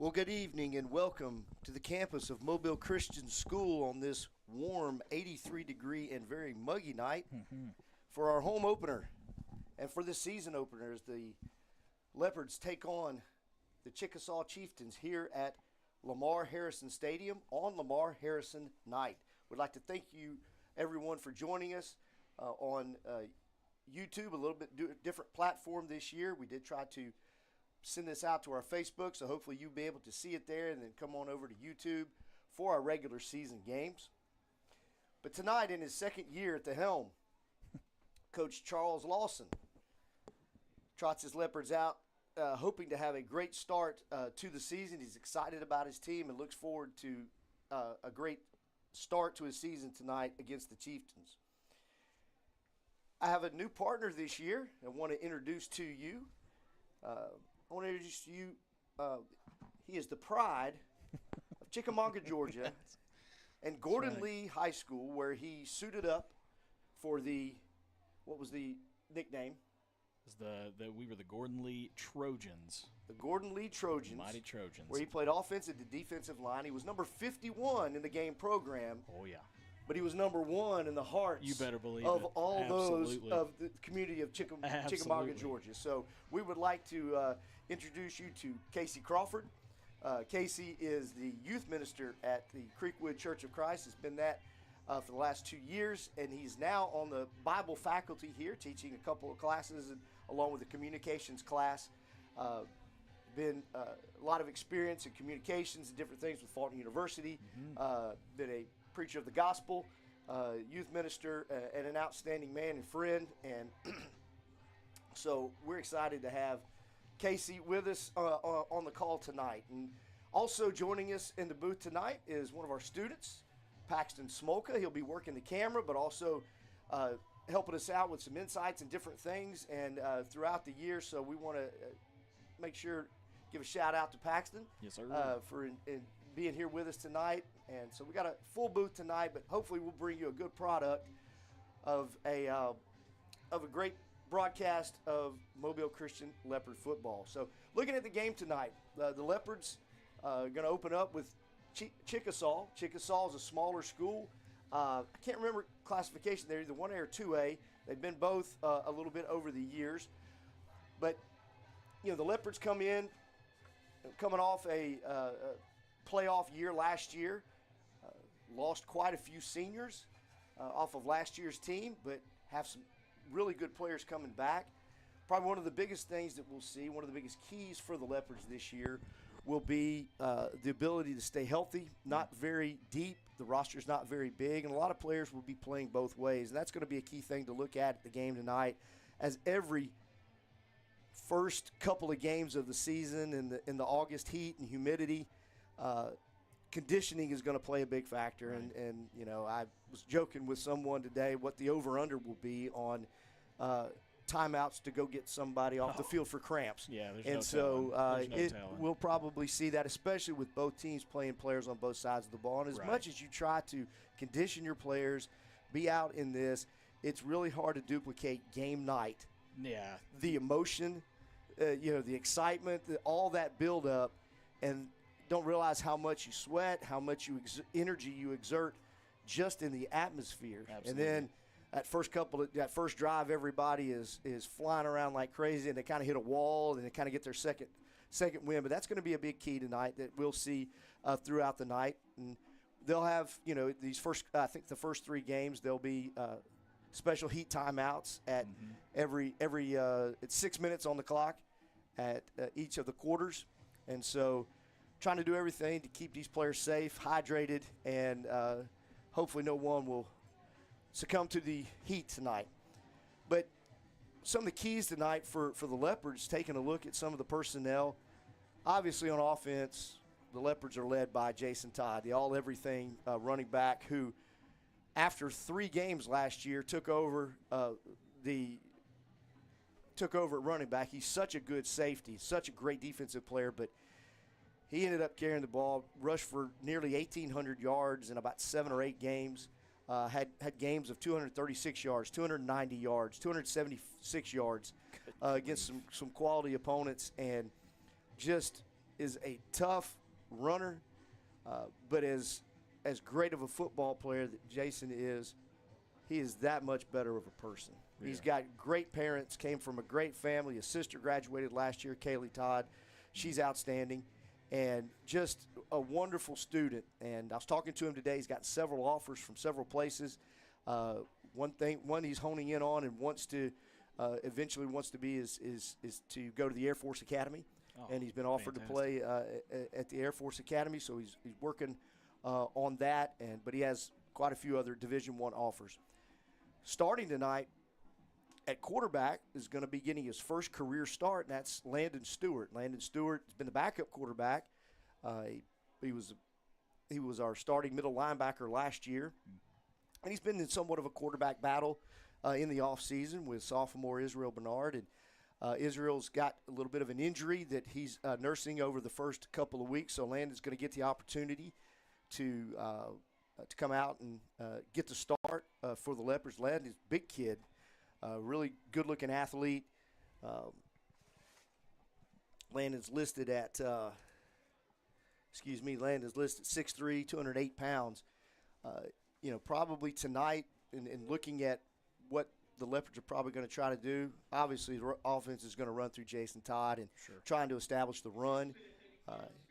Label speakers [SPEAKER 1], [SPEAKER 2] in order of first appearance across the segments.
[SPEAKER 1] Well, good evening and welcome to the campus of Mobile Christian School on this warm 83-degree and very muggy night for our home opener. And for this season opener, as the Leopards take on the Chickasaw Chieftains here at Lamar Harrison Stadium on Lamar Harrison night. We'd like to thank you, everyone, for joining us on YouTube, a little bit different platform this year. We did try to send this out to our Facebook, so hopefully you'll be able to see it there and then come on over to YouTube for our regular season games. But tonight, in his second year at the helm, Coach Charles Lawson trots his Leopards out, hoping to have a great start to the season. He's excited about his team and looks forward to a great start to his season tonight against the Chieftains. I have a new partner this year I want to introduce to you. I want to introduce to you, he is the pride of Chickamauga, Georgia, and Gordon Lee High School, where he suited up for what was the nickname?
[SPEAKER 2] We were the Gordon Lee Trojans.
[SPEAKER 1] The Gordon Lee Trojans.
[SPEAKER 2] Mighty Trojans.
[SPEAKER 1] Where he played offensive to defensive line. He was number 51 in the game program.
[SPEAKER 2] Oh, yeah.
[SPEAKER 1] But he was number one in the hearts
[SPEAKER 2] you better believe
[SPEAKER 1] of
[SPEAKER 2] it.
[SPEAKER 1] all
[SPEAKER 2] Absolutely.
[SPEAKER 1] those of the community of Chickamauga, Georgia. So we would like to introduce you to Casey Crawford. Casey is the youth minister at the Creekwood Church of Christ. Has been that for the last 2 years, and he's now on the Bible faculty here, teaching a couple of classes along with the communications class. Been a lot of experience in communications and different things with Fulton University. Been a preacher of the gospel, youth minister, and an outstanding man and friend. And so we're excited to have Casey with us on the call tonight. And also joining us in the booth tonight is one of our students, Paxton Smolka. He'll be working the camera, but also helping us out with some insights and different things and throughout the year. So we want to make sure, give a shout out to Paxton.
[SPEAKER 2] Yes, sir.
[SPEAKER 1] For being here with us tonight. And so we got a full booth tonight, but hopefully we'll bring you a good product of a great broadcast of Mobile Christian Leopard football. So looking at the game tonight, the Leopards are going to open up with Chickasaw. Chickasaw is a smaller school. I can't remember classification. They're either 1A or 2A. They've been both a little bit over the years. But, the Leopards coming off a playoff year last year. Lost quite a few seniors off of last year's team, but have some really good players coming back. Probably one of the biggest things that we'll see, one of the biggest keys for the Leopards this year will be the ability to stay healthy, not very deep. The roster's not very big, and a lot of players will be playing both ways, and that's going to be a key thing to look at the game tonight, as every first couple of games of the season in the August heat and humidity, conditioning is going to play a big factor.
[SPEAKER 2] Right.
[SPEAKER 1] And I was joking with someone today what the over-under will be on timeouts to go get somebody off the field for cramps.
[SPEAKER 2] Yeah, there's
[SPEAKER 1] and
[SPEAKER 2] no
[SPEAKER 1] so
[SPEAKER 2] telling.
[SPEAKER 1] we'll probably see that, especially with both teams playing players on both sides of the ball. And as much as you try to condition your players, be out in this, it's really hard to duplicate game night.
[SPEAKER 2] Yeah.
[SPEAKER 1] The emotion, the excitement, all that build-up, and don't realize how much you sweat, how much energy you exert just in the atmosphere.
[SPEAKER 2] Absolutely.
[SPEAKER 1] And then that first drive, everybody is flying around like crazy, and they kind of hit a wall, and they kind of get their second win. But that's going to be a big key tonight that we'll see throughout the night. And they'll have, these I think the first 3 games, there'll be special heat timeouts at it's 6 minutes on the clock at each of the quarters. And so trying to do everything to keep these players safe, hydrated, and hopefully no one will succumb to the heat tonight. But some of the keys tonight for the Leopards, taking a look at some of the personnel, obviously on offense, the Leopards are led by Jason Todd, the all-everything running back who, after 3 games last year, took over at running back. He's such a good safety, such a great defensive player, but he ended up carrying the ball, rushed for nearly 1,800 yards in about 7 or 8 games. Had games of 236 yards, 290 yards, 276 yards against some quality opponents, and just is a tough runner, but as great of a football player that Jason is, he is that much better of a person. Yeah. He's got great parents, came from a great family. His sister graduated last year, Kaylee Todd. She's outstanding, and just a wonderful student. And I was talking to him today. He's got several offers from several places. One he's honing in on and eventually wants to be is to go to the Air Force Academy. Oh, and he's been offered fantastic. To play at the Air Force Academy, so he's working on that. But he has quite a few other Division I offers. Starting tonight at quarterback is going to be getting his first career start, and that's Landon Stewart. Landon Stewart has been the backup quarterback. He was our starting middle linebacker last year, and he's been in somewhat of a quarterback battle in the offseason with sophomore Israel Bernard. And Israel's got a little bit of an injury that he's nursing over the first couple of weeks, so Landon's going to get the opportunity to come out and get the start for the Leopards. Landon's a big kid, really good-looking athlete. Landon's listed at 6'3", 208 pounds. Probably tonight, and looking at what the Leopards are probably going to try to do, obviously the offense is going to run through Jason Todd and trying to establish the run.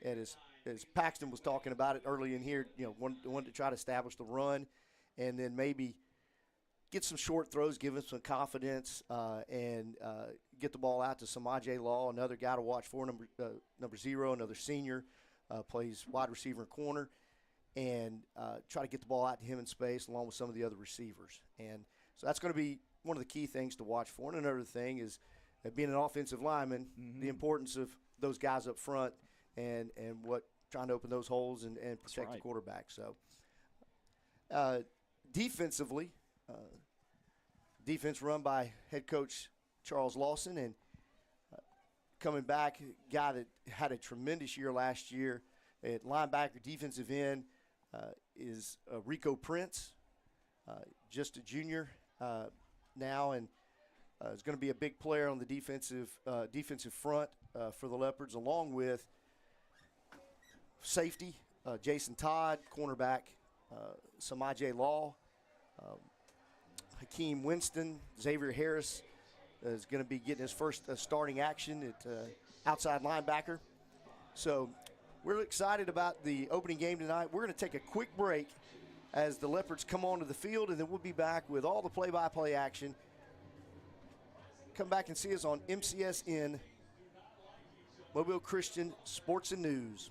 [SPEAKER 1] And as Paxton was talking about it early in here, wanted to try to establish the run and then maybe get some short throws, give him some confidence, and get the ball out to Samaje Law, another guy to watch for, number 0, another senior, plays wide receiver and corner, and try to get the ball out to him in space along with some of the other receivers. And so that's going to be one of the key things to watch for. And another thing is being an offensive lineman, the importance of those guys up front and trying to open those holes and protect the quarterback. So defensively, defense run by head coach Charles Lawson, and coming back, a guy that had a tremendous year last year at linebacker, defensive end, is Rico Prince, just a junior now, and is going to be a big player on the defensive front for the Leopards, along with safety Jason Todd, cornerback Samaje Law, Hakeem Winston, Xavier Harris is going to be getting his first starting action at outside linebacker. So we're excited about the opening game tonight. We're going to take a quick break as the Leopards come onto the field, and then we'll be back with all the play-by-play action. Come back and see us on MCSN, Mobile Christian Sports and News.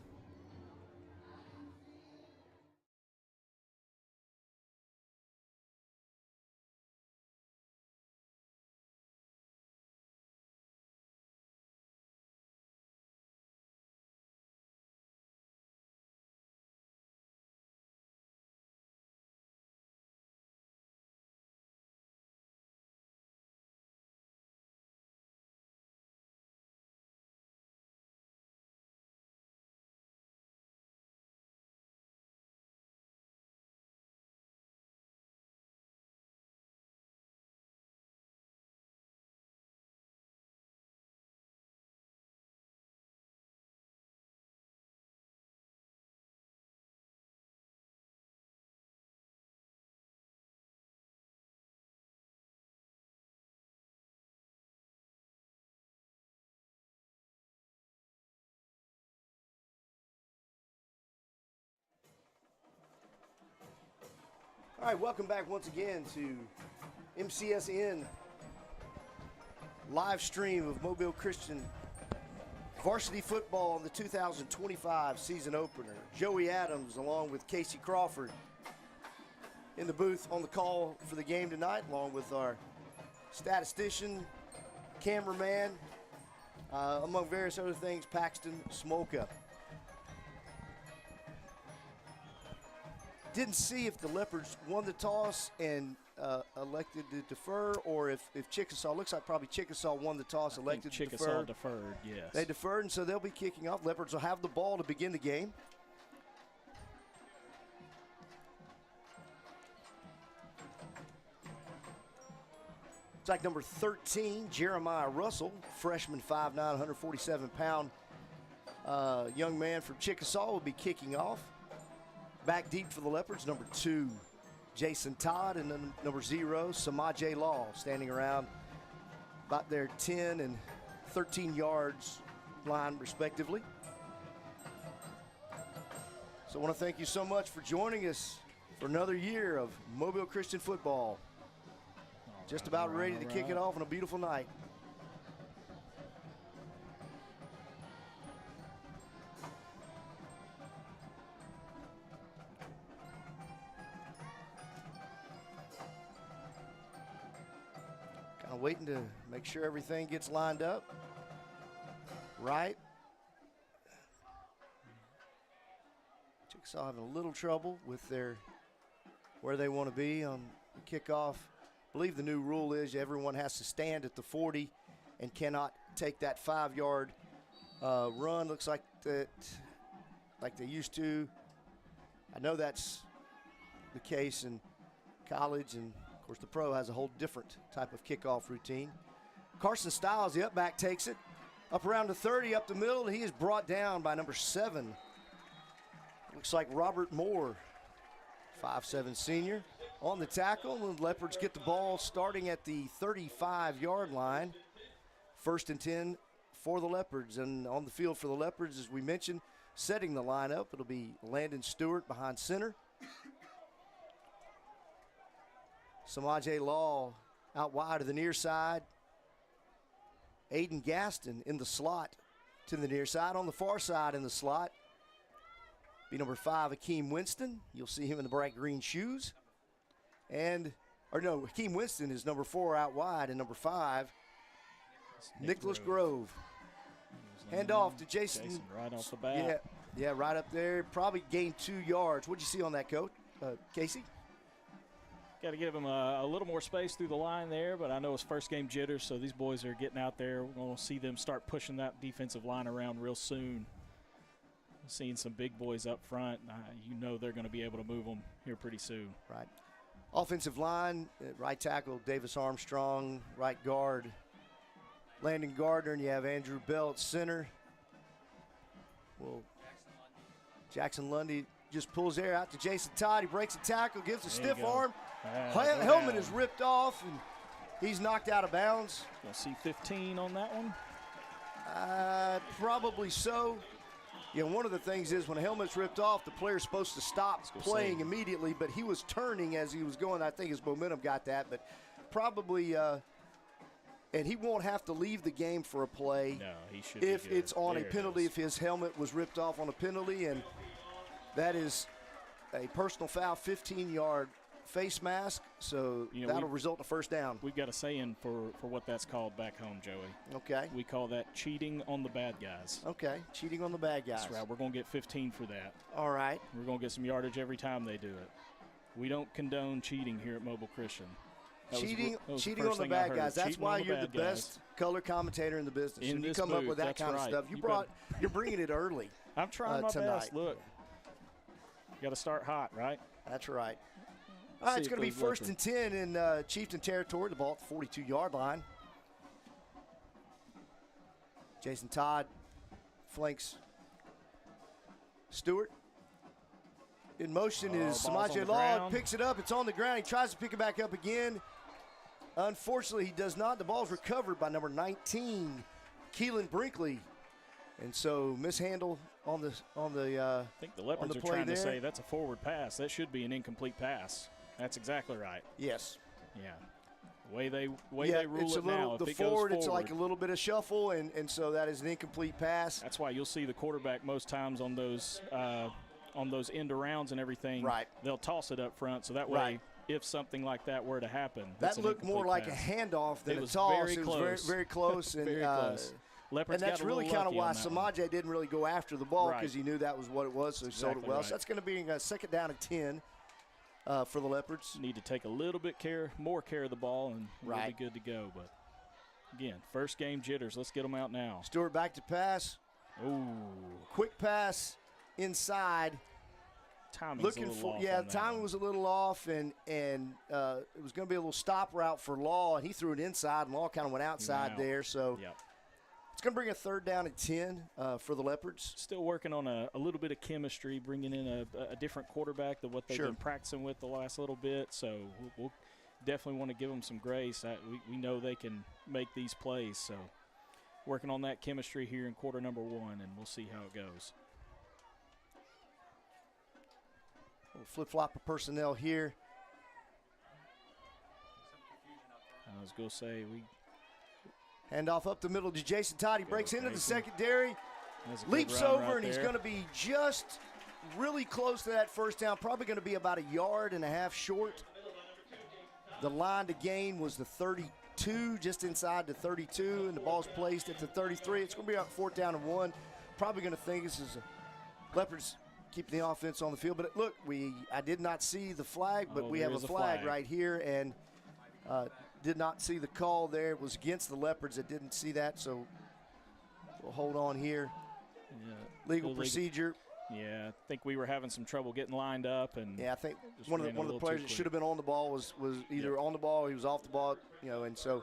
[SPEAKER 1] All right, welcome back once again to MCSN live stream of Mobile Christian Varsity Football in the 2025 season opener. Joey Adams along with Casey Crawford in the booth on the call for the game tonight, along with our statistician, cameraman, among various other things, Paxton Smolka. Didn't see if the Leopards won the toss and elected to defer, or if Chickasaw, looks like probably Chickasaw won the toss, elected to defer.
[SPEAKER 2] Chickasaw deferred, yes.
[SPEAKER 1] They deferred, and so they'll be kicking off. Leopards will have the ball to begin the game. It's like number 13, Jeremiah Russell, freshman, 5'9", 147-pound young man from Chickasaw will be kicking off. Back deep for the Leopards, number 2, Jason Todd, and then number 0, Samaje Law, standing around about their 10 and 13 yards line, respectively. So I want to thank you so much for joining us for another year of Mobile Christian football. Just about ready to kick it off on a beautiful night. Kind of waiting to make sure everything gets lined up right. Chickasaw having a little trouble with where they want to be on the kickoff. I believe the new rule is everyone has to stand at the 40 and cannot take that 5-yard run. Looks like that, like they used to. I know that's the case in college, and of course the pro has a whole different type of kickoff routine. Carson Stiles, the upback, takes it up around the 30, up the middle, and he is brought down by number 7. Looks like Robert Moore, 5'7" senior. On the tackle, the Leopards get the ball starting at the 35-yard line. 1st and 10 for the Leopards. And on the field for the Leopards, as we mentioned, setting the lineup, it'll be Landon Stewart behind center. Samaje Law out wide to the near side. Aiden Gaston in the slot to the near side. On the far side in the slot be number 5, Akeem Winston. You'll see him in the bright green shoes. Akeem Winston is number 4 out wide, and number 5, Nicholas Grove. Hand off to Jason
[SPEAKER 2] right off the bat.
[SPEAKER 1] Yeah, right up there. Probably gained 2 yards. What'd you see on that, Coach? Casey?
[SPEAKER 2] Got to give him a little more space through the line there, but I know it's first game jitters, so these boys are getting out there. We're going to see them start pushing that defensive line around real soon. Seeing some big boys up front. You know they're going to be able to move them here pretty soon.
[SPEAKER 1] Right. Offensive line, right tackle Davis Armstrong, right guard Landon Gardner, and you have Andrew Bell at center. Well, Jackson Lundy just pulls air out to Jason Todd. He breaks a tackle, gives a stiff arm. Helmet is ripped off, and he's knocked out of bounds.
[SPEAKER 2] You'll see 15 on that one?
[SPEAKER 1] Probably so. Yeah, one of the things is when a helmet's ripped off, the player's supposed to stop playing immediately, but he was turning as he was going. I think his momentum got that, but probably and he won't have to leave the game for a play.
[SPEAKER 2] No, he should
[SPEAKER 1] if
[SPEAKER 2] be good.
[SPEAKER 1] It's on
[SPEAKER 2] there
[SPEAKER 1] a penalty, if his helmet was ripped off on a penalty, and that is a personal foul, 15-yard face mask, so that'll result in a first down.
[SPEAKER 2] We've got a saying for what that's called back home, Joey.
[SPEAKER 1] Okay.
[SPEAKER 2] We call that cheating on the bad guys.
[SPEAKER 1] Okay, cheating on the bad guys.
[SPEAKER 2] That's right. We're going to get 15 for that.
[SPEAKER 1] All right.
[SPEAKER 2] We're going to get some yardage every time they do it. We don't condone cheating here at Mobile Christian.
[SPEAKER 1] Cheating on the bad guys. That's why you're the best color commentator in the business.
[SPEAKER 2] In
[SPEAKER 1] you come up with that kind of stuff. You're bringing it early.
[SPEAKER 2] I'm trying my
[SPEAKER 1] tonight.
[SPEAKER 2] best. Look, you got to start hot, right?
[SPEAKER 1] That's right. All right, it's going to be 1st and 10 in Chieftain territory. The ball at the 42-yard line. Jason Todd flanks Stewart. In motion is Samaje Law. Picks it up. It's on the ground. He tries to pick it back up again. Unfortunately, he does not. The ball's recovered by number 19, Keelan Brinkley. And so mishandle on the
[SPEAKER 2] I think the Leopards are trying
[SPEAKER 1] to
[SPEAKER 2] say that's a forward pass. That should be an incomplete pass. That's exactly right.
[SPEAKER 1] Yes.
[SPEAKER 2] Yeah. The way they rule it now, if it goes forward,
[SPEAKER 1] it's like a little bit of shuffle, and so that is an incomplete pass.
[SPEAKER 2] That's why you'll see the quarterback most times on those end arounds and everything.
[SPEAKER 1] Right.
[SPEAKER 2] They'll toss it up front, so that way,
[SPEAKER 1] right,
[SPEAKER 2] if something like that were to happen,
[SPEAKER 1] that looked more like a handoff than a toss.
[SPEAKER 2] Very close.
[SPEAKER 1] It was very close. And,
[SPEAKER 2] very close.
[SPEAKER 1] And that's really kind of why Samaje didn't really go after the ball, because he knew that was what it was, so he sold it well. Right. So that's going to be a 2nd down and 10 for the Leopards.
[SPEAKER 2] Need to take a little bit more care of the ball, and we'll be good to go. But, again, first game jitters. Let's get them out now.
[SPEAKER 1] Stewart back to pass.
[SPEAKER 2] Ooh.
[SPEAKER 1] Quick pass inside.
[SPEAKER 2] Timing was a
[SPEAKER 1] little off, and it was going to be a little stop route for Law, and he threw it inside, and Law kind of went outside there. So It's going to bring a 3rd down and 10 for the Leopards.
[SPEAKER 2] Still working on a little bit of chemistry, bringing in a different quarterback than what they've been practicing with the last little bit. So we'll definitely want to give them some grace. We know they can make these plays. So working on that chemistry here in quarter number 1, and we'll see how it goes.
[SPEAKER 1] Flip-flop of personnel here.
[SPEAKER 2] I was going to say
[SPEAKER 1] hand off up the middle to Jason Todd. He breaks into the secondary, leaps over, and he's going to be just really close to that first down. Probably going to be about 1.5 yards short. The line to gain was the 32, just inside the 32, and the ball's placed at the 33. It's going to be about 4th down and 1. Probably going to think this is Leopards keeping the offense on the field. But look, I did not see the flag, but we have a flag right here, and did not see the call there. It was against the Leopards. I didn't see that, so we'll hold on here.
[SPEAKER 2] Yeah,
[SPEAKER 1] legal procedure.
[SPEAKER 2] Yeah, I think we were having some trouble getting lined up, and
[SPEAKER 1] I think one of the players that should have been on the ball was either on the ball or he was off the ball, and so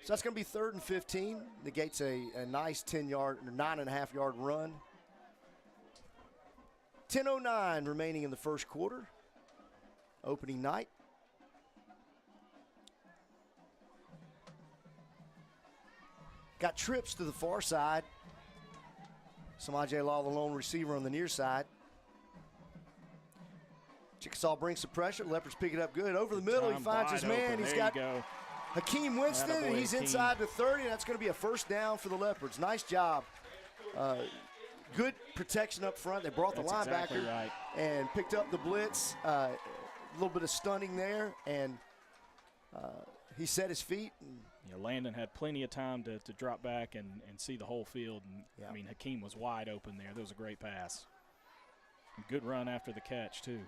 [SPEAKER 1] that's going to be 3rd and 15. Negates a nice 10-yard or 9.5-yard run. 10:09 remaining in the first quarter. Opening night. Got trips to the far side. Samaj Law, the lone receiver on the near side. Chickasaw brings some pressure. Leopards pick it up good. Over the middle, he finds his man. He's got Hakeem Winston, and he's inside the 30. That's going to be a 1st down for the Leopards. Nice job. Good protection up front. They brought the linebacker and picked up the blitz. A little bit of stunning there, and he set his feet.
[SPEAKER 2] Landon had plenty of time to drop back and see the whole field. And I mean, Hakeem was wide open there. That was a great pass. Good run after the catch, too.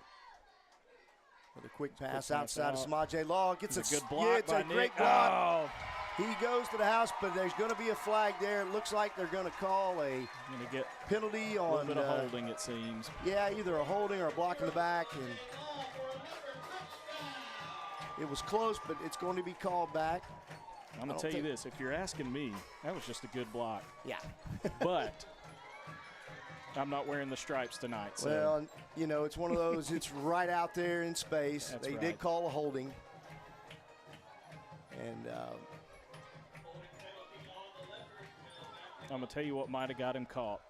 [SPEAKER 1] With a quick pass outside of Samaj Law. Gets
[SPEAKER 2] a good block.
[SPEAKER 1] It's a great block. He goes to the house, but there's going to be a flag there. It looks like they're going to call a penalty on.
[SPEAKER 2] A little bit of holding, it seems.
[SPEAKER 1] Yeah, either a holding or a block in the back. And it was close, but it's going to be called back.
[SPEAKER 2] I'm going to tell you this. If you're asking me, that was just a good block.
[SPEAKER 1] Yeah.
[SPEAKER 2] But I'm not wearing the stripes tonight. So.
[SPEAKER 1] Well, it's one of those. It's right out there in space. They did call a holding. And
[SPEAKER 2] I'm going to tell you what might have got him caught.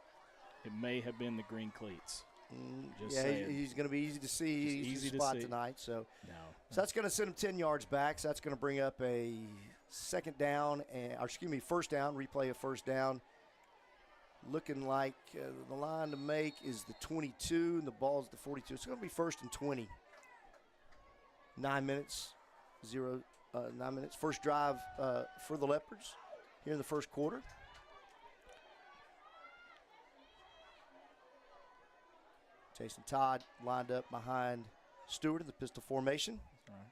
[SPEAKER 2] It may have been the green cleats.
[SPEAKER 1] He's going to be easy to see. Easy to spot tonight. So that's going to send him 10 yards back. So that's going to bring up a first down, replay of 1st down. Looking like the line to make is the 22, and the ball's the 42. It's going to be 1st and 20. 9 minutes. 9 minutes. First drive for the Leopards here in the first quarter. Jason Todd lined up behind Stewart in the pistol formation.
[SPEAKER 2] All right.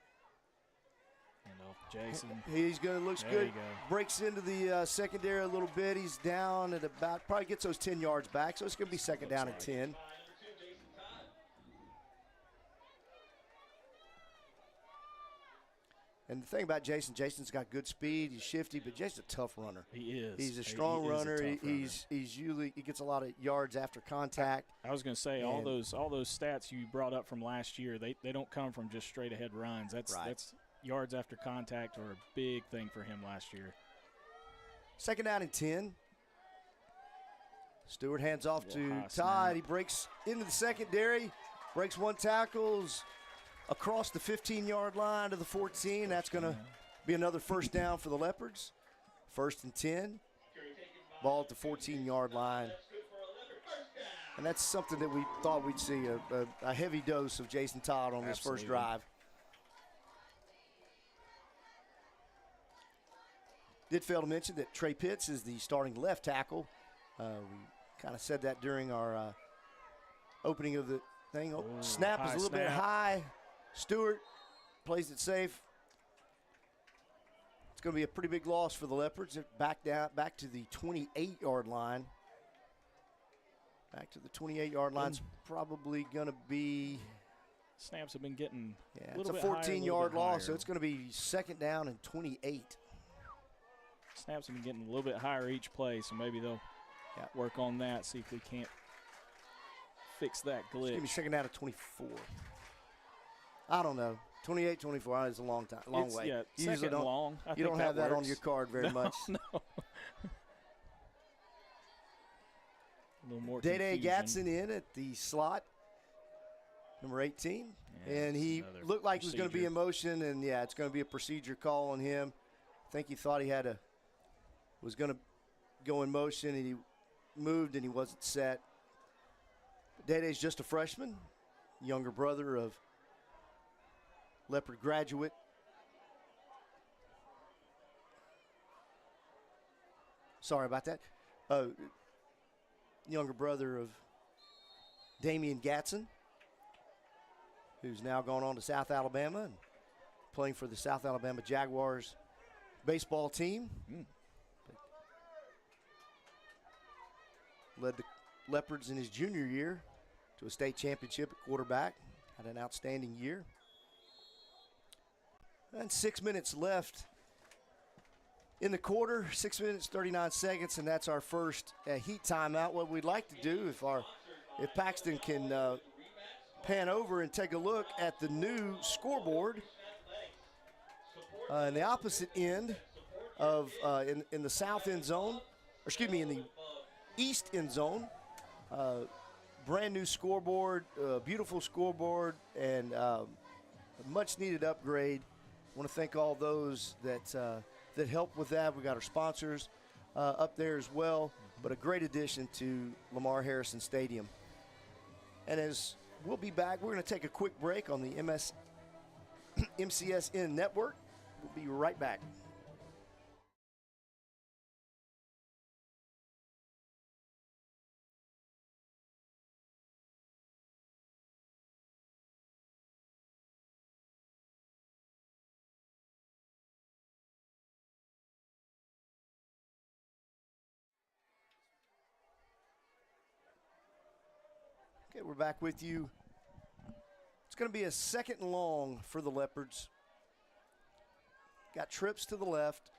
[SPEAKER 2] Hand off Jason.
[SPEAKER 1] He's going to look good. Breaks into the secondary a little bit. He's down at about, probably gets those 10 yards back. So it's going to be 2nd down and 10. And the thing about Jason's got good speed. He's shifty, but Jason's a tough runner.
[SPEAKER 2] He is.
[SPEAKER 1] He's a strong runner. He's usually he gets a lot of yards after contact.
[SPEAKER 2] I was going to say all those stats you brought up from last year. They don't come from just straight ahead runs. That's yards after contact are a big thing for him last year.
[SPEAKER 1] 2nd down and 10. Stewart hands off to Todd. He breaks into the secondary, breaks one tackles. Across the 15-yard line to the 14. That's going to be another 1st down for the Leopards. 1st and 10. Ball at the 14-yard line. And that's something that we thought we'd see, a heavy dose of Jason Todd on this first drive. Did fail to mention that Trey Pitts is the starting left tackle. We kind of said that during our opening of the thing. Snap is a little bit high. Stewart plays it safe. It's going to be a pretty big loss for the Leopards. Back to the 28-yard line. Back to the 28-yard line's probably going to be.
[SPEAKER 2] Snaps have been getting.
[SPEAKER 1] It's a 14-yard loss, so it's going to be 2nd down and 28.
[SPEAKER 2] Snaps have been getting a little bit higher each play, so maybe they'll work on that, see if we can't fix that glitch.
[SPEAKER 1] Just give me second out of 24. I don't know. 28, 24 is a long time, long way.
[SPEAKER 2] Yeah,
[SPEAKER 1] you
[SPEAKER 2] second and long.
[SPEAKER 1] You don't have that on your card very much.
[SPEAKER 2] No. A little more
[SPEAKER 1] Day
[SPEAKER 2] confusion.
[SPEAKER 1] Gatson in at the slot, number 18. Yeah, and he looked like he was going to be in motion, and, it's going to be a procedure call on him. I think he thought he was going to go in motion, and he moved, and he wasn't set. Day-Day's just a freshman, younger brother of Leopard graduate. Sorry about that. Younger brother of Damian Gatson, who's now gone on to South Alabama and playing for the South Alabama Jaguars baseball team. Led the Leopards in his junior year to a state championship at quarterback. Had an outstanding year. And 6 minutes left in the quarter, 6 minutes, 39 seconds, and that's our first heat timeout. What we'd like to do, if Paxton can pan over and take a look at the new scoreboard in the opposite end of in the south end zone, or excuse me, in the east end zone. Brand new scoreboard, beautiful scoreboard, and a much needed upgrade. I want to thank all those that helped with that. We got our sponsors up there as well, but a great addition to Lamar Harrison Stadium. And as we'll be back, we're going to take a quick break on the MCSN network. We'll be right back. Okay, we're back with you. It's going to be a second and long for the Leopards. Got trips to the left.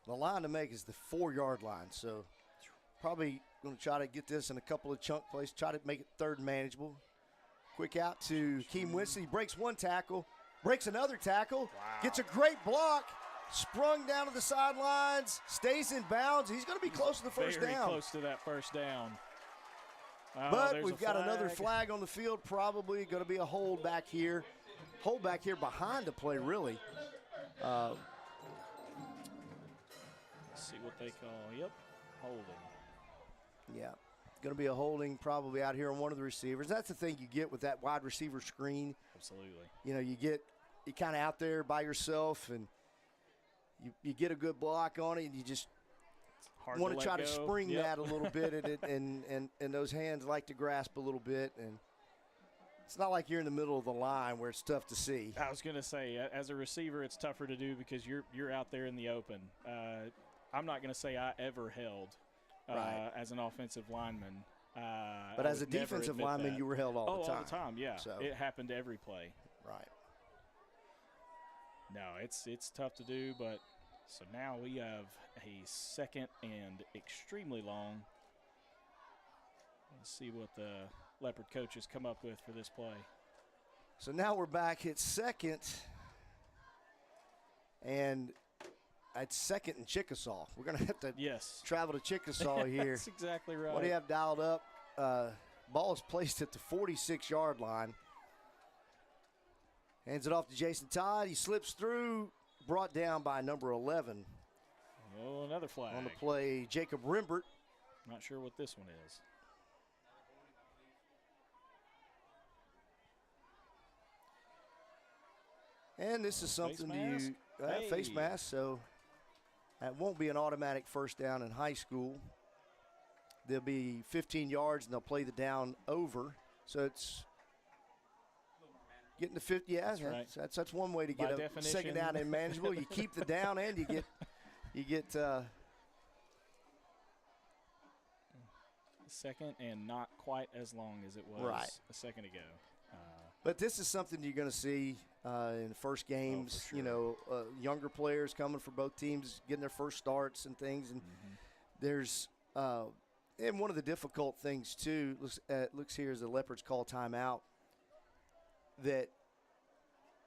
[SPEAKER 1] The line to make is the 4-yard line, so probably going to try to get this in a couple of chunk plays, try to make it third and manageable. Quick out to Keem Winston. He breaks one tackle, breaks another tackle, gets a great block. Sprung down to the sidelines, stays in bounds. He's going to be close to the first down.
[SPEAKER 2] Very close to that first down.
[SPEAKER 1] But we've got another flag on the field, probably going to be a hold back here. Hold back here behind the play, really.
[SPEAKER 2] Let's see what they call. Yep, holding.
[SPEAKER 1] Yeah, going to be a holding probably out here on one of the receivers. That's the thing you get with that wide receiver screen.
[SPEAKER 2] Absolutely.
[SPEAKER 1] You know, you're kind of out there by yourself, and you get a good block on it, and you just want to try to spring that a little bit at it, and those hands like to grasp a little bit, and it's not like you're in the middle of the line where it's tough to see.
[SPEAKER 2] I was going to say, as a receiver, it's tougher to do because you're out there in the open. I'm not going to say I ever held as an offensive lineman.
[SPEAKER 1] But as a defensive lineman, you were held all the time.
[SPEAKER 2] All the time, yeah. So. It happened every play.
[SPEAKER 1] Right.
[SPEAKER 2] No, it's tough to do, but so now we have a second and extremely long. Let's see what the Leopard coaches come up with for this play.
[SPEAKER 1] So now we're back at second, and at second in Chickasaw. We're going to have to travel to Chickasaw here.
[SPEAKER 2] That's exactly right.
[SPEAKER 1] What do you have dialed up? Ball is placed at the 46-yard line. Hands it off to Jason Todd. He slips through, brought down by number 11.
[SPEAKER 2] Oh, another flag.
[SPEAKER 1] On the play, Jacob Rimbert.
[SPEAKER 2] Not sure what this one is.
[SPEAKER 1] And this is something face mask, so that won't be an automatic first down in high school. There'll be 15 yards, and they'll play the down over. So it's getting to 50. Yeah, that's one way to get a second down and manageable. You keep the down, and you get
[SPEAKER 2] second and not quite as long as it was a second ago.
[SPEAKER 1] But this is something you're going to see in the first games.
[SPEAKER 2] Sure.
[SPEAKER 1] You know, younger players coming for both teams, getting their first starts and things. And there's and one of the difficult things too looks here is the Leopards call timeout. That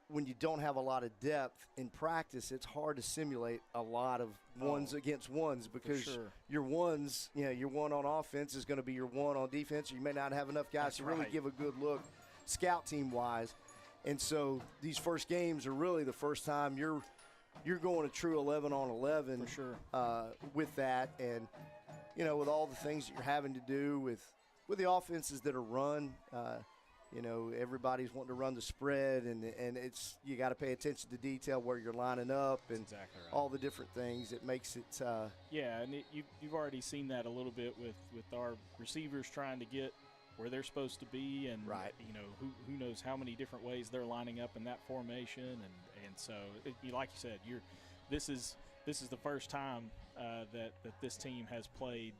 [SPEAKER 1] when you don't have a lot of depth in practice, it's hard to simulate a lot of ones against ones because your ones, you know, your one on offense is going to be your one on defense. Or you may not have enough guys to really give a good look scout team wise. And so these first games are really the first time you're going a true 11 on 11
[SPEAKER 2] for sure.
[SPEAKER 1] With that. And, you know, with all the things that you're having to do with the offenses that are run, you know, everybody's wanting to run the spread, and it's you got to pay attention to detail where you're lining up and
[SPEAKER 2] exactly right.
[SPEAKER 1] all the different things. It makes it
[SPEAKER 2] yeah, and you've already seen that a little bit with our receivers trying to get where they're supposed to be, and you know who knows how many different ways they're lining up in that formation, and so like you said, this is the first time that this team has played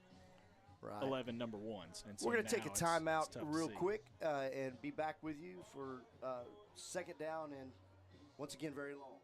[SPEAKER 2] 11 number ones. And so
[SPEAKER 1] we're going to take a timeout real quick and be back with you for second down and once again very long.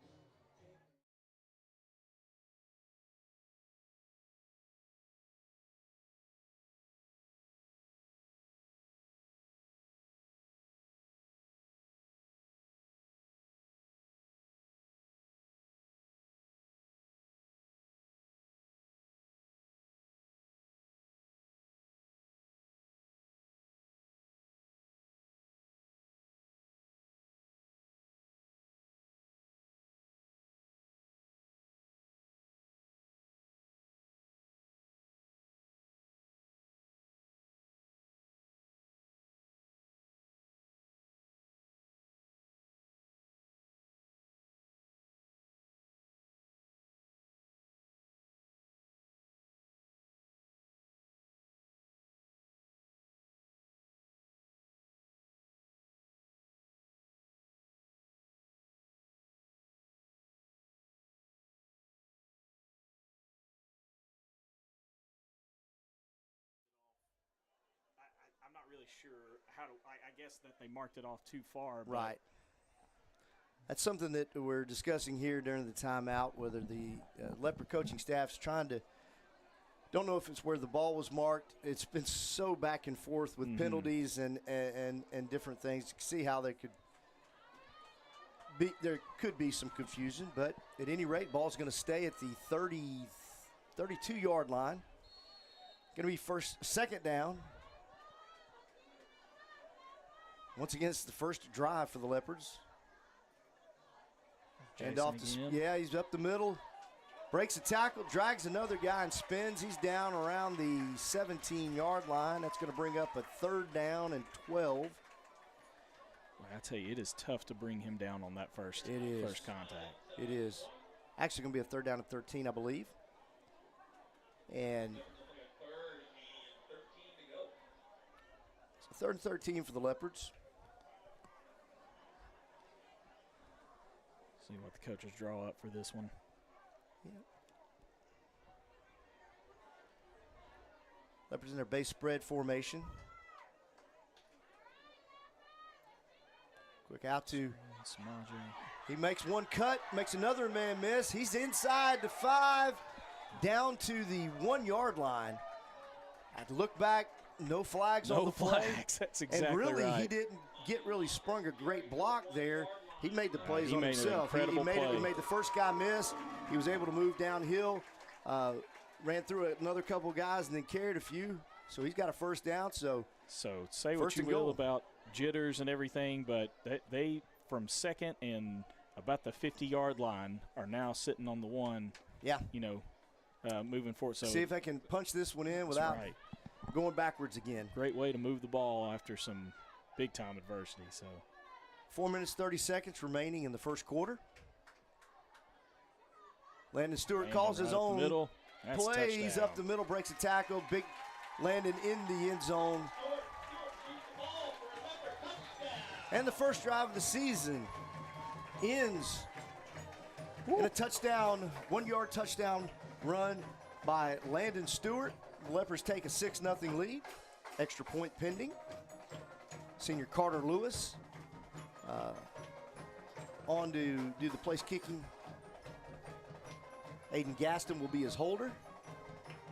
[SPEAKER 2] I'm not really sure how to. I guess that they marked it off too far. But
[SPEAKER 1] right. That's something that we're discussing here during the timeout, whether the Leopard coaching staff's trying to – don't know if it's where the ball was marked. It's been so back and forth with penalties and different things. You can see how there could be some confusion. But at any rate, ball's going to stay at the 32-yard line. Going to be second down. Once again, it's the first drive for the Leopards. And off he's up the middle, breaks a tackle, drags another guy and spins. He's down around the 17-yard line. That's going to bring up a third down and 12.
[SPEAKER 2] Well, I tell you, it is tough to bring him down on that first contact.
[SPEAKER 1] It is. Actually going to be a third down and 13, I believe. And so third and 13 for the Leopards.
[SPEAKER 2] See what the coaches draw up for this one.
[SPEAKER 1] Yeah. Leopards in their base spread formation. Quick out to
[SPEAKER 2] Samaje.
[SPEAKER 1] He makes one cut, makes another man miss. He's inside the 5, down to the 1-yard line. I had to look back, no flags on the play.
[SPEAKER 2] That's exactly
[SPEAKER 1] and really,
[SPEAKER 2] right.
[SPEAKER 1] he didn't sprung a great block there. He made the plays on himself.
[SPEAKER 2] He
[SPEAKER 1] made the first guy miss. He was able to move downhill, ran through another couple guys, and then carried a few. So he's got a first down. So
[SPEAKER 2] say what you will about jitters and everything, but they from second and about the 50-yard line are now sitting on the 1.
[SPEAKER 1] Yeah.
[SPEAKER 2] You know, moving forward. So
[SPEAKER 1] see if they can punch this one in without going backwards again.
[SPEAKER 2] Great way to move the ball after some big-time adversity. So
[SPEAKER 1] 4 minutes, 30 seconds remaining in the first quarter. Landon Stewart calls his own play. He's up the middle, breaks a tackle. Big Landon in the end zone. And the first drive of the season ends in a touchdown, 1-yard touchdown run by Landon Stewart. The Leopards take a 6-0 lead. Extra point pending. Senior Carter Lewis on to do the place kicking. Aiden Gaston will be his holder.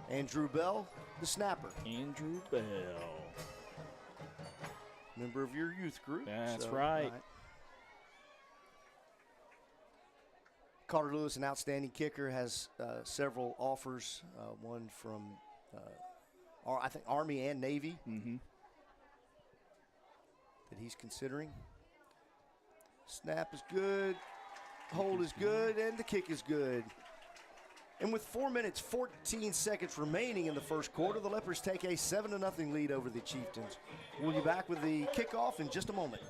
[SPEAKER 1] Andrew Bell, the snapper.
[SPEAKER 2] Andrew Bell.
[SPEAKER 1] Member of your youth group.
[SPEAKER 2] That's right.
[SPEAKER 1] Carter Lewis, an outstanding kicker, has several offers. One from, I think, Army and Navy that he's considering. Snap is good. Hold is good. And the kick is good. And with 4 minutes, 14 seconds remaining in the first quarter, the Leopards take a 7-0 lead over the Chieftains. We'll be back with the kickoff in just a moment.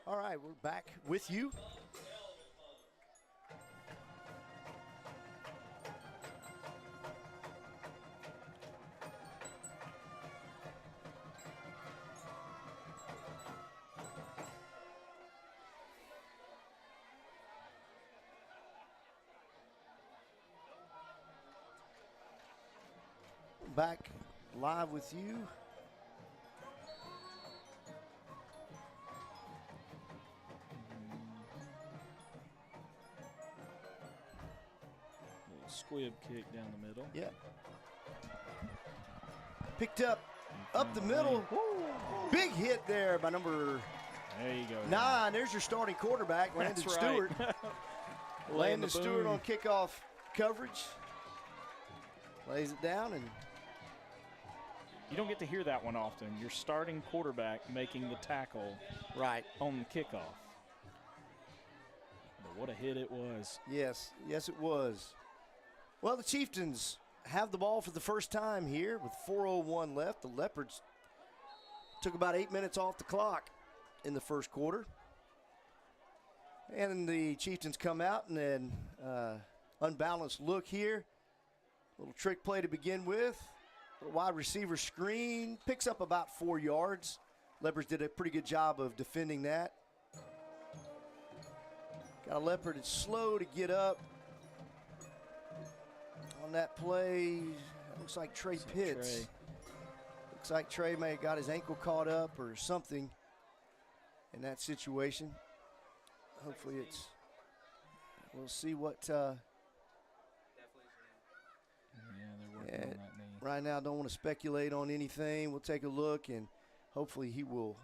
[SPEAKER 1] All right, we're back with you. Back live with you.
[SPEAKER 2] Squib kick down the middle.
[SPEAKER 1] Yeah. Picked up the middle. Woo. Big hit there by number
[SPEAKER 2] there you go.
[SPEAKER 1] 9. There's your starting quarterback, Landon Stewart. Landon Stewart on kickoff coverage. Lays it down, and
[SPEAKER 2] you don't get to hear that one often. Your starting quarterback making the tackle
[SPEAKER 1] right
[SPEAKER 2] on the kickoff. But what a hit it was.
[SPEAKER 1] Yes, it was. Well, the Chieftains have the ball for the first time here with 4:01 left. The Leopards took about 8 minutes off the clock in the first quarter. And the Chieftains come out and then unbalanced look here. Little trick play to begin with. Little wide receiver screen. Picks up about 4 yards. Leopards did a pretty good job of defending that. Got a Leopard that's slow to get up. On that play, looks like Trey Pitts. Looks like Trey may have got his ankle caught up or something in that situation. Hopefully we'll see what.
[SPEAKER 2] Yeah, they're working on that knee.
[SPEAKER 1] Right now, I don't want to speculate on anything. We'll take a look, and hopefully he will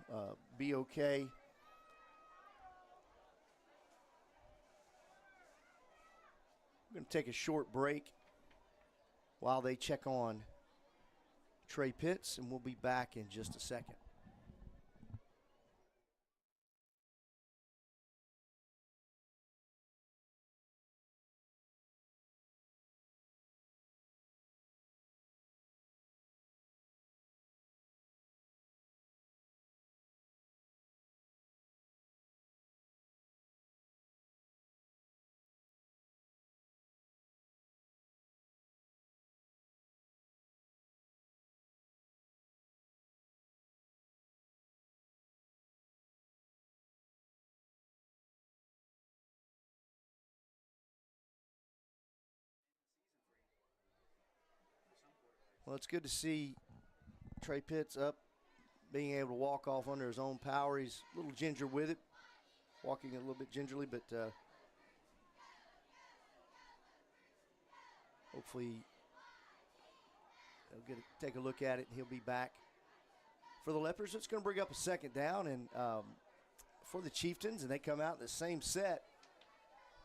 [SPEAKER 1] be okay. We're going to take a short break while they check on Trey Pitts, and we'll be back in just a second. Well, it's good to see Trey Pitts up, being able to walk off under his own power. He's a little ginger with it, walking a little bit gingerly, but hopefully they'll take a look at it, and he'll be back for the Leopards. It's going to bring up a second down, and for the Chieftains, and they come out in the same set.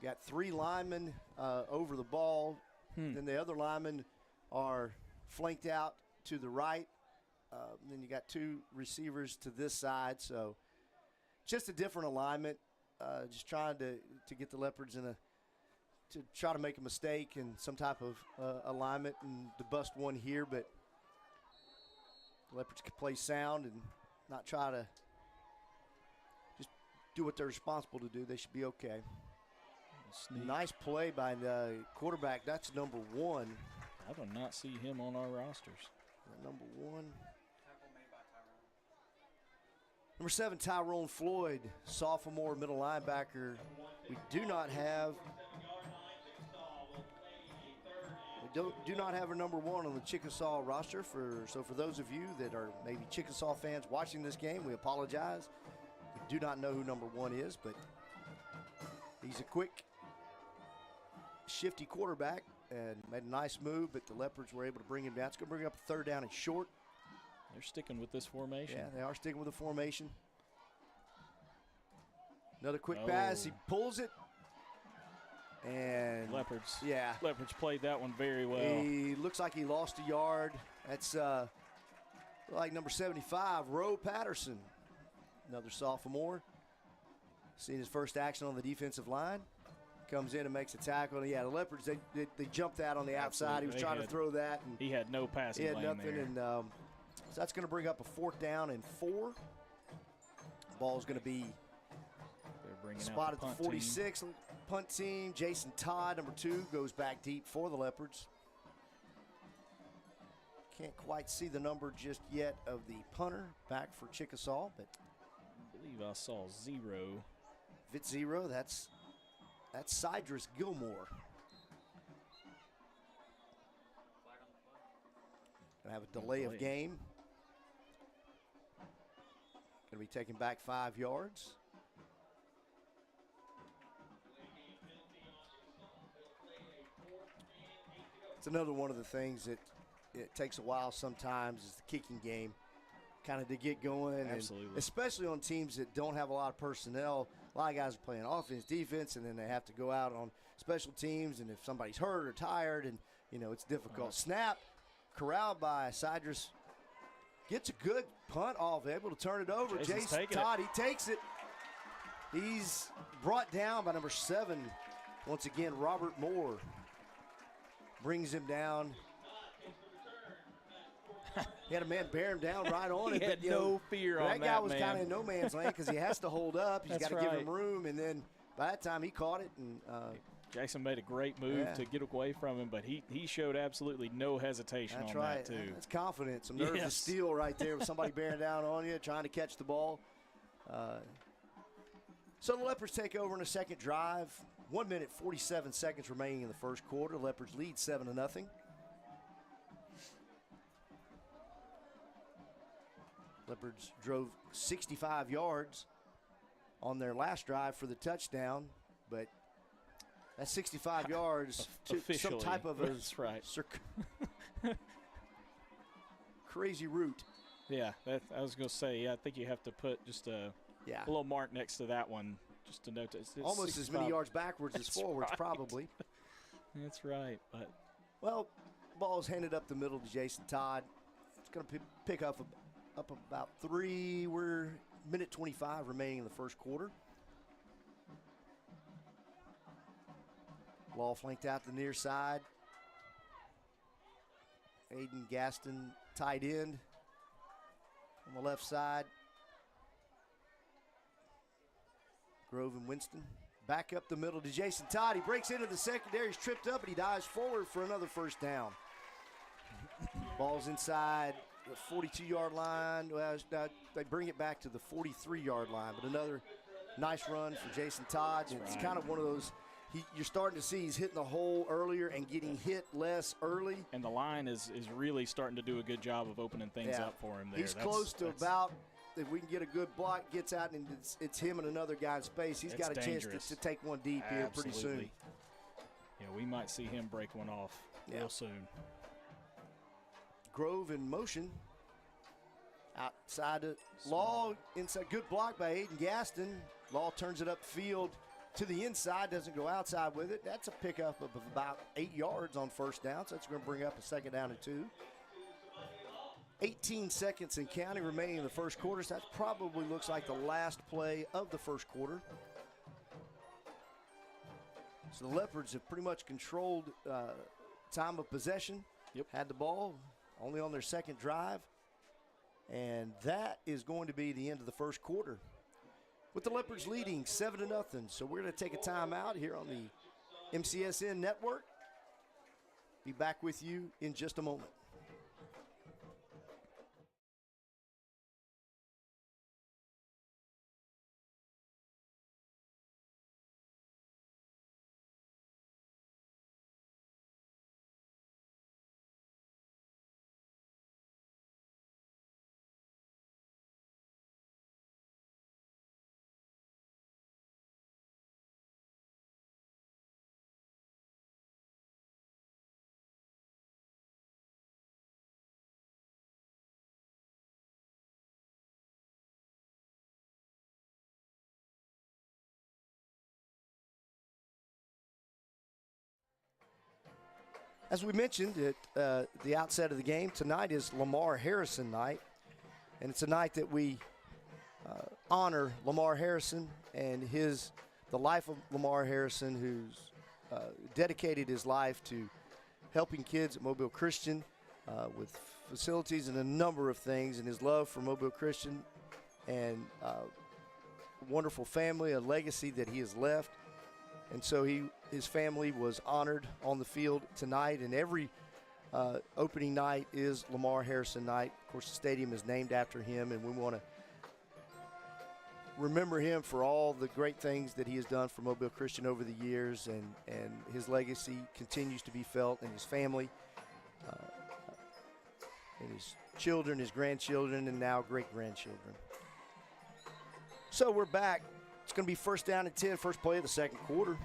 [SPEAKER 1] Got 3 linemen over the ball. Then the other linemen are flanked out to the right. Then you got 2 receivers to this side. So just a different alignment. Just trying to get the Leopards to try to make a mistake in some type of alignment and to bust one here. But the Leopards can play sound and not try to just do what they're responsible to do. They should be okay.
[SPEAKER 2] Sneak.
[SPEAKER 1] Nice play by the quarterback. That's number 1.
[SPEAKER 2] I do not see him on our rosters.
[SPEAKER 1] Number 1. Number 7, Tyrone Floyd, sophomore middle linebacker. We do not have a number 1 on the Chickasaw roster. So for those of you that are maybe Chickasaw fans watching this game, we apologize. We do not know who number 1 is, but he's a quick, shifty quarterback and made a nice move, but the Leopards were able to bring him down. It's going to bring up a 3rd down and short.
[SPEAKER 2] They're sticking with this formation.
[SPEAKER 1] Yeah, they are sticking with the formation. Another quick pass. He pulls it. And
[SPEAKER 2] Leopards.
[SPEAKER 1] Yeah.
[SPEAKER 2] Leopards played that one very well.
[SPEAKER 1] He looks like he lost a yard. That's like number 75, Roe Patterson. Another sophomore. Seeing his first action on the defensive line. Comes in and makes a tackle. And yeah, the Leopards, they jumped that on the outside. He was trying to throw that. And
[SPEAKER 2] he had no passing lane
[SPEAKER 1] nothing.
[SPEAKER 2] there.
[SPEAKER 1] And so that's going to bring up a 4th down and 4. Ball's going to be spotted at the 46. Team. Punt team. Jason Todd, number 2, goes back deep for the Leopards. Can't quite see the number just yet of the punter back for Chickasaw, but
[SPEAKER 2] I believe I saw 0.
[SPEAKER 1] If it's 0, that's Cydrus Gilmore. Gonna have a delay of game. Gonna be taken back 5 yards. It's another one of the things that it takes a while sometimes is the kicking game kind of to get going.
[SPEAKER 2] Absolutely.
[SPEAKER 1] And especially on teams that don't have a lot of personnel. A lot of guys are playing offense, defense, and then they have to go out on special teams. And if somebody's hurt or tired, and, it's difficult. Snap, corralled by Cydrus. Gets a good punt off, able to turn it over. Jason Todd, he takes it. He's brought down by number 7. Once again, Robert Moore brings him down. He had a man bear him down right on it.
[SPEAKER 2] He had no fear on that,
[SPEAKER 1] that guy was kind of in no man's land because he has to hold up. He's got to give him room. And then by that time, he caught it. And
[SPEAKER 2] Jackson made a great move to get away from him, but he showed absolutely no hesitation on that, too.
[SPEAKER 1] That's confidence. Some nerves of steel right there with somebody bearing down on you, trying to catch the ball. So the Leopards take over in a second drive. 1 minute, 47 seconds remaining in the first quarter. Leopards lead 7-0. Leopards drove 65 yards on their last drive for the touchdown, but that's 65 yards to some type of a crazy route.
[SPEAKER 2] Yeah, I was going to say, I think you have to put just a little mark next to that one just to note it's
[SPEAKER 1] almost as many yards backwards as forwards, probably.
[SPEAKER 2] That's right. But
[SPEAKER 1] well, ball is handed up the middle to Jason Todd. It's going to pick up about 3. We're minute 25 remaining in the first quarter. Ball flanked out the near side. Aiden Gaston tight end on the left side. Grove and Winston back up the middle to Jason Todd. He breaks into the secondary. He's tripped up, and he dives forward for another first down. Ball's inside the 42-yard line. Well, they bring it back to the 43-yard line, but another nice run for Jason Todd. It's kind of one of those you're starting to see he's hitting the hole earlier and getting hit less early.
[SPEAKER 2] And the line is really starting to do a good job of opening things up for him there.
[SPEAKER 1] He's close to about, if we can get a good block, gets out and it's him and another guy in space. He's got a chance to take one deep here pretty soon.
[SPEAKER 2] Yeah, we might see him break one off real soon.
[SPEAKER 1] Grove in motion. Outside to Law, inside, good block by Aiden Gaston. Law turns it upfield to the inside, doesn't go outside with it. That's a pickup of about 8 yards on first down, so that's going to bring up a 2nd down and 2. 18 seconds and counting remaining in the first quarter, so that probably looks like the last play of the first quarter. So the Leopards have pretty much controlled time of possession.
[SPEAKER 2] Yep.
[SPEAKER 1] Had the ball only on their second drive. And that is going to be the end of the first quarter, with the Leopards leading 7-0. So we're going to take a timeout here on the MCSN network. Be back with you in just a moment. As we mentioned at the outset of the game, tonight is Lamar Harrison night, and it's a night that we honor Lamar Harrison and the life of Lamar Harrison, who's dedicated his life to helping kids at Mobile Christian with facilities and a number of things, and his love for Mobile Christian and a wonderful family, a legacy that he has left. And so his family was honored on the field tonight, and every opening night is Lamar Harrison night. Of course, the stadium is named after him, and we want to remember him for all the great things that he has done for Mobile Christian over the years, and his legacy continues to be felt in his family, and his children, his grandchildren, and now great-grandchildren. So we're back. It's going to be 1st down and 10, first play of the second quarter.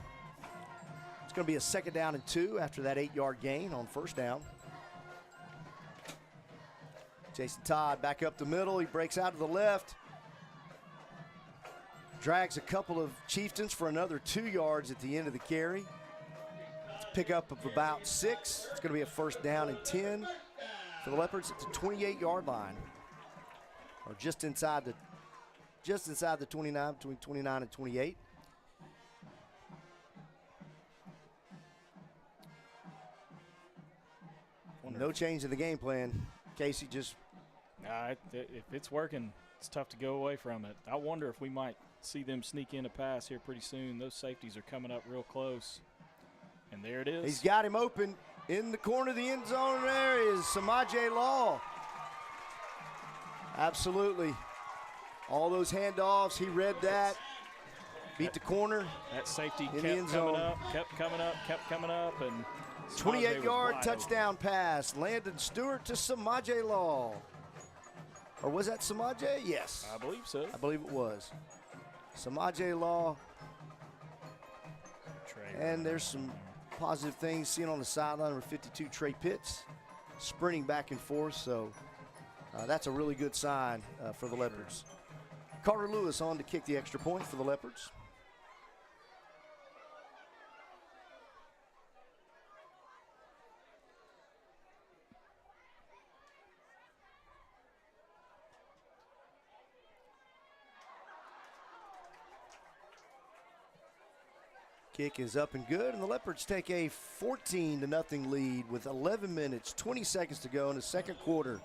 [SPEAKER 1] It's going to be a 2nd down and 2 after that 8-yard gain on first down. Jason Todd back up the middle. He breaks out to the left. Drags a couple of Chieftains for another 2 yards at the end of the carry. It's a pickup of about 6. It's going to be a 1st down and 10 for the Leopards at the 28-yard line, or just inside the 29, between 29 and 28. No change in the game plan. Casey just...
[SPEAKER 2] if it's working, it's tough to go away from it. I wonder if we might see them sneak in a pass here pretty soon. Those safeties are coming up real close. And there it is.
[SPEAKER 1] He's got him open in the corner of the end zone. There is Samaje Law. Absolutely. All those handoffs, he read that. Beat the corner.
[SPEAKER 2] That safety kept coming up, and
[SPEAKER 1] 28-yard touchdown pass. Landon Stewart to Samaje Law. Or was that Samaje? Yes.
[SPEAKER 2] I believe so.
[SPEAKER 1] I believe it was. Samaje Law. And there's some positive things seen on the sideline. Number 52, Trey Pitts, sprinting back and forth. So that's a really good sign for the Leopards. Carter Lewis on to kick the extra point for the Leopards. Kick is up and good, and the Leopards take a 14-0 lead with 11 minutes, 20 seconds to go in the second quarter.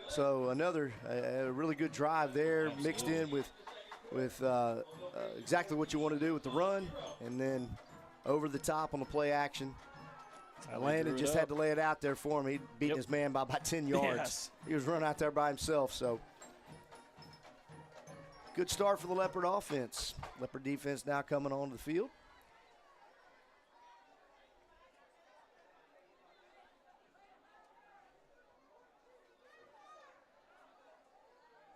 [SPEAKER 1] So another a really good drive there. Absolutely. Mixed in with exactly what you want to do with the run, and then over the top on the play action. Landon just had to lay it out there for him. He'd beaten his man by about 10 yards.
[SPEAKER 2] Yes.
[SPEAKER 1] He was running out there by himself. So good start for the Leopard offense. Leopard defense now coming onto the field.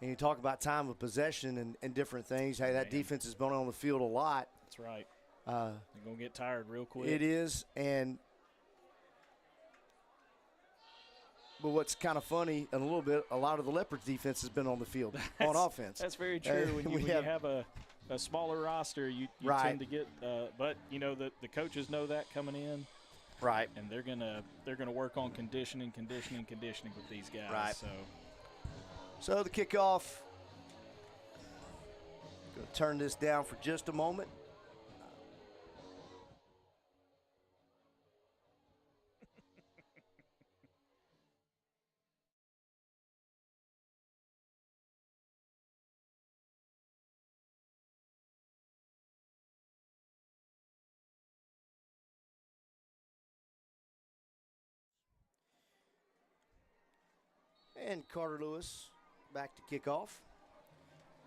[SPEAKER 1] And you talk about time of possession and different things. Hey, that defense has been on the field a lot.
[SPEAKER 2] That's right. They're going to get tired real quick.
[SPEAKER 1] It is, and But what's kind of funny, and a lot of the Leopards defense has been on the field on offense.
[SPEAKER 2] That's very true. When you have a smaller roster, you tend to get. But the coaches know that coming in,
[SPEAKER 1] right?
[SPEAKER 2] And they're gonna work on conditioning with these guys.
[SPEAKER 1] Right.
[SPEAKER 2] So
[SPEAKER 1] the kickoff. Going to turn this down for just a moment. And Carter Lewis back to kickoff.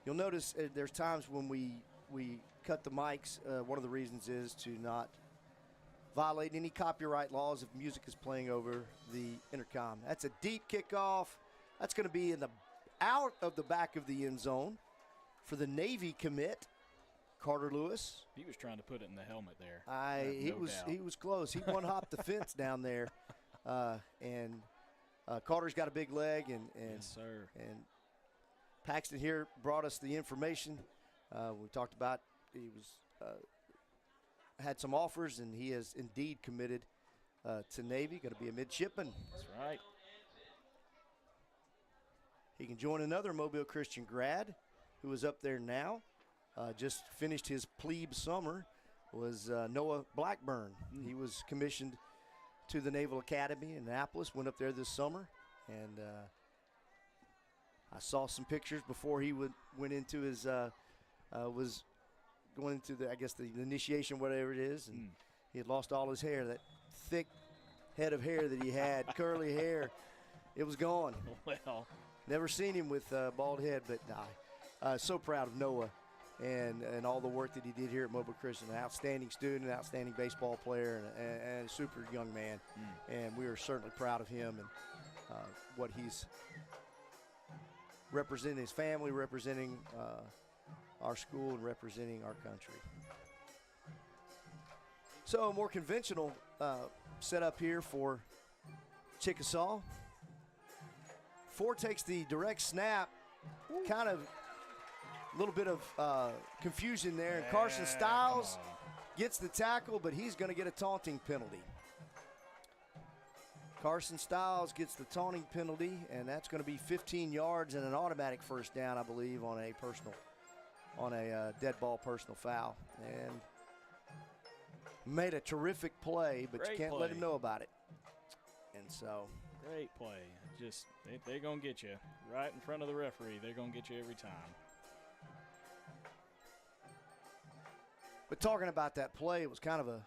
[SPEAKER 1] You'll notice there's times when we cut the mics. One of the reasons is to not violate any copyright laws if music is playing over the intercom. That's a deep kickoff. That's going to be out of the back of the end zone for the Navy commit, Carter Lewis.
[SPEAKER 2] He was trying to put it in the helmet there.
[SPEAKER 1] He was close. He one-hopped the fence down there, and Carter's got a big leg, and
[SPEAKER 2] yes, sir.
[SPEAKER 1] And Paxton here brought us the information. We talked about he had some offers, and he has indeed committed to Navy. Going to be a midshipman.
[SPEAKER 2] That's right.
[SPEAKER 1] He can join another Mobile Christian grad who is up there now. Just finished his plebe summer. Was Noah Blackburn. He was commissioned to the Naval Academy in Annapolis. Went up there this summer, and I saw some pictures before he went into his was going into the initiation, whatever it is, and he had lost all his hair. That thick head of hair that he had, curly hair, it was gone.
[SPEAKER 2] Well,
[SPEAKER 1] never seen him with bald head, but so proud of Noah and all the work that he did here at Mobile Christian. An outstanding student, an outstanding baseball player, and a super young man. And we are certainly proud of him and what he's representing his family, representing our school, and representing our country. So a more conventional setup here for Chickasaw. Ford takes the direct snap, kind of a little bit of confusion there. And Carson Stiles gets the tackle, but he's going to get a taunting penalty. Carson Stiles gets the taunting penalty, and that's going to be 15 yards and an automatic first down, I believe, on a dead ball personal foul. And made a terrific play, but you can't let him know about it. And so.
[SPEAKER 2] Great play. Just, they're going to get you right in front of the referee. They're going to get you every time.
[SPEAKER 1] But talking about that play, it was kind of a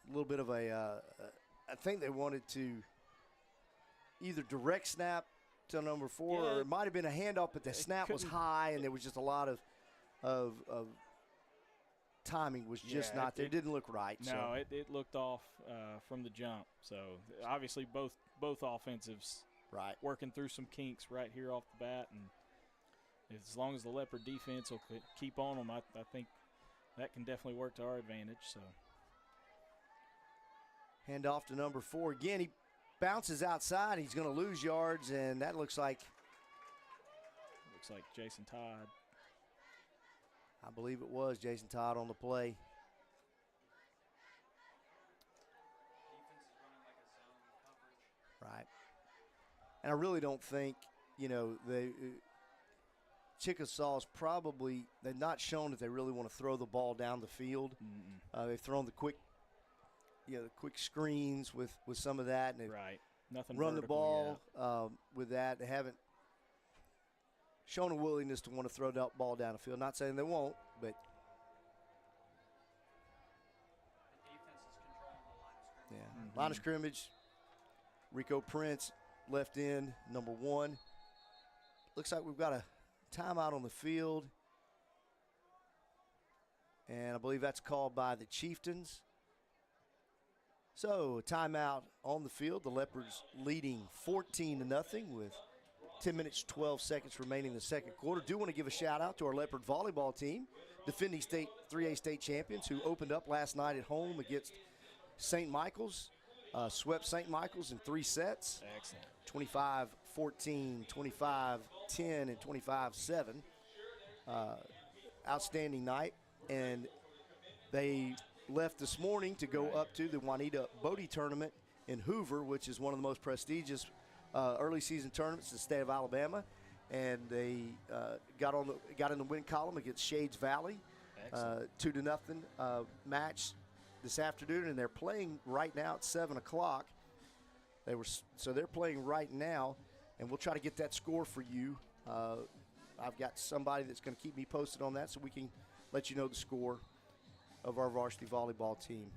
[SPEAKER 1] little bit of I think they wanted to either direct snap to number 4, or it might have been a handoff, but the snap was high, and there was just a lot of timing was just not there. It didn't look right.
[SPEAKER 2] No, it looked off from the jump. So obviously both offensives working through some kinks right here off the bat, and as long as the Leopard defense will keep on them, I think that can definitely work to our advantage. So
[SPEAKER 1] hand off to number 4 again. He bounces outside. He's going to lose yards, and that looks like
[SPEAKER 2] Jason Todd.
[SPEAKER 1] I believe it was Jason Todd on the play. Right. And I really don't think, Chickasaw's probably, they've not shown that they really want to throw the ball down the field. They've thrown the quick screens with some of that, and
[SPEAKER 2] nothing
[SPEAKER 1] run the ball
[SPEAKER 2] yet.
[SPEAKER 1] With that. They haven't shown a willingness to want to throw that ball down the field. Not saying they won't, but line of scrimmage. Rico Prince left in, number 1. Looks like we've got a timeout on the field, and I believe that's called by the Chieftains. So timeout on the field. The Leopards leading 14-0 with 10 minutes, 12 seconds remaining in the second quarter. Do want to give a shout out to our Leopard volleyball team, defending 3A state champions, who opened up last night at home against St. Michael's. Swept St. Michael's in 3 sets.
[SPEAKER 2] Excellent.
[SPEAKER 1] 25-14, 25-10, and 25-7. Outstanding night. And they left this morning to go up to the Juanita Bodie tournament in Hoover, which is one of the most prestigious early season tournaments in the state of Alabama. And they got in the win column against Shades Valley, 2-0 match this afternoon, and they're playing right now at 7 o'clock. They're playing right now, and we'll try to get that score for you. I've got somebody that's going to keep me posted on that, so we can let you know the score of our varsity volleyball team.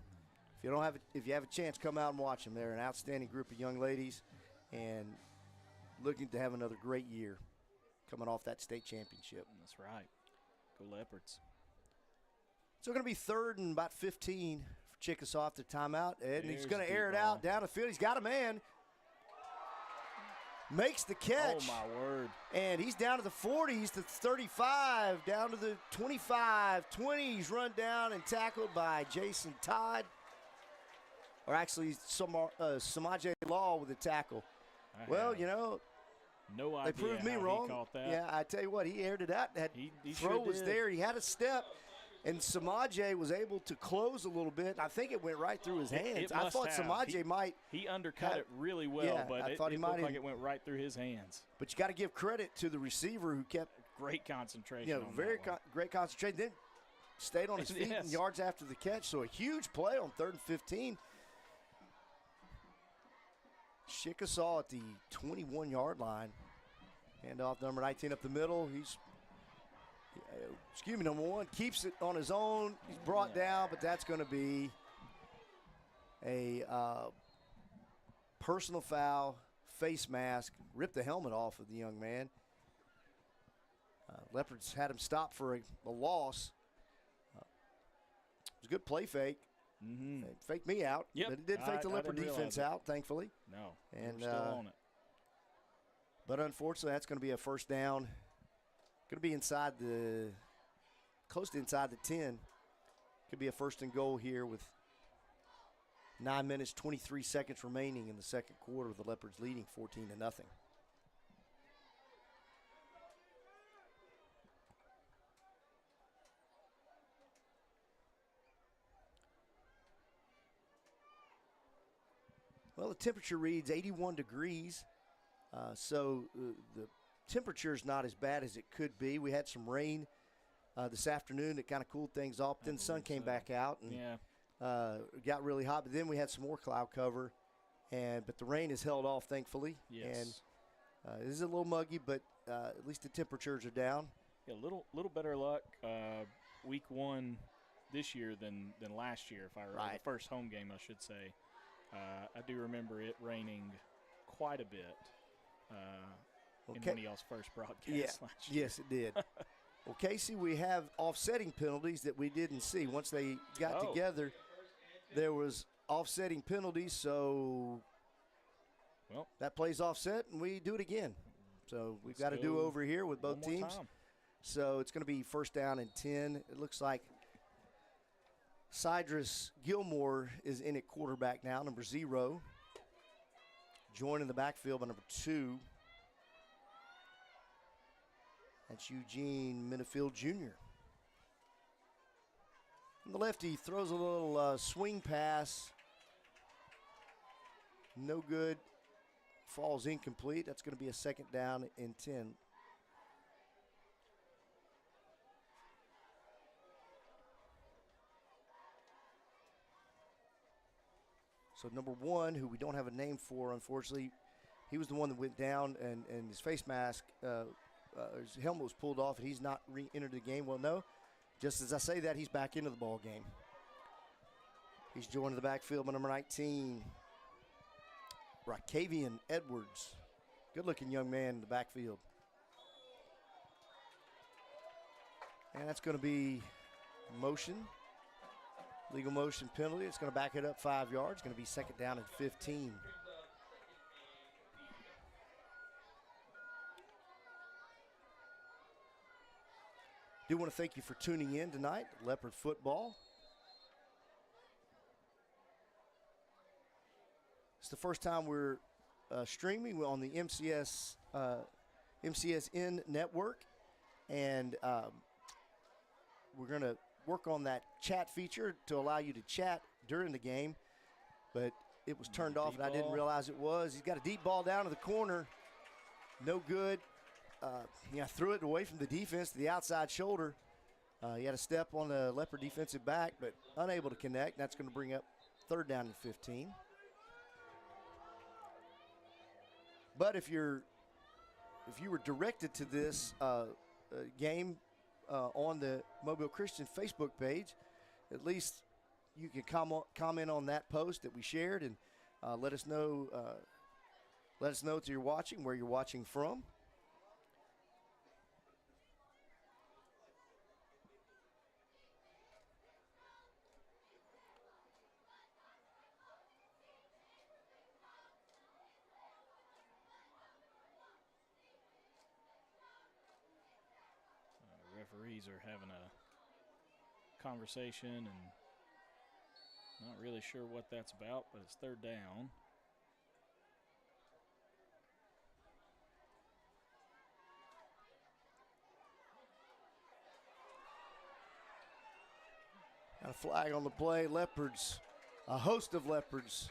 [SPEAKER 1] If you have a chance, come out and watch them. They're an outstanding group of young ladies, and looking to have another great year coming off that state championship.
[SPEAKER 2] That's right. Go Leopards.
[SPEAKER 1] So going to be 3rd and about 15 for Chickasaw after timeout. Ed, and he's going to air it out down the field. He's got a man. Makes the catch.
[SPEAKER 2] Oh, my word.
[SPEAKER 1] And he's down to the 40s, to 35, down to the 25, 20. He's run down and tackled by Jason Todd. Or actually, Samaje Law with a tackle. Well, you know,
[SPEAKER 2] no idea
[SPEAKER 1] they proved me wrong.
[SPEAKER 2] He caught that.
[SPEAKER 1] Yeah, I tell you what, he aired it out. Throw
[SPEAKER 2] sure
[SPEAKER 1] was
[SPEAKER 2] did.
[SPEAKER 1] there. He had a step. And Samaje was able to close a little bit. I think it went right through his hands. I thought Samaje might.
[SPEAKER 2] He undercut it really well, but it looked like it went right through his hands.
[SPEAKER 1] But you got to give credit to the receiver who kept
[SPEAKER 2] great concentration.
[SPEAKER 1] You know, great concentration. Then stayed on his feet in yards after the catch. So a huge play on 3rd and 15. Chickasaw at the 21-yard line. Handoff number 19 up the middle. Number 1 keeps it on his own. He's brought down, but that's going to be a personal foul, face mask, ripped the helmet off of the young man. Leopards had him stopped for a loss. It was a good play fake.
[SPEAKER 2] Mm-hmm.
[SPEAKER 1] It faked me out, but it did fake the Leopard defense out, thankfully.
[SPEAKER 2] No,
[SPEAKER 1] and
[SPEAKER 2] we're still on it.
[SPEAKER 1] But unfortunately, that's going to be a first down. Going to be close to inside the 10. Could be a 1st and goal here with 9 minutes, 23 seconds remaining in the second quarter. The Leopards leading 14-0. Well, the temperature reads 81 degrees, so the temperature is not as bad as it could be. We had some rain this afternoon that kind of cooled things off. Then the sun came back out and got really hot. But then we had some more cloud cover, but the rain has held off, thankfully.
[SPEAKER 2] Yes.
[SPEAKER 1] And it is a little muggy, but at least the temperatures are down.
[SPEAKER 2] Yeah, little better luck week 1 this year than last year, if I remember.
[SPEAKER 1] Right.
[SPEAKER 2] The first home game, I should say. I do remember it raining quite a bit in one of y'all's first broadcasts last year.
[SPEAKER 1] Yes, it did. Well, Casey, we have offsetting penalties that we didn't see. Once they got together, there was offsetting penalties, so that plays offset, and we do it again. So we've got to do over here with both teams. So it's going to be 1st down and 10. It looks like Cydrus Gilmore is in at quarterback now, number 0. Joining the backfield by number 2. That's Eugene Minifield Jr. And the lefty throws a little swing pass. No good. Falls incomplete. That's going to be a 2nd down and 10. So number 1, who we don't have a name for, unfortunately, he was the one that went down, and his face mask, his helmet was pulled off, and he's not re-entered the game. Well, no. Just as I say that, he's back into the ball game. He's joining the backfield by number 19, Rockavian Edwards. Good-looking young man in the backfield. And that's going to be motion. Legal motion penalty. It's going to back it up 5 yards. It's going to be 2nd down and 15. Do want to thank you for tuning in tonight. Leopard Football. It's the first time we're streaming on the MCSN network, and we're going to work on that chat feature to allow you to chat during the game, but it was turned off, and I didn't realize it was. He's got a deep ball down to the corner. No good. Threw it away from the defense to the outside shoulder. He had a step on the Leopard defensive back, but unable to connect. That's going to bring up 3rd down and 15. But if you were directed to this game on the Mobile Christian Facebook page, at least you can comment on that post that we shared and let us know that you're watching, where you're watching from.
[SPEAKER 2] Referees are having a conversation and not really sure what that's about, but it's 3rd down.
[SPEAKER 1] Got a flag on the play. Leopards, a host of Leopards,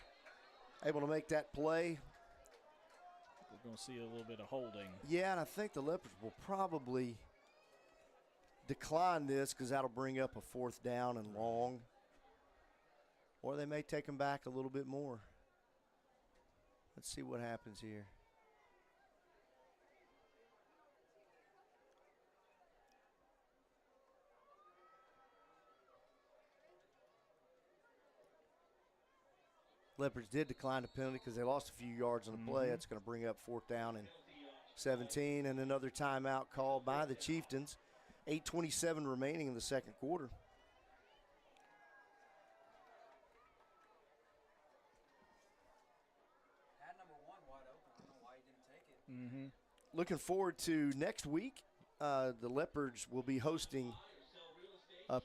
[SPEAKER 1] able to make that play.
[SPEAKER 2] We're going to see a little bit of holding.
[SPEAKER 1] Yeah, and I think the Leopards will probably decline this because that'll bring up a 4th down and long. Or they may take them back a little bit more. Let's see what happens here. Leopards did decline the penalty because they lost a few yards on the play. That's going to bring up 4th down and 17, and another timeout called by the Chieftains. 8:27 remaining in the 2nd quarter.
[SPEAKER 3] Had number 1 wide open. I don't know why he didn't take it.
[SPEAKER 1] Looking forward to next week. The Leopards will be hosting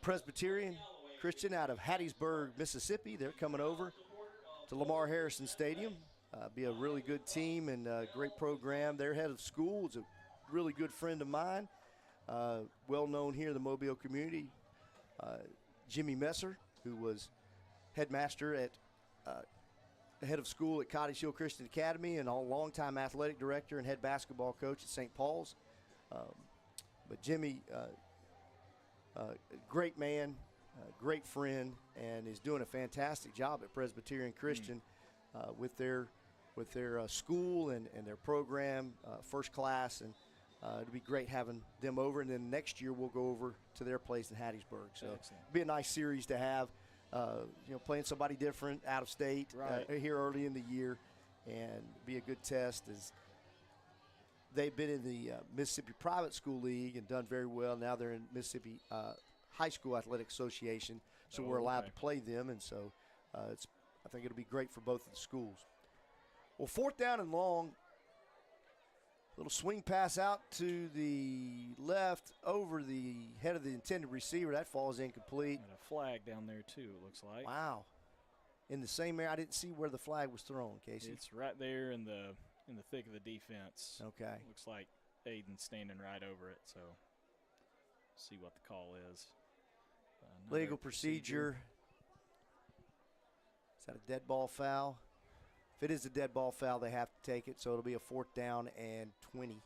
[SPEAKER 1] Presbyterian Christian out of Hattiesburg, Mississippi. They're coming over to Lamar Harrison Stadium. Be a really good team and a great program. Their head of school is a really good friend of mine. Well known here in the Mobile community, Jimmy Messer, who was headmaster at head of school at Cottage Hill Christian Academy and a longtime athletic director and head basketball coach at St. Paul's. But Jimmy, great man, great friend, and is doing a fantastic job at Presbyterian Christian with their school and their program, first class, and it'll be great having them over. And then next year we'll go over to their place in Hattiesburg. So it'll be a nice series to have, playing somebody different out of state here early in the year, and be a good test as they've been in the Mississippi Private School League and done very well. Now they're in Mississippi High School Athletic Association, so we're allowed to play them, and so I think it'll be great for both of the schools. Well, 4th down and long. Little swing pass out to the left over the head of the intended receiver. That falls incomplete.
[SPEAKER 2] And a flag down there, too, it looks like.
[SPEAKER 1] Wow. In the same area. I didn't see where the flag was thrown, Casey.
[SPEAKER 2] It's right there in the thick of the defense.
[SPEAKER 1] Okay.
[SPEAKER 2] Looks like Aiden's standing right over it, so see what the call is.
[SPEAKER 1] Legal procedure. Is that a dead ball foul? If it is a dead ball foul, they have to take it, so it'll be a 4th down and 20.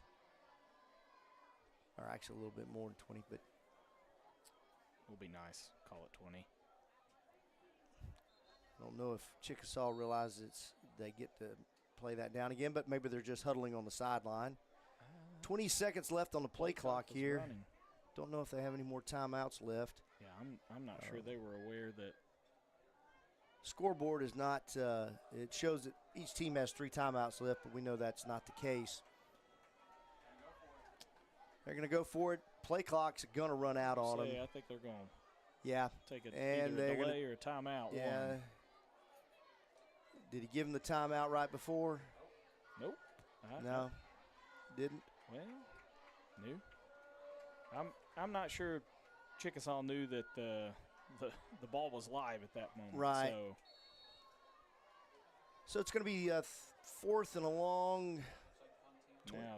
[SPEAKER 1] Or actually a little bit more than 20, but
[SPEAKER 2] will be nice. Call it 20.
[SPEAKER 1] I don't know if Chickasaw realizes they get to play that down again, but maybe they're just huddling on the sideline. 20 seconds left on the play clock here.
[SPEAKER 2] Running.
[SPEAKER 1] Don't know if they have any more timeouts left.
[SPEAKER 2] Yeah, I'm not sure they were aware that.
[SPEAKER 1] Scoreboard is not, it shows that each team has 3 timeouts left, but we know that's not the case. They're going to go for it. Play clock's going to run out on them.
[SPEAKER 2] I think they're going
[SPEAKER 1] to
[SPEAKER 2] take either a delay or a timeout.
[SPEAKER 1] Yeah.
[SPEAKER 2] One.
[SPEAKER 1] Did he give him the timeout right before?
[SPEAKER 2] Nope.
[SPEAKER 1] No, didn't.
[SPEAKER 2] Well, new. I'm not sure Chickasaw knew that the ball was live at that moment.
[SPEAKER 1] Right. So it's going to be 4th and a long,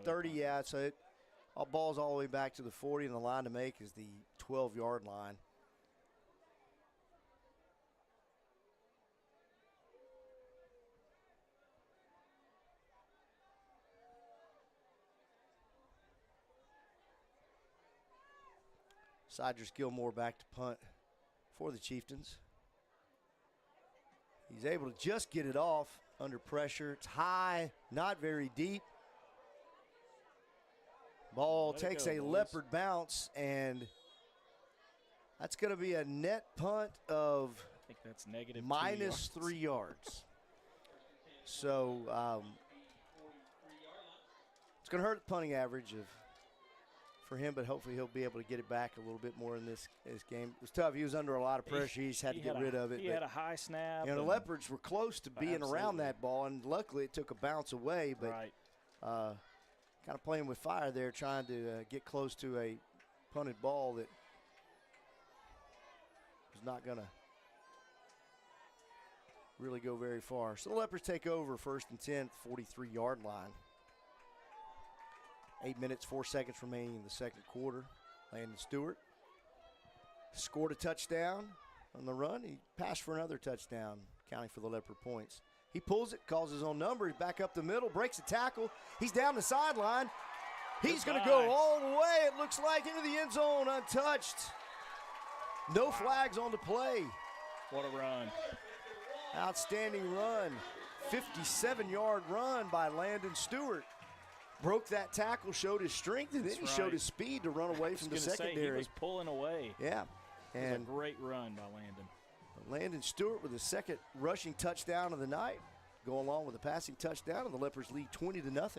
[SPEAKER 1] 30, yeah. So all balls all the way back to the 40, and the line to make is the 12-yard line. Cydrus Gilmore back to punt for the Chieftains. He's able to just get it off under pressure. It's high, not very deep. Ball takes a leopard bounce, and that's going to be a net punt of
[SPEAKER 2] I think that's negative
[SPEAKER 1] minus 3 yards. So it's going to hurt the punting average for him, but hopefully he'll be able to get it back a little bit more in this game. It was tough. He was under a lot of pressure. He just had to get rid of it.
[SPEAKER 2] He had a high snap.
[SPEAKER 1] The Leopards were close to being around that ball, and luckily it took a bounce away. But kind of playing with fire there, trying to get close to a punted ball that was not going to really go very far. So the Leopards take over 1st and 10 at the 43-yard line. 8 minutes, 4 seconds remaining in the second quarter. Landon Stewart scored a touchdown on the run. He passed for another touchdown, counting for the Leopard points. He pulls it, calls his own number. He's back up the middle, breaks a tackle. He's down the sideline. He's going to go all the way, it looks like, into the end zone untouched. No flags on the play.
[SPEAKER 2] What a run.
[SPEAKER 1] Outstanding run. 57-yard run by Landon Stewart. Broke that tackle, showed his strength, and then he showed his speed to run away from the secondary.
[SPEAKER 2] He was pulling away.
[SPEAKER 1] Yeah.
[SPEAKER 2] And it was a great run by Landon.
[SPEAKER 1] Landon Stewart with his second rushing touchdown of the night, go along with a passing touchdown, and the Leopards lead 20-0.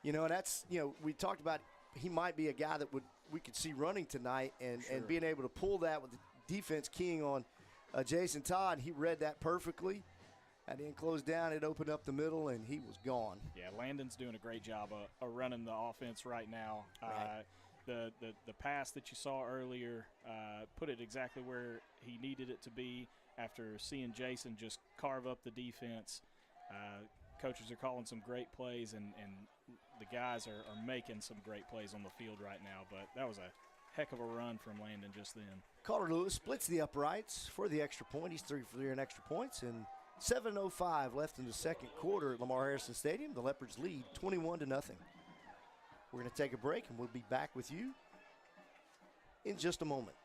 [SPEAKER 1] You know, and that's, we talked about he might be a guy that we could see running tonight, and being able to pull that with the defense keying on Jason Todd. He read that perfectly. I didn't close down. It opened up the middle, and he was gone.
[SPEAKER 2] Yeah, Landon's doing a great job of running the offense right now. Right. The pass that you saw earlier put it exactly where he needed it to be after seeing Jason just carve up the defense. Coaches are calling some great plays, and the guys are making some great plays on the field right now. But that was a heck of a run from Landon just then.
[SPEAKER 1] Carter Lewis splits the uprights for the extra point. He's 3 for 3 in extra points, and 7:05 left in the second quarter at Lamar Harrison Stadium. The Leopards lead 21-0. We're going to take a break, and we'll be back with you in just a moment.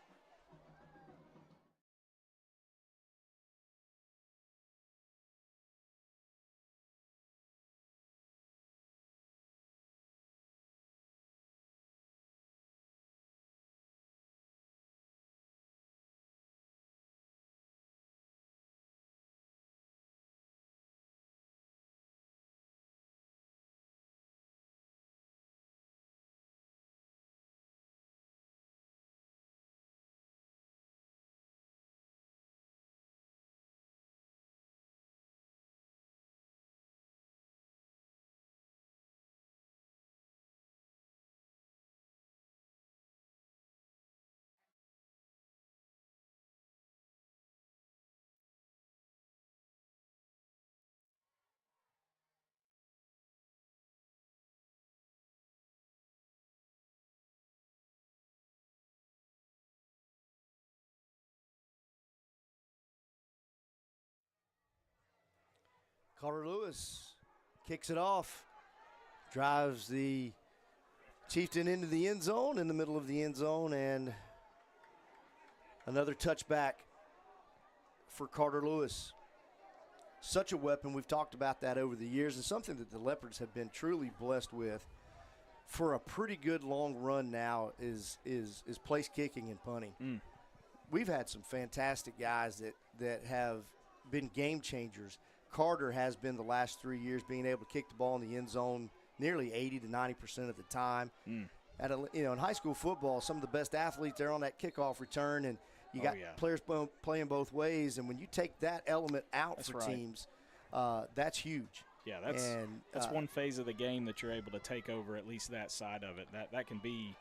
[SPEAKER 1] Carter Lewis kicks it off, drives the Chieftain into the end zone, in the middle of the end zone, and another touchback for Carter Lewis. Such a weapon. We've talked about that over the years, and something that the Leopards have been truly blessed with for a pretty good long run now is place kicking and punting. We've had some fantastic guys that have been game changers. Carter has been the last 3 years being able to kick the ball in the end zone nearly 80 to 90% of the time. In high school football, some of the best athletes are on that kickoff return, and you got players playing both ways. And when you take that element out for teams, that's huge.
[SPEAKER 2] Yeah, that's one phase of the game that you're able to take over, at least that side of it. That can be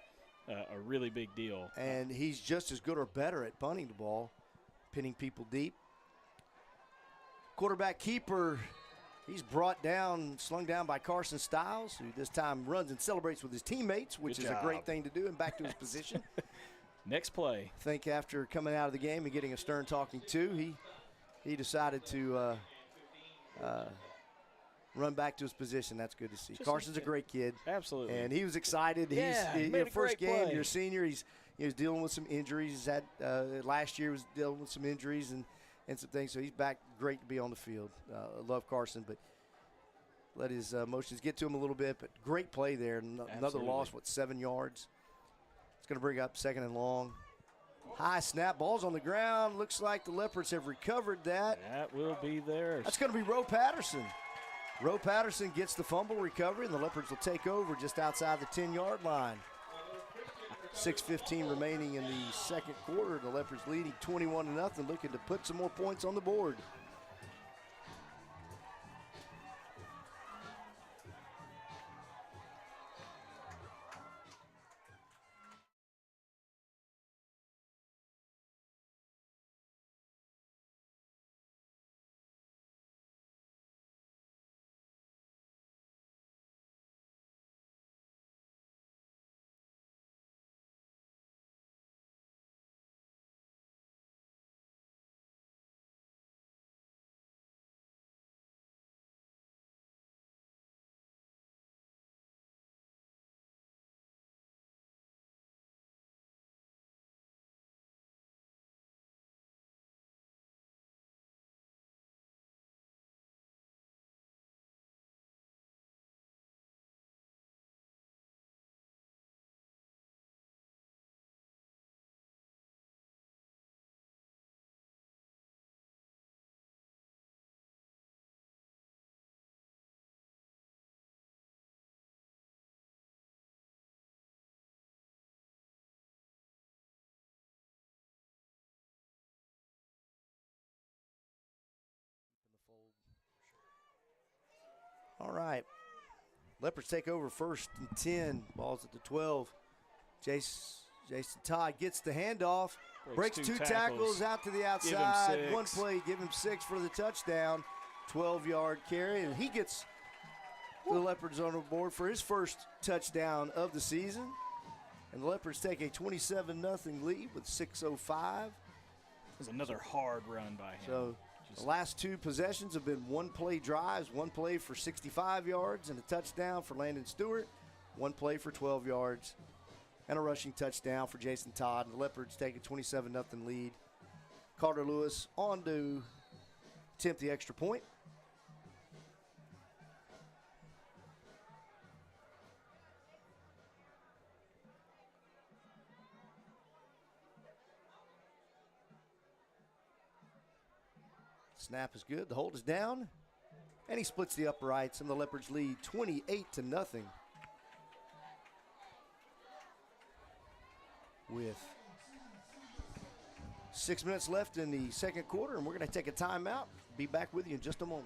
[SPEAKER 2] a really big deal.
[SPEAKER 1] And he's just as good or better at punting the ball, pinning people deep. Quarterback keeper, he's brought down, slung down by Carson Stiles, who this time runs and celebrates with his teammates, which is a great thing to do, and back to his position.
[SPEAKER 2] Next play.
[SPEAKER 1] I think after coming out of the game and getting a stern talking to, he decided to run back to his position. That's good to see. Carson's a great kid.
[SPEAKER 2] Absolutely.
[SPEAKER 1] And he was excited.
[SPEAKER 2] Yeah, he made a
[SPEAKER 1] first
[SPEAKER 2] great
[SPEAKER 1] game,
[SPEAKER 2] play.
[SPEAKER 1] you're a senior. He was dealing with some injuries. He's had last year was dealing with some injuries and some things. So he's back. Great to be on the field. I love Carson, but let his emotions get to him a little bit. But great play there. Another loss, 7 yards? It's going to bring up 2nd and long. High snap, ball's on the ground. Looks like the Leopards have recovered that.
[SPEAKER 2] That will be theirs.
[SPEAKER 1] That's going to be Roe Patterson. Roe Patterson gets the fumble recovery, and the Leopards will take over just outside the 10-yard line. 6:15 remaining in the second quarter. The Leopards leading 21-0, looking to put some more points on the board. All right. Leopards take over 1st and 10. Ball's at the 12. Jason Todd gets the handoff. Breaks two tackles out to the outside. One play, give him 6 for the touchdown. 12-yard carry. And he gets the Leopards on the board for his first touchdown of the season. And the Leopards take a 27-0 lead with 6:05.
[SPEAKER 2] It was another hard run by him.
[SPEAKER 1] So the last 2 possessions have been one-play drives, one play for 65 yards and a touchdown for Landon Stewart, one play for 12 yards, and a rushing touchdown for Jason Todd. The Leopards take a 27-0 lead. Carter Lewis on to attempt the extra point. Snap is good. The hold is down. And he splits the uprights, and the Leopards lead 28-0. With 6 minutes left in the second quarter, and we're going to take a timeout. Be back with you in just a moment.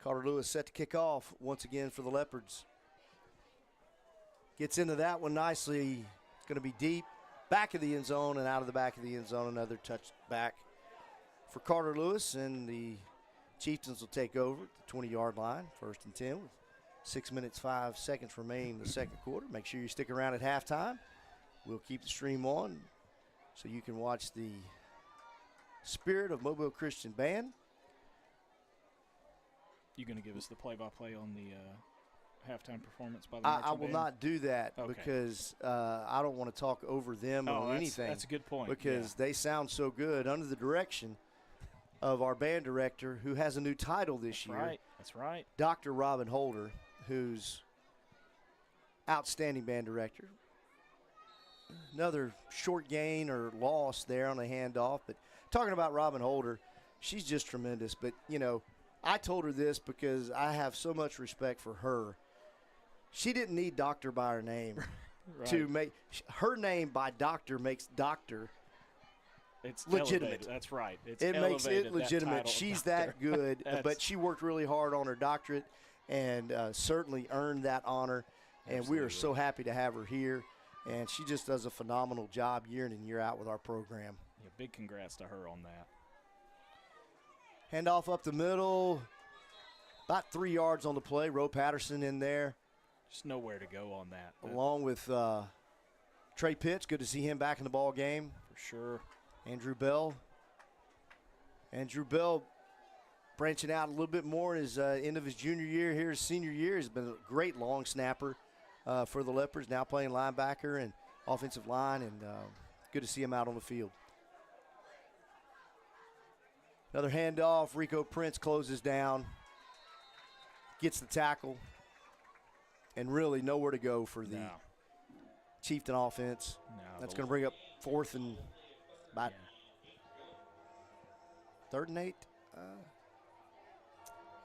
[SPEAKER 1] Carter Lewis set to kick off once again for the Leopards. Gets into that one nicely. It's going to be deep. Back of the end zone and out of the back of the end zone. Another touchback for Carter Lewis, and the Chieftains will take over at the 20-yard line. 1st and 10 with 6 minutes, 5 seconds remain in the second quarter. Make sure you stick around at halftime. We'll keep the stream on so you can watch the Spirit of Mobile Christian Band.
[SPEAKER 2] You going to give us the play-by-play on the halftime performance by the marching
[SPEAKER 1] I will
[SPEAKER 2] band?
[SPEAKER 1] not do that
[SPEAKER 2] Okay.
[SPEAKER 1] because I don't want to talk over them or anything.
[SPEAKER 2] That's a good point.
[SPEAKER 1] Because they sound so good under the direction of our band director, who has a new title this year.
[SPEAKER 2] That's right.
[SPEAKER 1] Dr. Robin Holder, who's outstanding band director. Another short gain or loss there on the handoff. But talking about Robin Holder, she's just tremendous. But, you know, I told her this because I have so much respect for her. She didn't need doctor by her name to make her name by doctor makes doctor.
[SPEAKER 2] It's
[SPEAKER 1] legitimate.
[SPEAKER 2] Elevated. That's right.
[SPEAKER 1] It makes it legitimate. She's that good, but
[SPEAKER 2] That's-
[SPEAKER 1] she worked really hard on her doctorate and certainly earned that honor. And we are so happy to have her here. And she just does a phenomenal job year in and year out with our program.
[SPEAKER 2] Yeah, big congrats to her on that.
[SPEAKER 1] Handoff up the middle. About 3 yards on the play. Roe Patterson in there.
[SPEAKER 2] Just nowhere to go on that.
[SPEAKER 1] Along with Trey Pitts. Good to see him back in the ball game.
[SPEAKER 2] For sure.
[SPEAKER 1] Andrew Bell. Andrew Bell branching out a little bit more in his end of his junior year. Here his senior year. He's been a great long snapper for the Leopards. Now playing linebacker and offensive line. And good to see him out on the field. Another handoff. Rico Prince closes down. Gets the tackle. And really nowhere to go for the Chieftain offense. That's going to bring up 4th and about 3rd and 8. I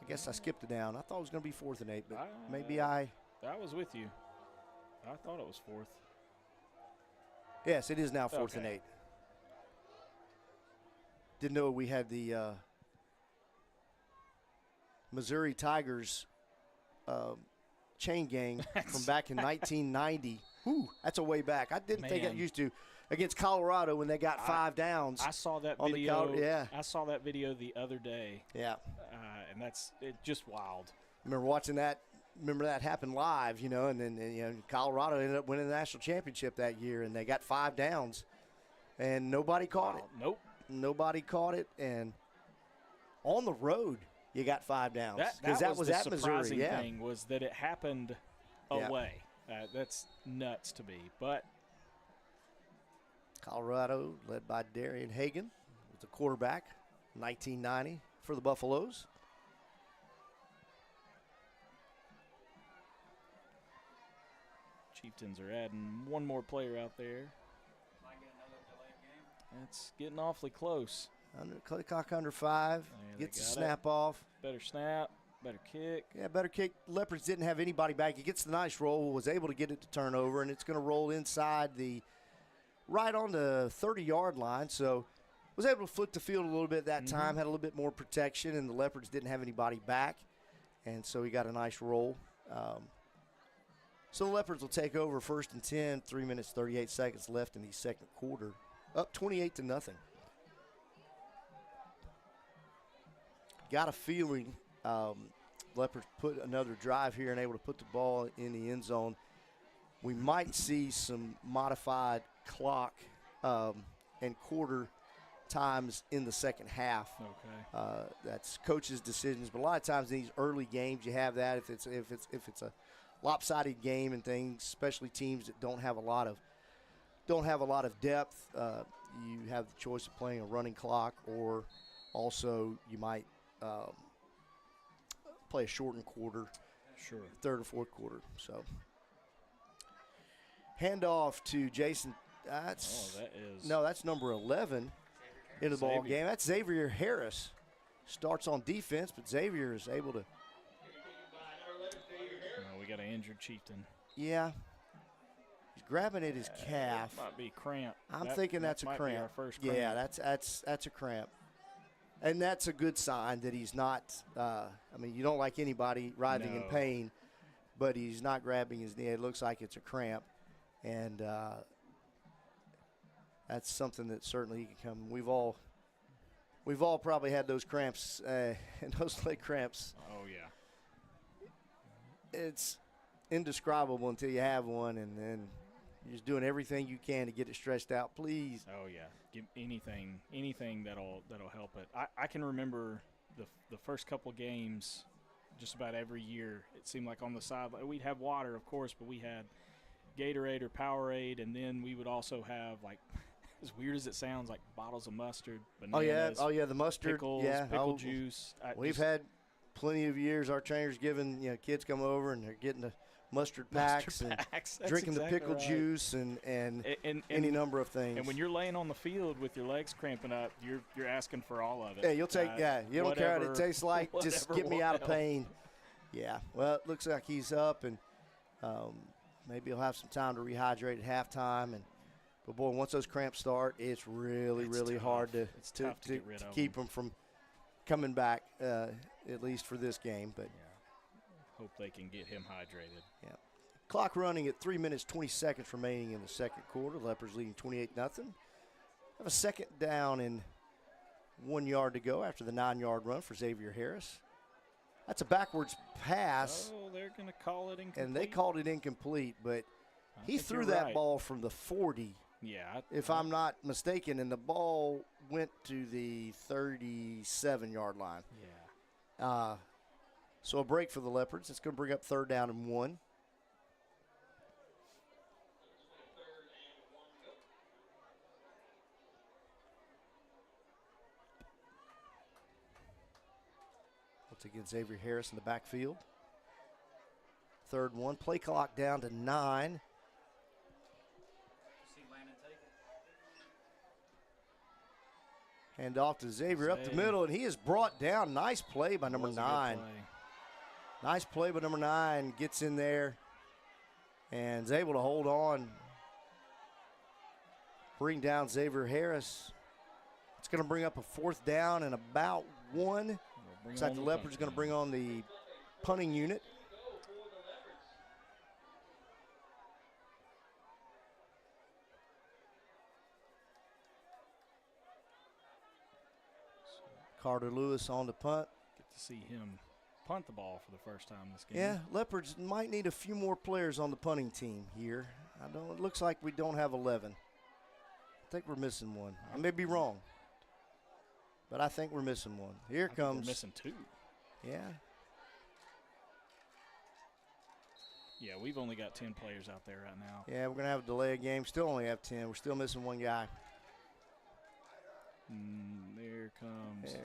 [SPEAKER 1] guess I skipped it down. I thought it was going to be 4th and 8, but maybe I
[SPEAKER 2] was with you. I thought it was 4th.
[SPEAKER 1] Yes, it is now 4th and 8. Didn't know we had the Missouri Tigers chain gang from back in 1990. Whew, that's a way back. I didn't think I used to. Against Colorado when they got 5 downs.
[SPEAKER 2] I saw that
[SPEAKER 1] on
[SPEAKER 2] video.
[SPEAKER 1] Yeah.
[SPEAKER 2] I saw that video the other day.
[SPEAKER 1] Yeah.
[SPEAKER 2] And that's just wild.
[SPEAKER 1] Remember watching that. Remember that happened live, you know, and then you know, Colorado ended up winning the national championship that year, and they got 5 downs, and nobody caught it.
[SPEAKER 2] Nope.
[SPEAKER 1] Nobody caught it, and on the road you got 5 downs because that was at Missouri.
[SPEAKER 2] The surprising thing was that it happened away. That's nuts to me, but.
[SPEAKER 1] Colorado, led by Darian Hagan, was the quarterback, 1990 for the Buffaloes.
[SPEAKER 2] Chieftains are adding one more player out there.
[SPEAKER 3] Might get another delayed game.
[SPEAKER 2] It's getting awfully close.
[SPEAKER 1] Clock under 5, gets the snap off.
[SPEAKER 2] Better snap, better kick.
[SPEAKER 1] Yeah, better kick. Leopards didn't have anybody back. He gets the nice roll, was able to get it to turn over, and it's going to roll inside right on the 30-yard line. So was able to flip the field a little bit that time, had a little bit more protection, and the Leopards didn't have anybody back. And so he got a nice roll. So the Leopards will take over 1st and 10, 3 minutes, 38 seconds left in the second quarter. Up 28-0. Got a feeling Leopards put another drive here and able to put the ball in the end zone. We might see some modified clock and quarter times in the second half.
[SPEAKER 2] Okay.
[SPEAKER 1] That's coaches' decisions, but a lot of times in these early games you have that. If it's a lopsided game and things, especially teams that don't have a lot of depth, you have the choice of playing a running clock, or also you might play a shortened quarter.
[SPEAKER 2] Sure.
[SPEAKER 1] 3rd or 4th quarter. So handoff to Jason. That's number 11 in the ball game. That's Xavier Harris. Starts on defense, but Xavier is able to.
[SPEAKER 2] We got an injured Chieftain.
[SPEAKER 1] Yeah. He's grabbing at his calf.
[SPEAKER 2] Might be cramp.
[SPEAKER 1] I'm thinking that's a
[SPEAKER 2] might
[SPEAKER 1] cramp.
[SPEAKER 2] Be our first cramp.
[SPEAKER 1] Yeah, that's a cramp. And that's a good sign that he's not you don't like anybody writhing in pain, but he's not grabbing his knee. It looks like it's a cramp. And that's something that certainly can come. We've all probably had those cramps and those leg cramps.
[SPEAKER 2] Oh, yeah.
[SPEAKER 1] it's indescribable until you have one, and then you're just doing everything you can to get it stretched out. Please.
[SPEAKER 2] Oh yeah, give anything that'll help it. I can remember the first couple of games, just about every year. It seemed like on the side we'd have water, of course, but we had Gatorade or Powerade, and then we would also have, like, as weird as it sounds, like bottles of mustard, bananas.
[SPEAKER 1] Oh yeah, the mustard.
[SPEAKER 2] Pickles,
[SPEAKER 1] yeah,
[SPEAKER 2] pickle juice.
[SPEAKER 1] We've had plenty of years. Our trainers giving kids come over and they're getting the mustard packs and drinking the pickle juice and any number of things.
[SPEAKER 2] And when you're laying on the field with your legs cramping up, you're asking for all of it.
[SPEAKER 1] Yeah, you'll take. You don't care what it tastes like. Just get me out of pain. Yeah. Well, it looks like he's up, and maybe he'll have some time to rehydrate at halftime. But boy, once those cramps start, it's really
[SPEAKER 2] tough.
[SPEAKER 1] hard to
[SPEAKER 2] get rid of
[SPEAKER 1] keep them from coming back. At least for this game, but.
[SPEAKER 2] Yeah. Hope they can get him hydrated.
[SPEAKER 1] Yeah. Clock running at 3 minutes, 20 seconds remaining in the second quarter. Leopards leading 28-0. Have a second down and 1 yard to go after the 9-yard run for Xavier Harris. That's a backwards pass.
[SPEAKER 2] Oh, they're going to call it incomplete.
[SPEAKER 1] And they called it incomplete, but he threw that ball from the 40.
[SPEAKER 2] Yeah.
[SPEAKER 1] If I'm not mistaken, and the ball went to the 37-yard line.
[SPEAKER 2] Yeah.
[SPEAKER 1] So a break for the Leopards. It's going to bring up 3rd down and 1. Once again, Xavier Harris in the backfield. 3rd and 1. Play clock down to 9.
[SPEAKER 3] See Landon take it.
[SPEAKER 1] Hand off to Xavier up the middle, and he is brought down. Nice play by number 9. Nice play by number 9. Gets in there and is able to hold on. Bring down Xavier Harris. It's going to bring up a 4th down and about 1. Looks like the Leopards are going to bring on the punting unit. Carter Lewis on the punt.
[SPEAKER 2] Get to see him punt the ball for the first time this game.
[SPEAKER 1] Yeah, Leopards might need a few more players on the punting team here. It looks like we don't have 11. I think we're missing one. I may be wrong, but I think we're missing one. Here comes.
[SPEAKER 2] We're missing 2.
[SPEAKER 1] Yeah.
[SPEAKER 2] Yeah, we've only got 10 players out there right now.
[SPEAKER 1] Yeah, we're going to have a delay of game. Still only have 10. We're still missing one guy.
[SPEAKER 2] There comes.
[SPEAKER 1] There.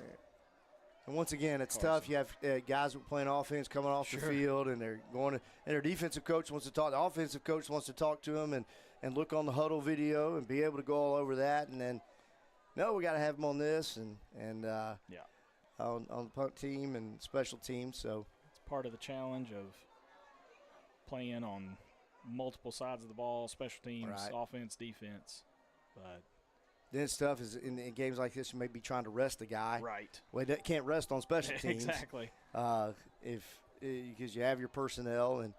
[SPEAKER 1] And once again, it's tough. You have guys playing offense coming off the field, and they're going to, and their defensive coach wants to talk. The offensive coach wants to talk to them and look on the huddle video and be able to go all over that. And then, no, we got to have them on this and on the punt team and special teams. So
[SPEAKER 2] it's part of the challenge of playing on multiple sides of the ball, special teams, offense, defense. But
[SPEAKER 1] then stuff is in games like this, you may be trying to rest a guy.
[SPEAKER 2] Right.
[SPEAKER 1] Well, you can't rest on special teams.
[SPEAKER 2] Exactly.
[SPEAKER 1] Because you have your personnel and.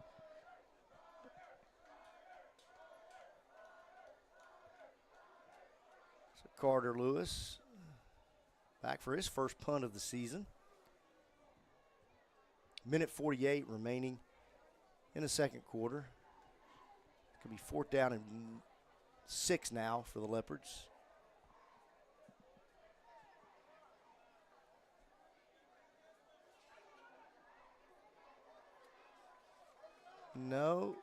[SPEAKER 1] So Carter Lewis back for his first punt of the season. Minute 48 remaining in the second quarter. Could be 4th down and 6 now for the Leopards. No,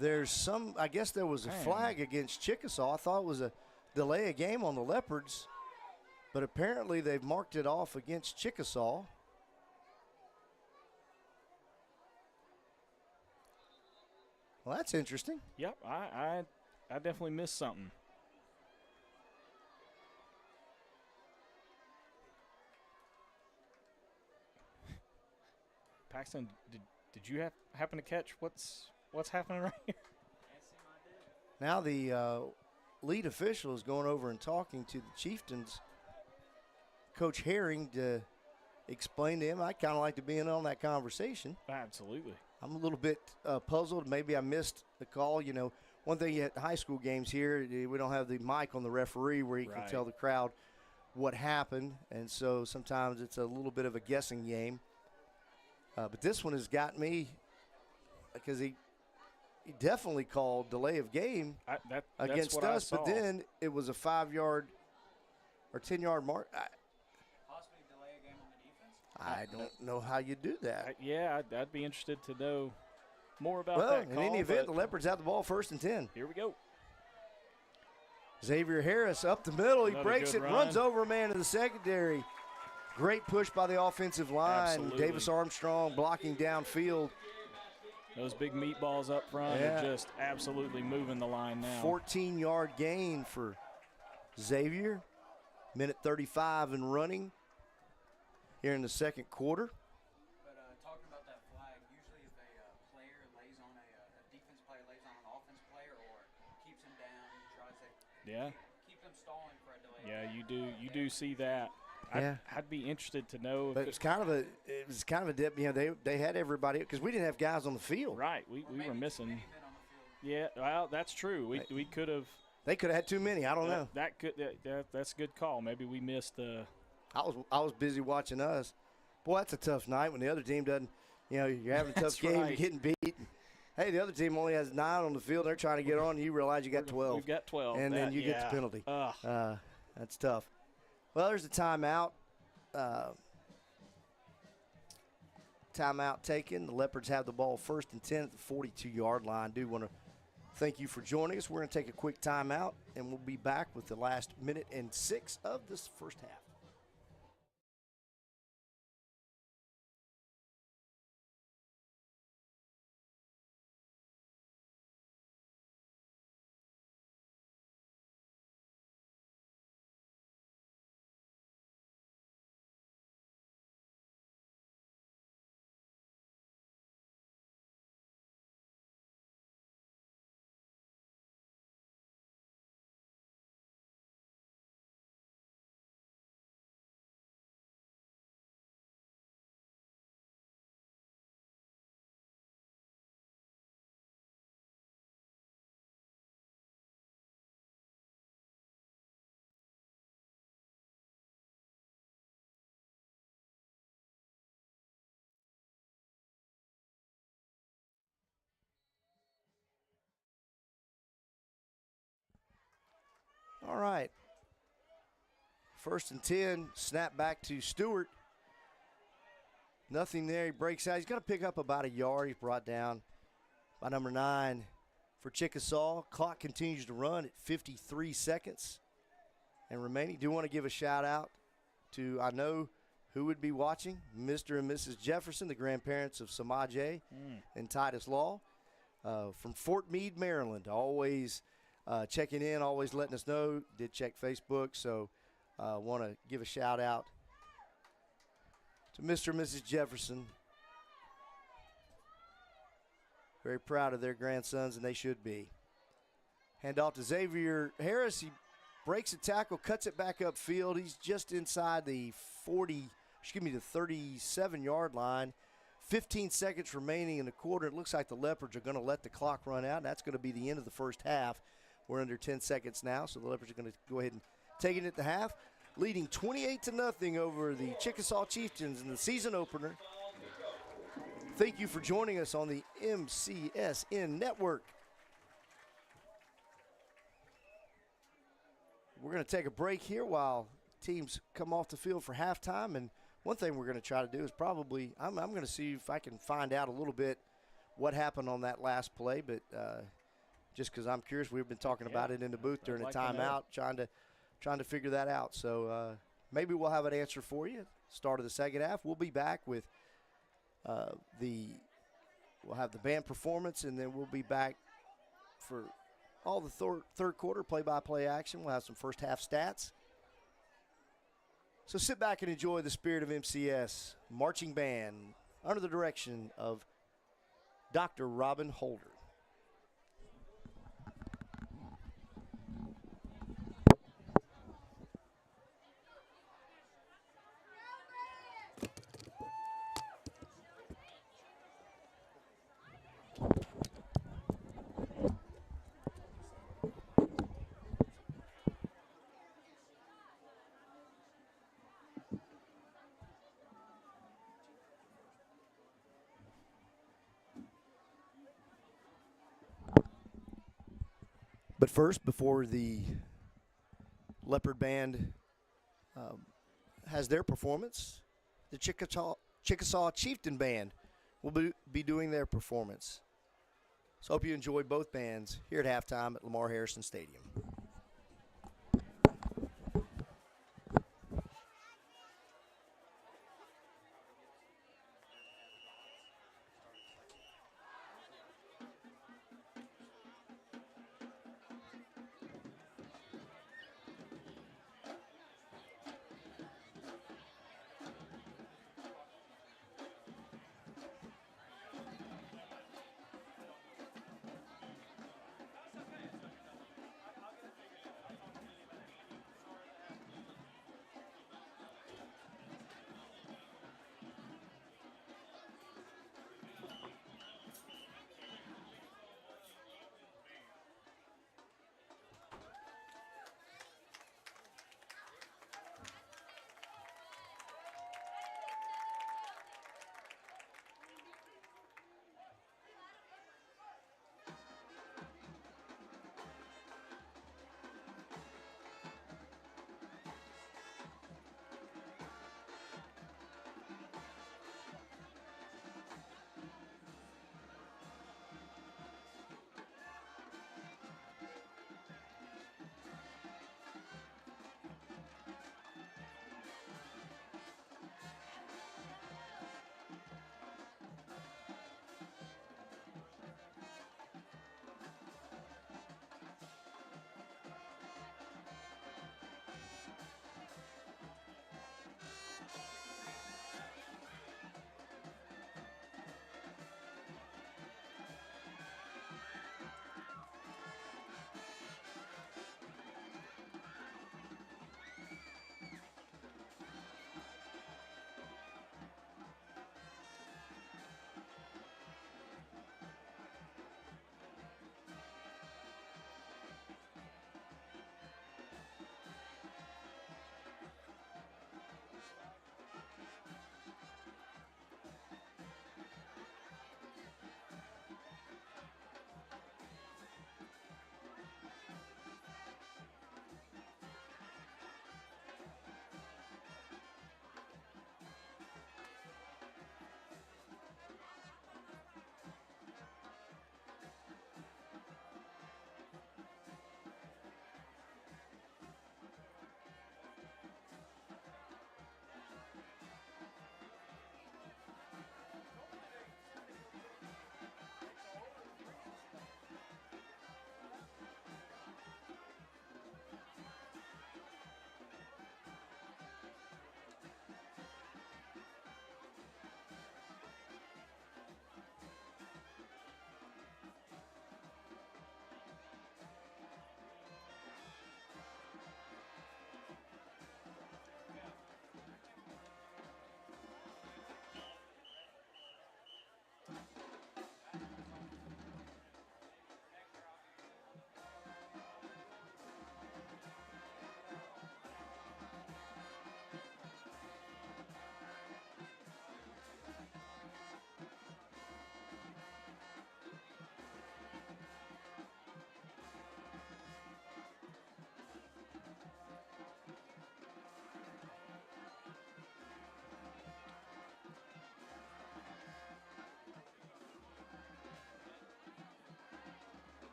[SPEAKER 1] there's some, I guess there was a flag against Chickasaw. I thought it was a delay of game on the Leopards, but apparently they've marked it off against Chickasaw. Well, that's interesting.
[SPEAKER 2] Yep, I definitely missed something. Paxton, did you happen to catch what's happening right here?
[SPEAKER 1] Now the lead official is going over and talking to the Chieftains, Coach Herring, to explain to him. I'd kind of like to be in on that conversation.
[SPEAKER 2] Absolutely.
[SPEAKER 1] I'm a little bit puzzled. Maybe I missed the call. You know, one thing at high school games here, we don't have the mic on the referee where he can tell the crowd what happened, and so sometimes it's a little bit of a guessing game. But this one has got me because he definitely called delay of game
[SPEAKER 2] That's
[SPEAKER 1] against
[SPEAKER 2] what
[SPEAKER 1] us,
[SPEAKER 2] I
[SPEAKER 1] but
[SPEAKER 2] saw.
[SPEAKER 1] then it was a 5-yard or 10-yard mark.
[SPEAKER 3] Possibly delay a game on the defense?
[SPEAKER 1] I don't know how you do that.
[SPEAKER 2] I'd be interested to know more about
[SPEAKER 1] Well,
[SPEAKER 2] that
[SPEAKER 1] in
[SPEAKER 2] call,
[SPEAKER 1] any event, the
[SPEAKER 2] but
[SPEAKER 1] Leopards have the ball 1st and 10.
[SPEAKER 2] here we go.
[SPEAKER 1] Xavier Harris up the middle. He
[SPEAKER 2] Another
[SPEAKER 1] breaks
[SPEAKER 2] good
[SPEAKER 1] it,
[SPEAKER 2] run.
[SPEAKER 1] runs over a man in the secondary. Great push by the offensive line.
[SPEAKER 2] Absolutely.
[SPEAKER 1] Davis Armstrong blocking downfield.
[SPEAKER 2] Those big meatballs up front
[SPEAKER 1] Yeah.
[SPEAKER 2] are just absolutely moving the line now.
[SPEAKER 1] 14-yard gain for Xavier. Minute 35 and running here in the second quarter.
[SPEAKER 3] But talking about that flag, usually if a player lays on a defense player lays on an offense player or keeps him down, tries to
[SPEAKER 2] Yeah.
[SPEAKER 3] keep them stalling for a delay.
[SPEAKER 2] Yeah, you do see that.
[SPEAKER 1] Yeah.
[SPEAKER 2] I'd be interested to know.
[SPEAKER 1] But it was kind of a dip. You know, they had everybody because we didn't have guys on the field.
[SPEAKER 2] Right, we were missing.
[SPEAKER 3] Men on the field.
[SPEAKER 2] Yeah, well, that's true. We could have.
[SPEAKER 1] They could have had too many. I don't know.
[SPEAKER 2] That's a good call. Maybe we missed.
[SPEAKER 1] I was busy watching us. Boy, that's a tough night when the other team doesn't. You know, you're having a tough
[SPEAKER 2] That's
[SPEAKER 1] game.
[SPEAKER 2] right.
[SPEAKER 1] You're getting beat. Hey, the other team only has 9 on the field. They're trying to get on. And you realize you got 12.
[SPEAKER 2] We've got 12.
[SPEAKER 1] And then you get the penalty. That's tough. Well, there's a timeout. Timeout taken. The Leopards have the ball 1st and 10 at the 42-yard line. Do want to thank you for joining us. We're going to take a quick timeout, and we'll be back with the last minute and 6 of this first half. All right. 1st and 10, snap back to Stewart. Nothing there. He breaks out. He's going to pick up about a yard. He's brought down by number 9 for Chickasaw. Clock continues to run at 53 seconds and remaining. Do want to give a shout out to, I know who would be watching, Mr. and Mrs. Jefferson, the grandparents of Samaje and Titus Law from Fort Meade, Maryland. Always checking in, always letting us know. Did check Facebook, so want to give a shout out to Mr. and Mrs. Jefferson. Very proud of their grandsons, and they should be. Hand off to Xavier Harris. He breaks a tackle, cuts it back upfield. He's just inside the 37-yard line. 15 seconds remaining in the quarter. It looks like the Leopards are going to let the clock run out. That's going to be the end of the first half. We're under 10 seconds now, so the Leopards are going to go ahead and take it at the half, leading 28-0 over the Chickasaw Chieftains in the season opener. Thank you for joining us on the MCSN Network. We're going to take a break here while teams come off the field for halftime, and one thing we're going to try to do is probably, I'm going to see if I can find out a little bit what happened on that last play, but just because I'm curious, we've been talking about it in the booth during the timeout, trying to figure that out. So maybe we'll have an answer for you. Start of the second half. We'll be back with we'll have the band performance, and then we'll be back for all the third quarter play-by-play action. We'll have some first half stats. So sit back and enjoy the spirit of MCS marching band under the direction of Dr. Robin Holder. But first, before the Leopard Band has their performance, the Chickasaw Chieftain Band will be doing their performance. So hope you enjoyed both bands here at halftime at Lamar Harrison Stadium.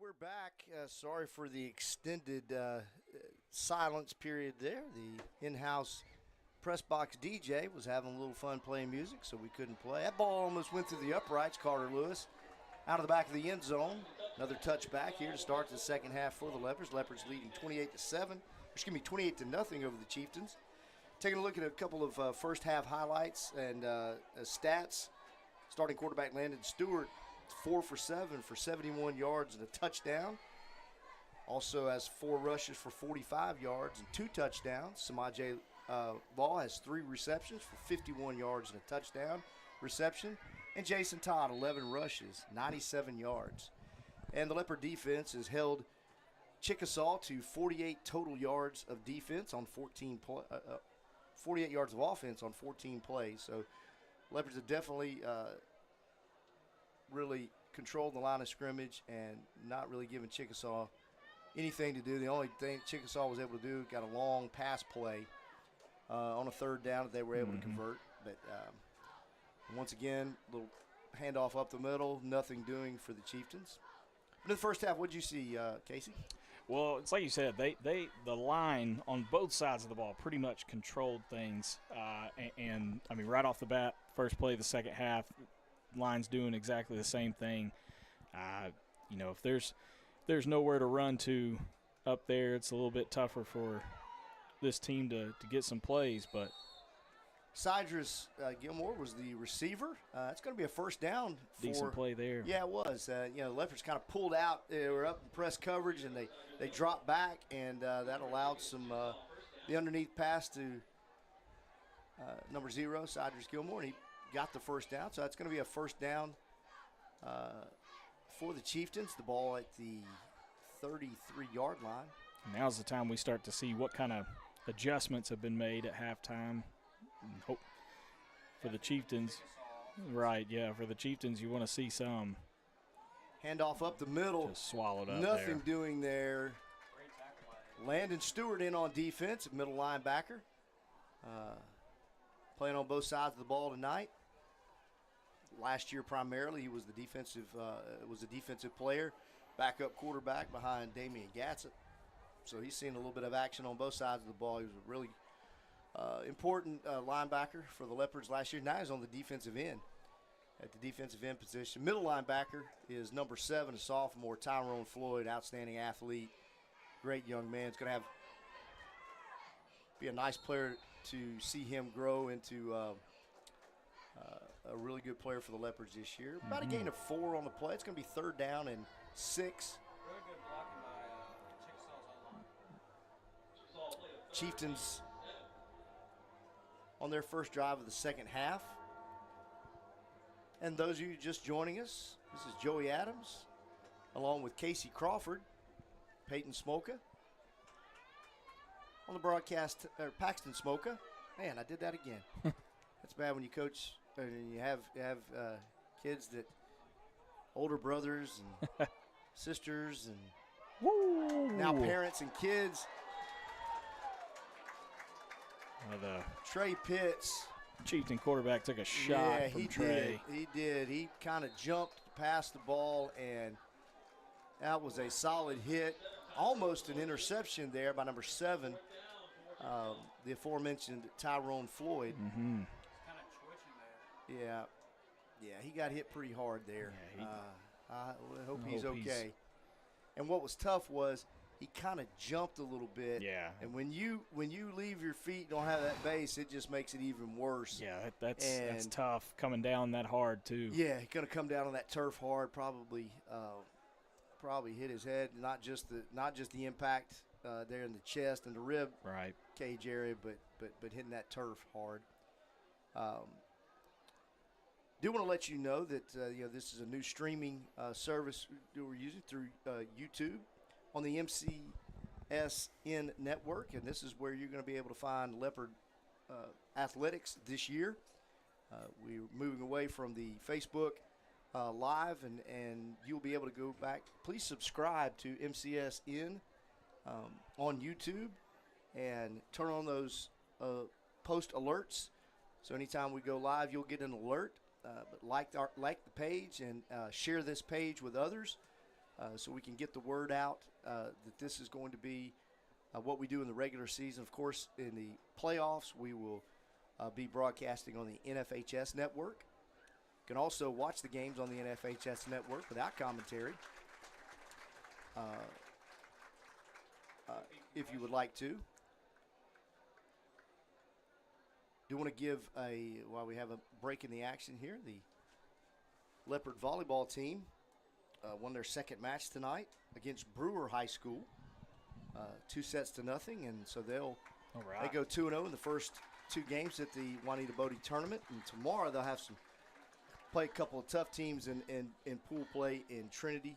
[SPEAKER 1] We're back. Sorry for the extended silence period there. The in-house press box DJ was having a little fun playing music, so we couldn't play. That ball almost went through the uprights. Carter Lewis out of the back of the end zone. Another touchback here to start the second half for the Leopards. Leopards leading 28-0 over the Chieftains. Taking a look at a couple of first half highlights and stats. Starting quarterback Landon Stewart, 4 for 7 for 71 yards and a touchdown. Also has 4 rushes for 45 yards and 2 touchdowns. Samaje Law has 3 receptions for 51 yards and a touchdown reception. And Jason Todd, 11 rushes, 97 yards. And the Leopard defense has held Chickasaw to 48 total yards of defense on 48 yards of offense on 14 plays. So Leopards have definitely really controlled the line of scrimmage and not really given Chickasaw anything to do. The only thing Chickasaw was able to do, got a long pass play on a third down that they were able to convert. But once again, a little handoff up the middle, nothing doing for the Chieftains. But in the first half, what did you see, Casey?
[SPEAKER 2] Well, it's like you said, the line on both sides of the ball pretty much controlled things. And I mean, right off the bat, first play of the second half, line's doing exactly the same thing. If there's nowhere to run to up there, it's a little bit tougher for this team to get some plays. But
[SPEAKER 1] Cydrus Gilmore was the receiver. It's going to be a first down.
[SPEAKER 2] Decent play there.
[SPEAKER 1] Yeah, it was. The Leopards kind of pulled out. They were up in press coverage, and they dropped back, and that allowed some the underneath pass to number 0, Cydrus Gilmore, and he got the first down. So that's going to be a first down for the Chieftains. The ball at the 33-yard line.
[SPEAKER 2] Now's the time we start to see what kind of adjustments have been made at halftime. Hope for the Chieftains. Right, yeah, for the Chieftains, you want to see some.
[SPEAKER 1] Handoff up the middle.
[SPEAKER 2] Just swallowed up
[SPEAKER 1] Nothing
[SPEAKER 2] there.
[SPEAKER 1] doing there. Landon Stewart in on defense, middle linebacker. Playing on both sides of the ball tonight. Last year primarily he was the defensive player, backup quarterback behind Damian Gatsett. So he's seen a little bit of action on both sides of the ball. He was a really important linebacker for the Leopards last year. Now he's on the defensive end, at the defensive end position. Middle linebacker is number 7, a sophomore, Tyrone Floyd, outstanding athlete, great young man. It's going to be a nice player to see him grow into a really good player for the Leopards this year. About a gain of 4 on the play. It's going to be 3rd down and 6.
[SPEAKER 3] Really good blocking by Chickasaw's O-line.
[SPEAKER 1] Chieftains on their first drive of the second half. And those of you just joining us, this is Joey Adams, along with Casey Crawford, Peyton Smoka. On the broadcast, Paxton Smoka. Man, I did that again. That's bad when you coach and you have kids that older brothers and sisters and now parents and kids.
[SPEAKER 2] The
[SPEAKER 1] Trey Pitts.
[SPEAKER 2] Chieftain quarterback took a shot from Trey.
[SPEAKER 1] He did. He kind of jumped past the ball, and that was a solid hit. Almost an interception there by number 7, the aforementioned Tyrone Floyd.
[SPEAKER 2] Mm-hmm.
[SPEAKER 3] Kind of twitching there.
[SPEAKER 1] Yeah, he got hit pretty hard there.
[SPEAKER 2] Yeah,
[SPEAKER 1] I hope he's okay. And what was tough was he kind of jumped a little bit.
[SPEAKER 2] Yeah.
[SPEAKER 1] And when you leave your feet, don't have that base, it just makes it even worse.
[SPEAKER 2] Yeah, that's tough coming down that hard too.
[SPEAKER 1] Yeah, he's going to come down on that turf hard, probably hit his head, not just the impact there in the chest and the rib cage area, but hitting that turf hard. Do want to let you know that this is a new streaming service that we're using through YouTube on the MCSN network, and this is where you're going to be able to find Leopard athletics this year. We're moving away from the Facebook Live, and you'll be able to go back. Please subscribe to MCSN on YouTube and turn on those post alerts. So anytime we go live, you'll get an alert. But like the page and share this page with others. so we can get the word out that this is going to be what we do in the regular season. Of course, in the playoffs, we will be broadcasting on the NFHS network. You can also watch the games on the NFHS network without commentary if you would like to. Do want to give while we have a break in the action here, the Leopard volleyball team won their second match tonight against Brewer High School, 2-0, and so they go 2-0 in the first 2 games at the Juanita Bodie tournament. And tomorrow they'll have play a couple of tough teams in pool play in Trinity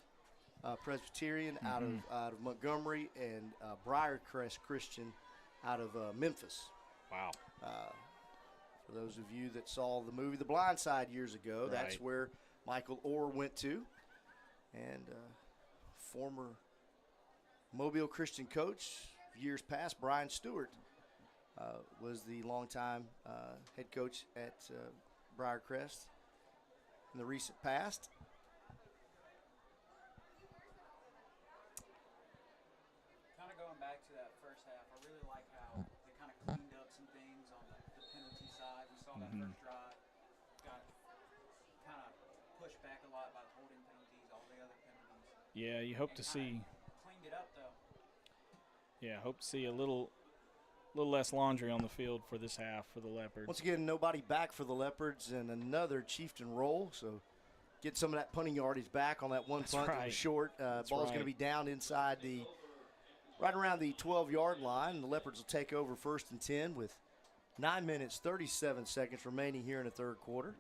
[SPEAKER 1] Presbyterian out of Montgomery, and Briarcrest Christian out of Memphis.
[SPEAKER 2] Wow.
[SPEAKER 1] For those of you that saw the movie The Blind Side years ago, that's where Michael Orr went to. And former Mobile Christian coach years past, Brian Stewart, was the longtime head coach at Briarcrest in the recent past.
[SPEAKER 3] Kind of going back to that first half, I really like how they kind of cleaned up some things on the penalty side. We saw that first drive got kind of pushed back a lot by the holding penalties, all the other penalties.
[SPEAKER 2] Yeah, you hope to see.
[SPEAKER 3] Cleaned it up though.
[SPEAKER 2] Yeah, hope to see a little less laundry on the field for this half for the Leopards.
[SPEAKER 1] Once again, nobody back for the Leopards, and another Chieftain roll. So get some of that punting yardage back on that one punt that was short. Ball's going to be down inside right around the 12-yard line. The Leopards will take over 1st and 10 with 9 minutes, 37 seconds remaining here in the third quarter.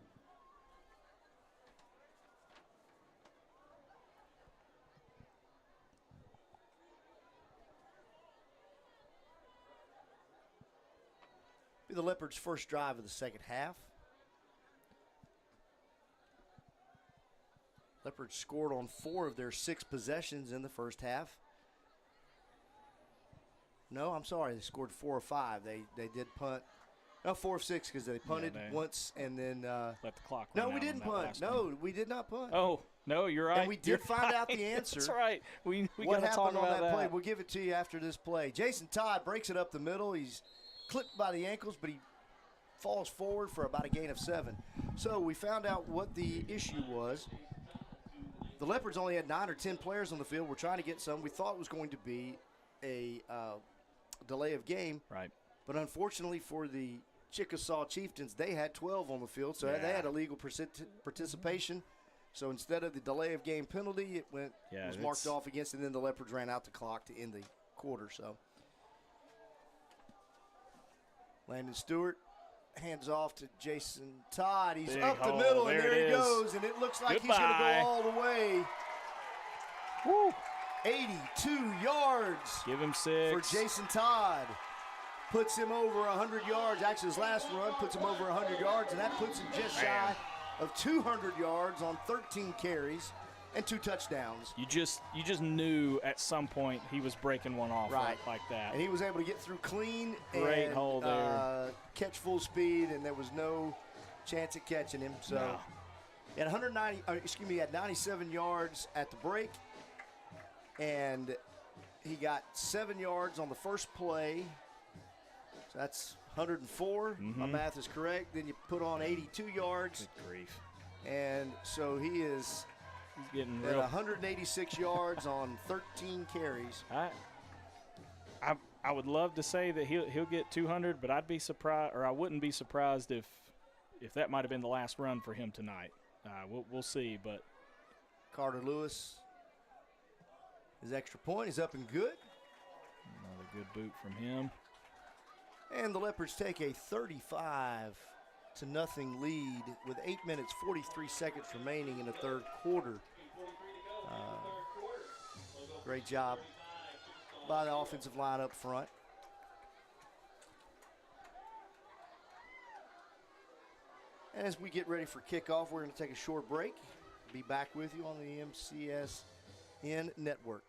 [SPEAKER 1] Be the Leopards' first drive of the second half. Leopards scored on 4 of their 6 possessions in the first half. No, I'm sorry, they scored 4 or 5. They did punt. No, 4 of 6 because they punted once and then
[SPEAKER 2] let the clock run.
[SPEAKER 1] No, we didn't punt. No, we did not punt.
[SPEAKER 2] Oh, no, you're right.
[SPEAKER 1] And we did find out the answer.
[SPEAKER 2] That's right. We
[SPEAKER 1] what
[SPEAKER 2] got to talk
[SPEAKER 1] happened on
[SPEAKER 2] about
[SPEAKER 1] that play? We'll give it to you after this play. Jason Todd breaks it up the middle. He's clipped by the ankles, but he falls forward for about a gain of 7. So we found out what the issue was. The Leopards only had 9 or 10 players on the field. We're trying to get some. We thought it was going to be a delay of game.
[SPEAKER 2] Right.
[SPEAKER 1] But unfortunately for the Chickasaw Chieftains, they had 12 on the field, so they had illegal participation. So instead of the delay of game penalty, it was marked off against, and then the Leopards ran out the clock to end the quarter. So Landon Stewart hands off to Jason Todd. He's up the middle, and there he goes, and it looks like he's going to go all the way.
[SPEAKER 2] Woo.
[SPEAKER 1] 82 yards.
[SPEAKER 2] Give him 6.
[SPEAKER 1] For Jason Todd. Puts him over 100 yards. Actually, his last run puts him over 100 yards, and that puts him just shy of 200 yards on 13 carries and 2 touchdowns.
[SPEAKER 2] You just knew at some point he was breaking one off like that.
[SPEAKER 1] And he was able to get through clean
[SPEAKER 2] Great hole there.
[SPEAKER 1] Catch full speed, and there was no chance at catching him. So he had 97 yards at the break, and he got 7 yards on the first play. So that's 104. My math is correct. Then you put on 82 yards.
[SPEAKER 2] Good grief.
[SPEAKER 1] And so he's
[SPEAKER 2] getting
[SPEAKER 1] at 186 yards on 13 carries.
[SPEAKER 2] I would love to say that he'll get 200, but I'd be surprised, or I wouldn't be surprised if that might have been the last run for him tonight. We'll see, but
[SPEAKER 1] Carter Lewis, his extra point is up and good.
[SPEAKER 2] Another good boot from him.
[SPEAKER 1] And the Leopards take a 35-0 lead with 8 minutes, 43 seconds remaining in the third quarter. Great job by the offensive line up front. And as we get ready for kickoff, we're going to take a short break. Be back with you on the MCSN network.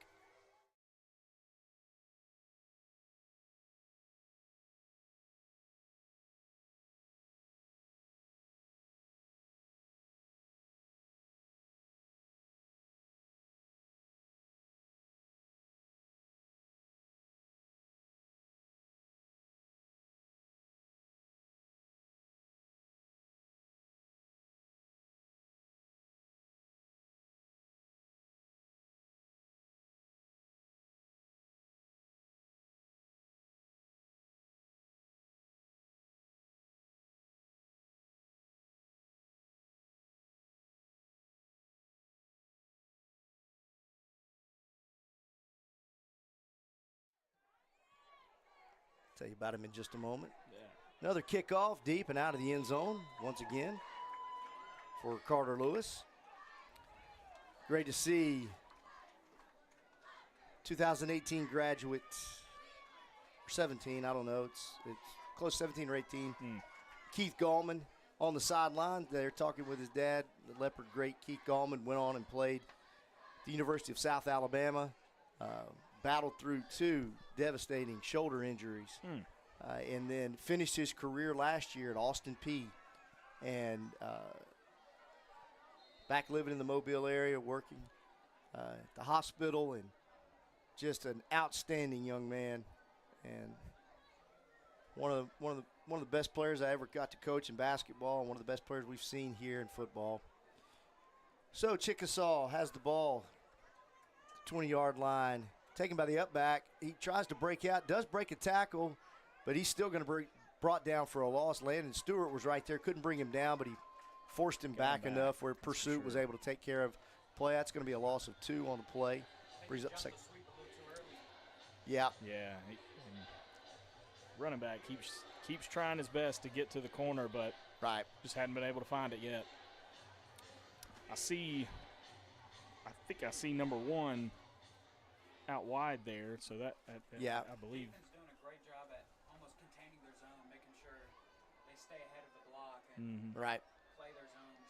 [SPEAKER 1] Tell you about him in just a moment.
[SPEAKER 2] Yeah.
[SPEAKER 1] Another kickoff deep and out of the end zone once again for Carter Lewis. Great to see 2018 graduate, or 17, I don't know. It's close to 17 or 18. Keith Gallman on the sideline. They're talking with his dad, the Leopard great Keith Gallman, went on and played at the University of South Alabama. Battled through 2 devastating shoulder injuries, and then finished his career last year at Austin Peay, and back living in the Mobile area, working at the hospital, and just an outstanding young man, and one of the best players I ever got to coach in basketball, and one of the best players we've seen here in football. So Chickasaw has the ball, 20-yard line. Taken by the up back. He tries to break out, does break a tackle, but he's still going to be brought down for a loss. Landon Stewart was right there, couldn't bring him down, but he forced him back enough where Pursuit was able to take care of play. That's going to be a loss of 2 on the play. Brings up second. Yeah.
[SPEAKER 2] Yeah. Running back keeps trying his best to get to the corner, but just hadn't been able to find it yet. I think I see number 1 out wide there, so that
[SPEAKER 1] yeah,
[SPEAKER 2] I believe.
[SPEAKER 3] Defense doing a great job at almost containing their zone, making sure they stay ahead of the block and play their zones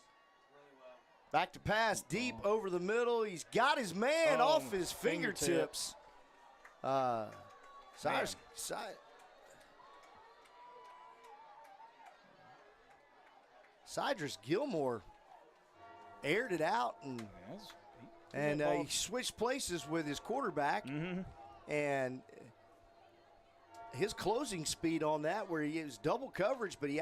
[SPEAKER 3] really well.
[SPEAKER 1] Back to pass, deep over the middle. He's got his man off his fingertips. Cydrus Gilmore aired it out, and he switched places with his quarterback, and his closing speed on that, where he was double coverage, but he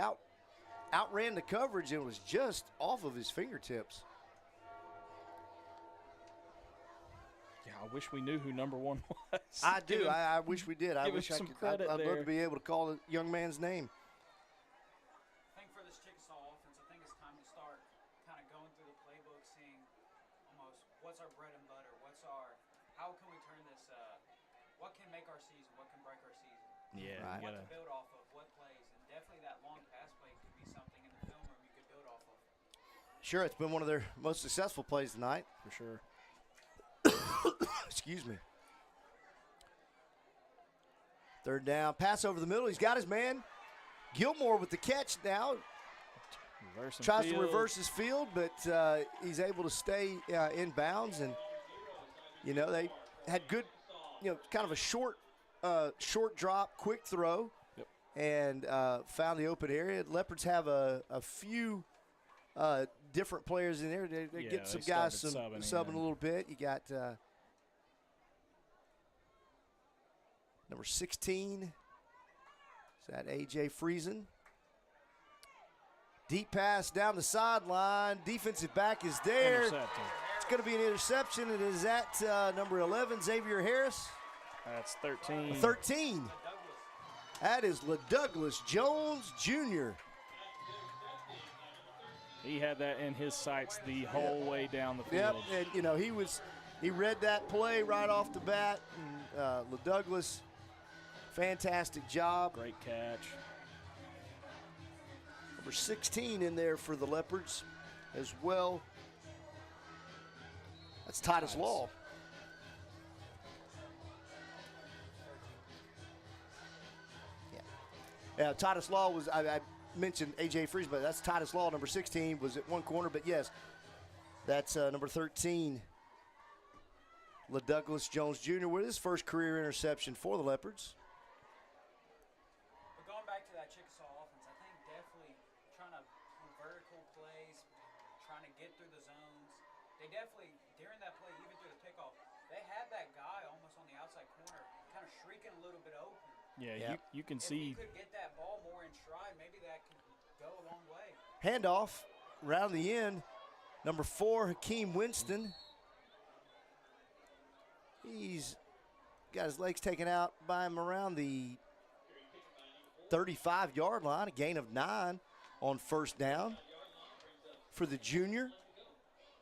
[SPEAKER 1] outran the coverage and was just off of his fingertips.
[SPEAKER 2] Yeah, I wish we knew who number 1 was.
[SPEAKER 1] I do. I wish we did. I wish I
[SPEAKER 2] some
[SPEAKER 1] could.
[SPEAKER 2] credit
[SPEAKER 1] I'd
[SPEAKER 2] there.
[SPEAKER 1] love to be able to call the young man's name.
[SPEAKER 3] I think for this Chickasaw offense, I think it's time to start kind of going through the playbook, seeing almost what's our bread and butter, how can we turn this, what can make our season, what can break our season.
[SPEAKER 2] Yeah.
[SPEAKER 3] What to build off of, what plays, and definitely that long pass play could be something in the film room you could build off of.
[SPEAKER 1] Sure, it's been one of their most successful plays tonight.
[SPEAKER 2] For sure.
[SPEAKER 1] Excuse me. 3rd down, pass over the middle. He's got his man. Gilmore with the catch now. Tries to reverse his field, but he's able to stay in bounds. And, they had good, kind of a short drop, quick throw, and found the open area. Leopards have a few different players in there. They get some guys subbing a little bit. You got number 16. Is that A.J. Freezen? Deep pass down the sideline. Defensive back is there.
[SPEAKER 2] Intercepted.
[SPEAKER 1] It's going to be an interception. It is at number 11, Xavier Harris.
[SPEAKER 2] That's 13.
[SPEAKER 1] 13. That is LaDouglas Jones Jr.
[SPEAKER 2] He had that in his sights the whole way down the field.
[SPEAKER 1] Yep, and he read that play right off the bat. And, LaDouglas, fantastic job.
[SPEAKER 2] Great catch.
[SPEAKER 1] Number 16 in there for the Leopards as well. That's Titus Law. Yeah, Titus Law was, I mentioned A.J. Freeze, but that's Titus Law, number 16, was at one corner. But, yes, that's number 13, LaDouglas Jones Jr. with his first career interception for the Leopards.
[SPEAKER 3] But going back to that Chickasaw offense, I think definitely trying to vertical plays, trying to get through the zones. They definitely, during that play, even through the kickoff, they had that guy almost on the outside corner kind of shrieking a little bit open.
[SPEAKER 2] Yeah, you can see.
[SPEAKER 3] If we could get that ball more in stride, maybe that could go a long way.
[SPEAKER 1] Handoff around the end. Number 4, Hakeem Winston. He's got his legs taken out by him around the 35-yard line, a gain of 9 on first down for the junior.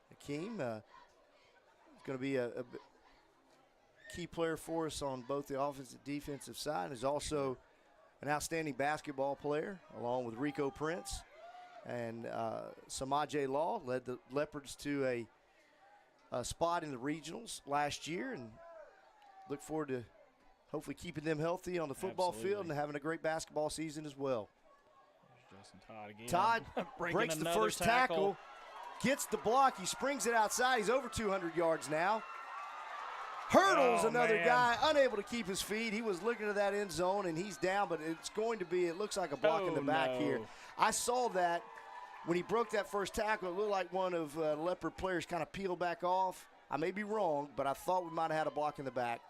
[SPEAKER 1] Hakeem is going to be a key player for us on both the offensive and defensive side. He's also an outstanding basketball player, along with Rico Prince. And Samaje Law led the Leopards to a spot in the regionals last year, and look forward to hopefully keeping them healthy on the football field and having a great basketball season as well.
[SPEAKER 2] Todd again.
[SPEAKER 1] Todd breaks the first tackle, gets the block. He springs it outside. He's over 200 yards now. Hurdles another guy, unable to keep his feet. He was looking at that end zone, and he's down, but it's going to be, it looks like a block in the back here. I saw that when he broke that first tackle. It looked like one of the Leopard players kind of peeled back off. I may be wrong, but I thought we might have had a block in the back.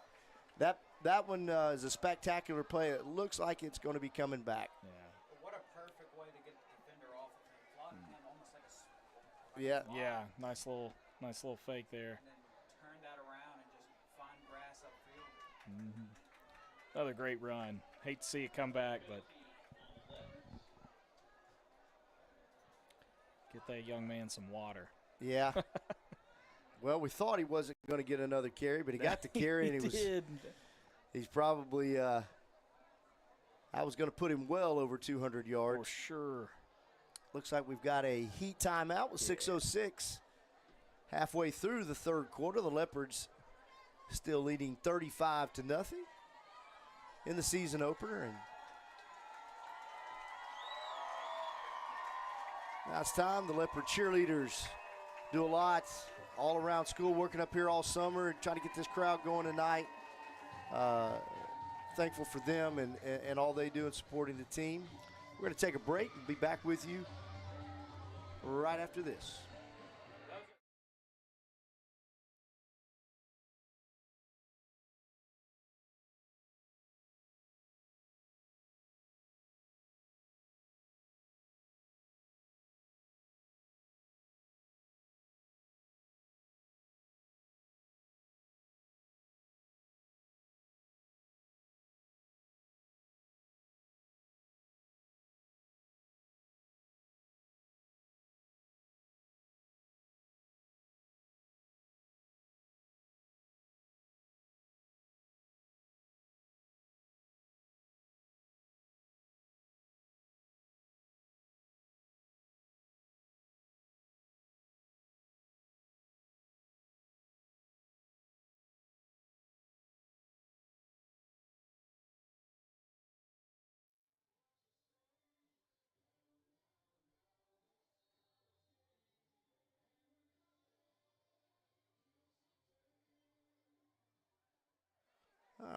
[SPEAKER 1] That one is a spectacular play. It looks like it's going to be coming back.
[SPEAKER 3] Yeah. What a perfect way to get the defender off of him. Blocking him almost like a
[SPEAKER 2] yeah, nice little fake there.
[SPEAKER 3] And then turn that around and just find grass upfield.
[SPEAKER 2] Another great run. Hate to see it come back, but get that young man some water.
[SPEAKER 1] Yeah. Well, we thought he wasn't going to get another carry, but he got the carry, and he's probably I was going to put him well over 200 yards.
[SPEAKER 2] For sure.
[SPEAKER 1] Looks like we've got a heat timeout with 6:06 halfway through the third quarter. The Leopards still leading 35-0 in the season opener. And now it's time. The Leopard cheerleaders do a lot all around school, working up here all summer, trying to get this crowd going tonight. Thankful for them and all they do in supporting the team. We're going to take a break and be back with you right after this.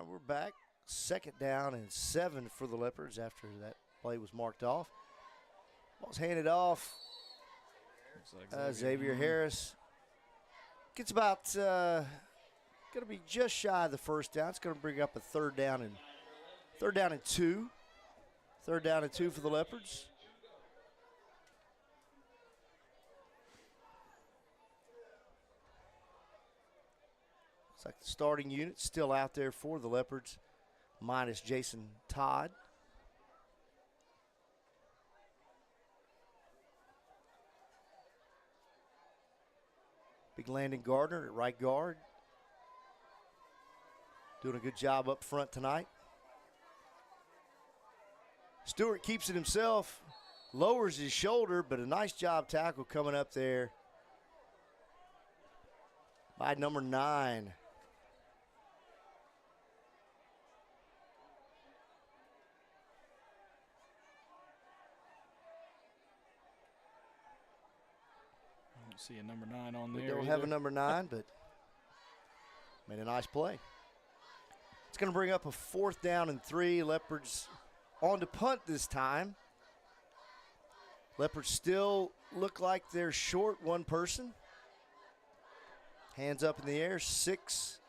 [SPEAKER 1] We're back. 2nd down and 7 for the Leopards after that play was marked off. Ball's handed off.
[SPEAKER 2] Like
[SPEAKER 1] Xavier Harris gets about going to be just shy of the first down. It's going to bring up a 3rd down and 2. 3rd down and 2 for the Leopards. Looks like the starting unit still out there for the Leopards, minus Jason Todd. Big Landon Gardner at right guard. Doing a good job up front tonight. Stewart keeps it himself, lowers his shoulder, but a nice job tackle coming up there by number 9.
[SPEAKER 2] See a number 9 on there.
[SPEAKER 1] We don't have a number 9, but made a nice play. It's going to bring up a 4th down and 3. Leopards on to punt this time. Leopards still look like they're short one person. Hands up in the air. 6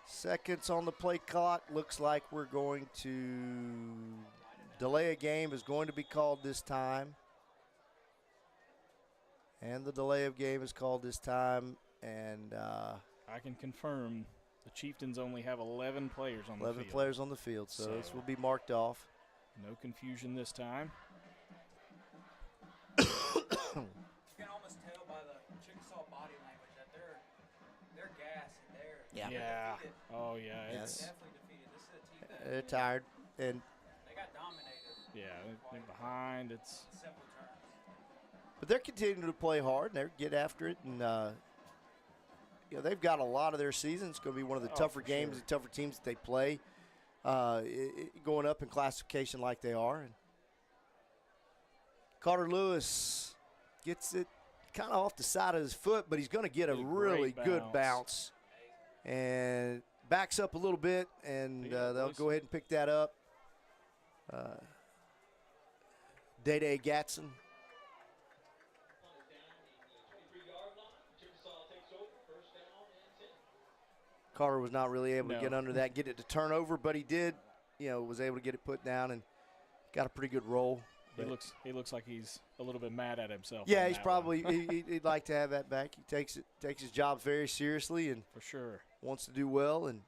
[SPEAKER 1] seconds on the play clock. Looks like we're going to delay a game is going to be called this time. And the delay of game is called this time. And
[SPEAKER 2] I can confirm the Chieftains only have 11 players on the field.
[SPEAKER 1] 11 players on the field, so this will be marked off.
[SPEAKER 2] No confusion this time.
[SPEAKER 3] You can almost tell by the Chickasaw body language that they're gassed and they're
[SPEAKER 2] Yeah.
[SPEAKER 3] defeated.
[SPEAKER 2] Oh, yeah.
[SPEAKER 3] They're
[SPEAKER 2] It's
[SPEAKER 3] definitely defeated. This is a team
[SPEAKER 1] They're tired. And
[SPEAKER 3] They got dominated.
[SPEAKER 2] Yeah, they're behind. It's
[SPEAKER 3] Simple terms.
[SPEAKER 1] but they're continuing to play hard and they get after it. And they've got a lot of their season. It's going to be one of the tougher
[SPEAKER 2] for
[SPEAKER 1] games,
[SPEAKER 2] sure.
[SPEAKER 1] the tougher teams that they play, going up in classification like they are. And Carter Lewis gets it kind of off the side of his foot, but he's going to get a really good bounce. And backs up a little bit, and they'll go ahead and pick that up. Day Gatson. Carter was not really able to get under that, get it to turn over, but he did, was able to get it put down and got a pretty good roll.
[SPEAKER 2] He looks like he's a little bit mad at himself.
[SPEAKER 1] Yeah, he's probably he'd like to have that back. He takes his job very seriously and
[SPEAKER 2] for sure
[SPEAKER 1] wants to do well. And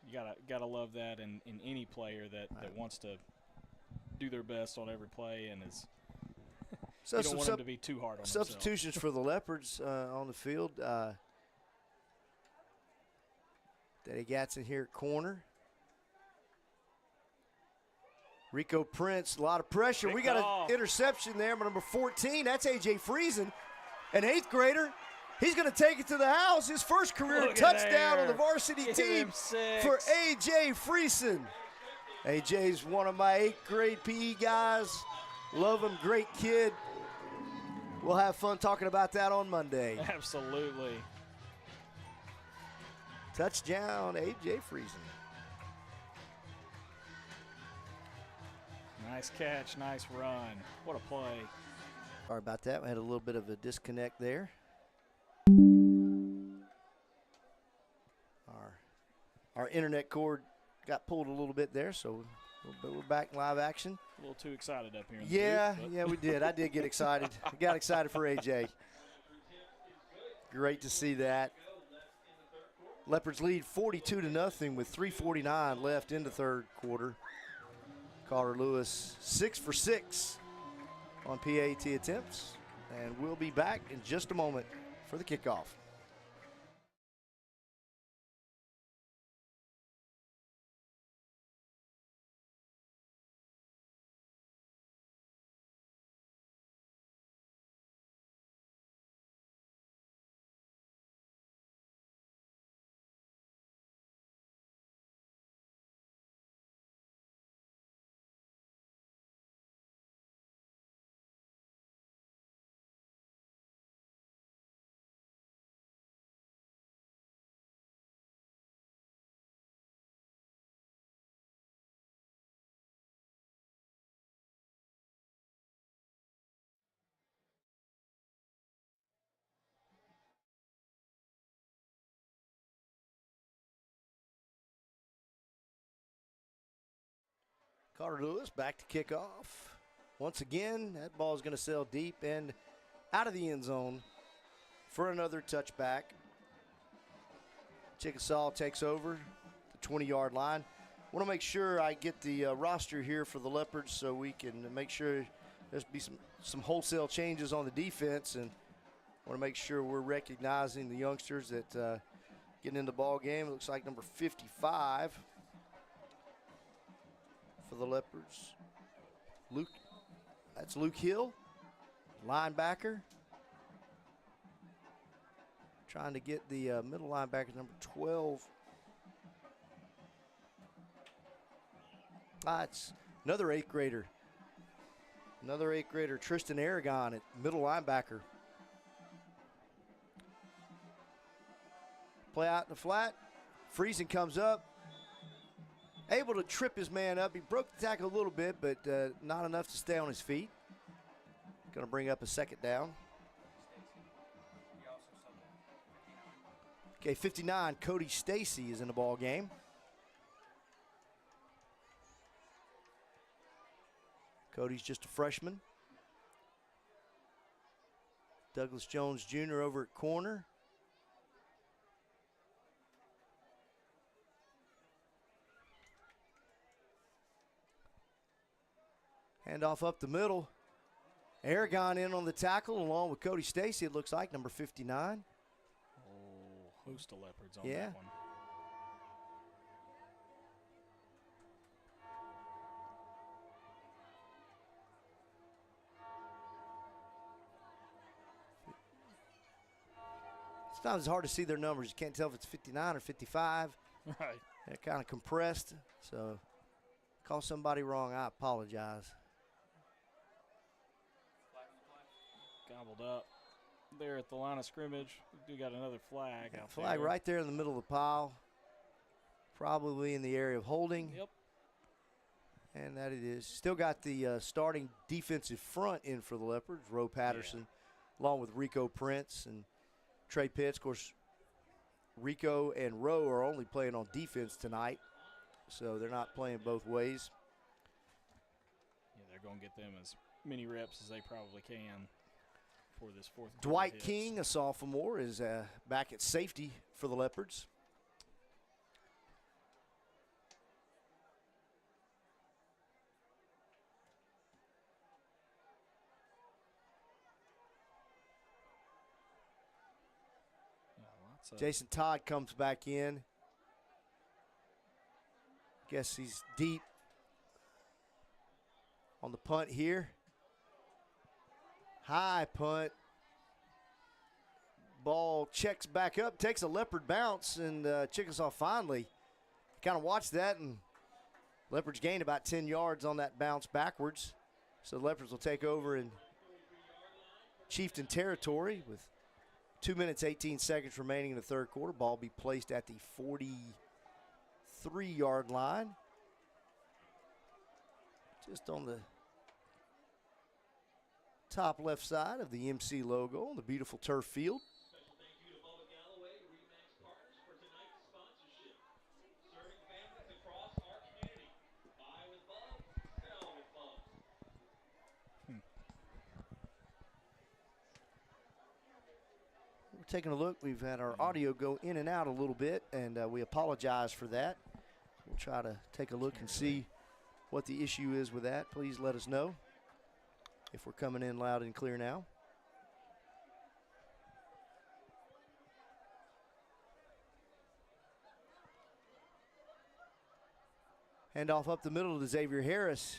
[SPEAKER 2] you gotta love that in any player that wants to do their best on every play and is.
[SPEAKER 1] So
[SPEAKER 2] you don't want him to be too hard on
[SPEAKER 1] substitutions for the Leopards on the field. Daddy Gatson here at corner. Rico Prince, a lot of pressure. We got an interception there, but number 14, that's A.J. Freezen, an 8th grader. He's going to take it to the house. His first career touchdown on the varsity team for A.J. Freezen. A.J.'s one of my 8th grade PE guys. Love him, great kid. We'll have fun talking about that on Monday.
[SPEAKER 2] Absolutely.
[SPEAKER 1] Touchdown, A.J. Freezen.
[SPEAKER 2] Nice catch, nice run. What a play.
[SPEAKER 1] Sorry about that. We had a little bit of a disconnect there. Our internet cord got pulled a little bit there, so we're back in live action.
[SPEAKER 2] A little too excited up here. In
[SPEAKER 1] yeah,
[SPEAKER 2] the booth,
[SPEAKER 1] yeah, we did. I did get excited. I got excited for AJ. Great to see that. Leopards lead 42-0 with 3:49 left in the third quarter. Carter Lewis 6 for 6 on PAT attempts, and we'll be back in just a moment for the kickoff. Carter Lewis back to kick off. Once again, that ball is going to sail deep and out of the end zone for another touchback. Chickasaw takes over the 20-yard line. I want to make sure I get the roster here for the Leopards so we can make sure there's be some wholesale changes on the defense, and I want to make sure we're recognizing the youngsters that getting in the ball game. It looks like number 55 for the Leopards. That's Luke Hill, linebacker. Trying to get the middle linebacker, number 12. It's another 8th grader. Another 8th grader, Tristan Aragon at middle linebacker. Play out in the flat. Freezen comes up. Able to trip his man up. He broke the tackle a little bit, but not enough to stay on his feet. Going to bring up a second down. Okay, 59, Cody Stacy is in the ball game. Cody's just a freshman. Douglas Jones Jr. over at corner. Handoff up the middle. Aragon in on the tackle along with Cody Stacy, it looks like, number 59.
[SPEAKER 2] Oh, host of Leopards on that one.
[SPEAKER 1] Sometimes it's hard to see their numbers. You can't tell if it's 59 or 55.
[SPEAKER 2] Right.
[SPEAKER 1] They're kind of compressed. So, call somebody wrong, I apologize.
[SPEAKER 2] Gobbled up there at the line of scrimmage. We do got another flag out there.
[SPEAKER 1] Flag right there in the middle of the pile. Probably in the area of holding.
[SPEAKER 2] Yep.
[SPEAKER 1] And that it is. Still got the starting defensive front in for the Leopards. Roe Patterson, along with Rico Prince and Trey Pitts. Of course, Rico and Roe are only playing on defense tonight, so they're not playing both ways.
[SPEAKER 2] Yeah, they're going to get them as many reps as they probably can for this fourth quarter.
[SPEAKER 1] Dwight King, a sophomore, is back at safety for the Leopards. Jason Todd comes back in. Guess he's deep on the punt here. High punt. Ball checks back up, takes a Leopard bounce, and Chickasaw finally kind of watched that, and Leopards gained about 10 yards on that bounce backwards. So the Leopards will take over in Chieftain territory with 2 minutes, 18 seconds remaining in the third quarter. Ball be placed at the 43-yard line. Just on the top left side of the MC logo on the beautiful turf field. Taking a look, we've had our audio go in and out a little bit, and we apologize for that. We'll try to take a look and see what the issue is with that. Please let us know if we're coming in loud and clear now. Handoff up the middle to Xavier Harris.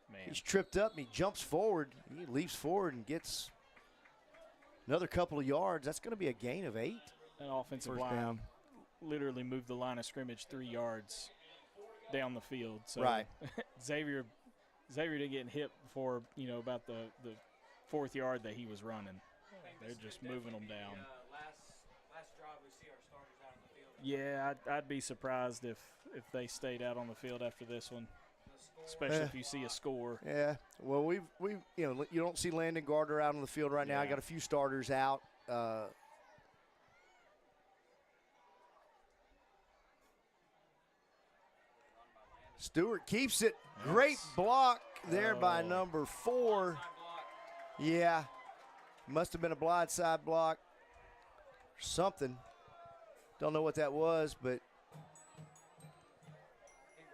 [SPEAKER 2] Man.
[SPEAKER 1] He's tripped up and he jumps forward. He leaps forward and gets another couple of yards. That's going to be a gain of 8.
[SPEAKER 2] An offensive
[SPEAKER 1] First
[SPEAKER 2] line
[SPEAKER 1] down.
[SPEAKER 2] literally moved the line of scrimmage 3 yards down the field. So
[SPEAKER 1] right.
[SPEAKER 2] Xavier didn't get hit before, about the 4th yard that he was running. They're just moving them down.
[SPEAKER 3] Last drive we see our starters out on the field.
[SPEAKER 2] Yeah, I'd be surprised if they stayed out on the field after this one, especially if you see a score.
[SPEAKER 1] Yeah, well, we've you don't see Landon Gardner out on the field right now. I got a few starters out. Stewart keeps it.
[SPEAKER 2] Yes.
[SPEAKER 1] Great block there by number 4. Yeah, must have been a blindside block or something. Don't know what that was, but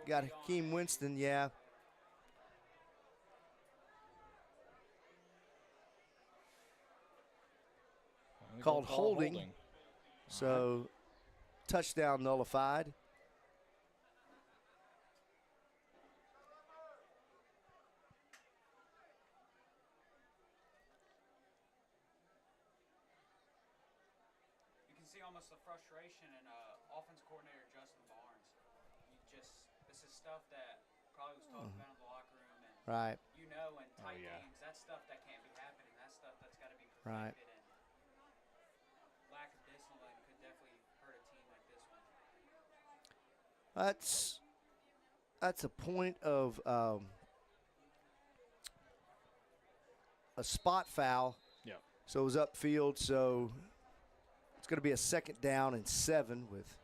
[SPEAKER 1] got Hakeem Winston, yeah. Called holding. So touchdown nullified.
[SPEAKER 3] You can see almost the frustration in offense coordinator Justin Barnes. This is stuff that probably was talked about in the locker room, and
[SPEAKER 1] Right.
[SPEAKER 3] in tight games, that's stuff that can't be happening. That's stuff that's got to be
[SPEAKER 1] Right.
[SPEAKER 3] perfected. And lack of discipline could definitely hurt a team like this one.
[SPEAKER 1] That's a point of a spot foul.
[SPEAKER 2] Yeah.
[SPEAKER 1] So it was upfield. So it's going to be a 2nd down and 7 with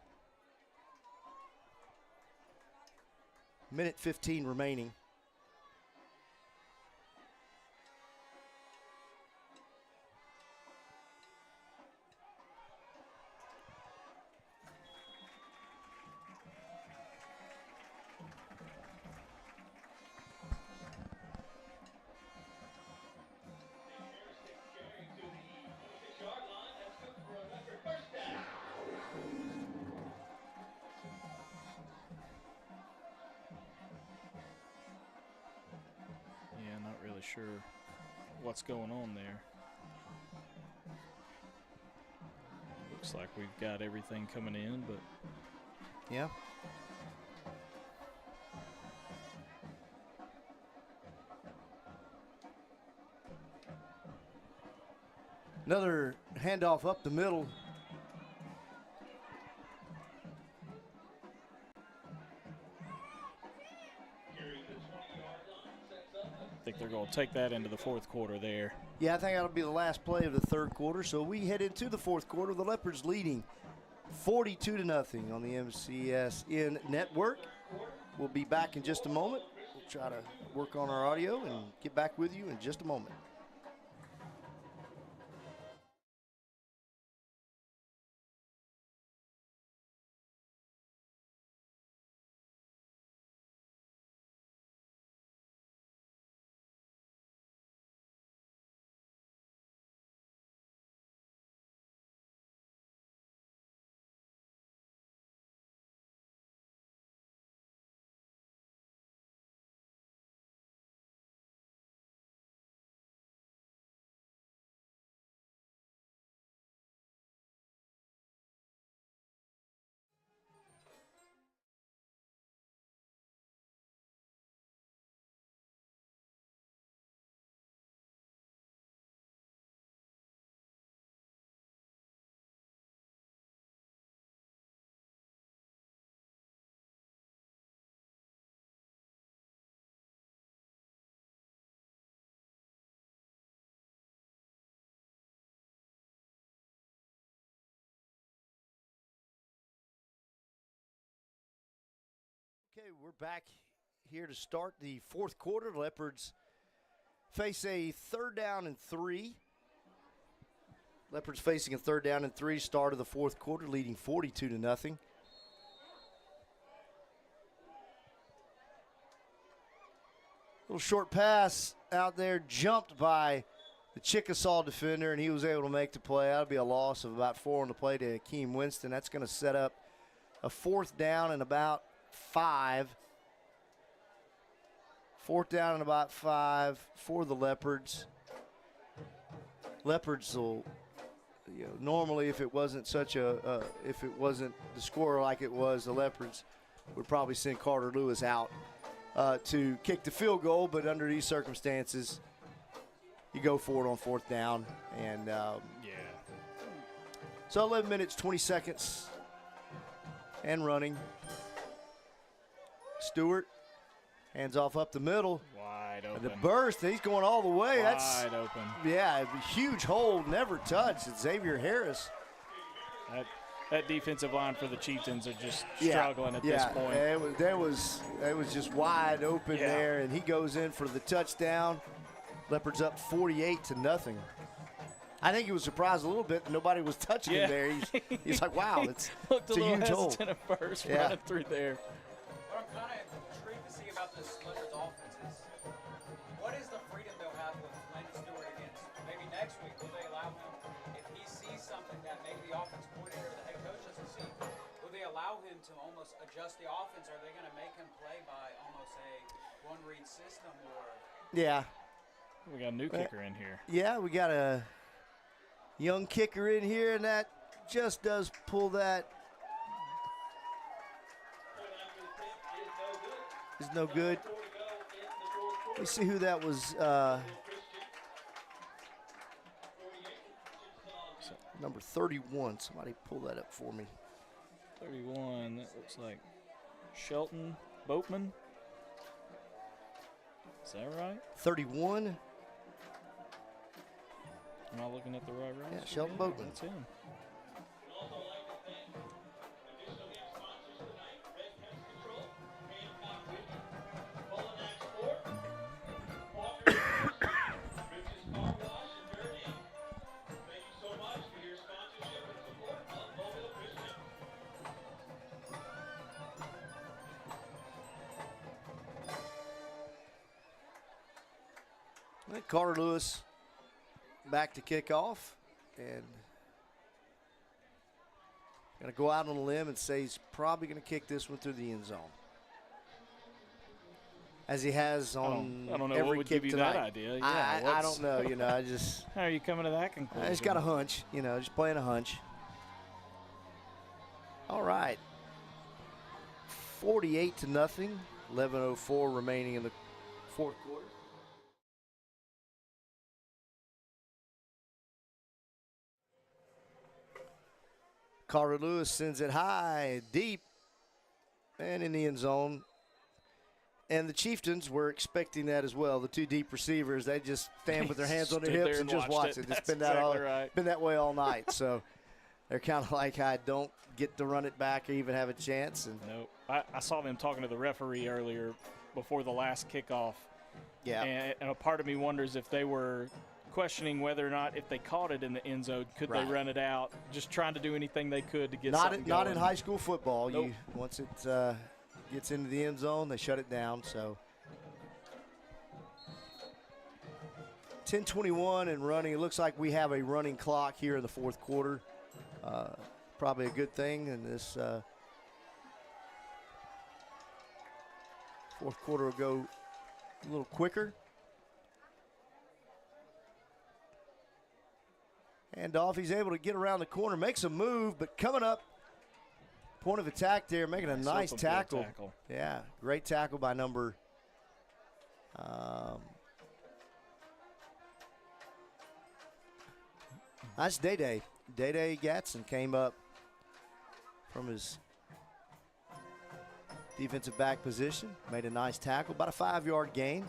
[SPEAKER 1] minute 15 remaining.
[SPEAKER 2] Sure what's going on there. Looks Looks like we've got everything coming in, but
[SPEAKER 1] yeah. Another handoff up the middle.
[SPEAKER 2] I think they're going to take that into the fourth quarter there.
[SPEAKER 1] Yeah, I think that'll be the last play of the third quarter. So we head into the fourth quarter. The Leopards leading 42-0 on the MCSN network. We'll be back in just a moment. We'll try to work on our audio and get back with you in just a moment. Okay, we're back here to start the fourth quarter. The Leopards face a 3rd down and 3. Leopards facing a 3rd down and 3, start of the fourth quarter, leading 42-0. Little short pass out there, jumped by the Chickasaw defender, and he was able to make the play. That'll be a loss of about 4 on the play to Akeem Winston. That's going to set up a 4th down and about 5. 4th down and about 5 for the Leopards. Leopards will, normally if it wasn't if it wasn't the score like it was, the Leopards would probably send Carter Lewis out to kick the field goal. But under these circumstances, you go for it on 4th down, and So 11 minutes 20 seconds and running. Stewart hands off up the middle.
[SPEAKER 2] Wide open.
[SPEAKER 1] The burst, he's going all the way.
[SPEAKER 2] Wide open.
[SPEAKER 1] Yeah, a huge hold, never touched. It's Xavier Harris.
[SPEAKER 2] That defensive line for the Chieftains are just struggling at this point.
[SPEAKER 1] It was just wide open there, and he goes in for the touchdown. Leopards up 48-0. I think he was surprised a little bit that nobody was touching him there. He's like, wow, it's a huge hold.
[SPEAKER 2] Looked a little hesitant at first, running through there.
[SPEAKER 3] What I'm kind of intrigued to see about this Leopards offense is what is the freedom they'll have with Landon Stewart against maybe next week? Will they allow him, if he sees something that maybe the offense coordinator or the head coach doesn't see, will they allow him to almost adjust the offense? Are they going to make him play by almost a one-read system? Or
[SPEAKER 1] Yeah.
[SPEAKER 2] We got a new kicker in here.
[SPEAKER 1] Yeah, we got a young kicker in here, and that just does pull that. Is no good. Let's see who that was. Number 31. Somebody pull that up for me.
[SPEAKER 2] 31. That looks like Shelton Boatman. Is that right?
[SPEAKER 1] 31.
[SPEAKER 2] Am I looking at the right route?
[SPEAKER 1] Yeah, Shelton Boatman.
[SPEAKER 2] That's him.
[SPEAKER 1] Carter Lewis back to kick off, and going to go out on a limb and say he's probably going to kick this one through the end zone, as he has on
[SPEAKER 2] I don't know
[SPEAKER 1] every
[SPEAKER 2] what would
[SPEAKER 1] kick
[SPEAKER 2] give you
[SPEAKER 1] tonight.
[SPEAKER 2] that idea.
[SPEAKER 1] I don't know. I just
[SPEAKER 2] how are you coming to that conclusion?
[SPEAKER 1] I just got a hunch. Just playing a hunch. All right. 48-0. 11:04 remaining in the fourth quarter. Carter Lewis sends it high, deep, and in the end zone. And the Chieftains were expecting that as well. The two deep receivers, they just stand with their hands on their hips and just watch it. It's been that way all night. So they're kind of like, I don't get to run it back or even have a chance. And
[SPEAKER 2] nope. I saw them talking to the referee earlier before the last kickoff.
[SPEAKER 1] Yeah.
[SPEAKER 2] And a part of me wonders if they were questioning whether or not if they caught it in the end zone, could they run it out? Just trying to do anything they could to get something going.
[SPEAKER 1] Not in high school football.
[SPEAKER 2] Nope.
[SPEAKER 1] Once it gets into the end zone, they shut it down. So 10:21 and running. It looks like we have a running clock here in the fourth quarter. Probably a good thing in this fourth quarter will go a little quicker. And off, he's able to get around the corner, makes a move, but coming up, point of attack there, making a nice tackle. Yeah, great tackle by number that's Day-Day. Day-Day Gatson came up from his defensive back position, made a nice tackle, about a 5-yard gain.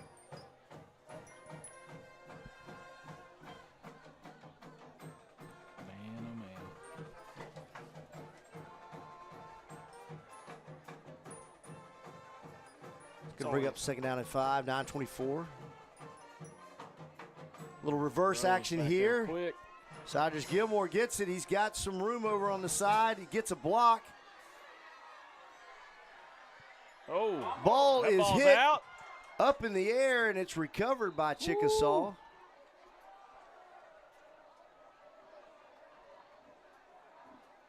[SPEAKER 1] Going to bring up second down and 5, 9:24. Little reverse action here. Cyrus Gilmore gets it. He's got some room over on the side. He gets a block.
[SPEAKER 2] Oh,
[SPEAKER 1] ball is hit
[SPEAKER 2] out.
[SPEAKER 1] Up in the air, and it's recovered by Chickasaw.
[SPEAKER 2] Ooh.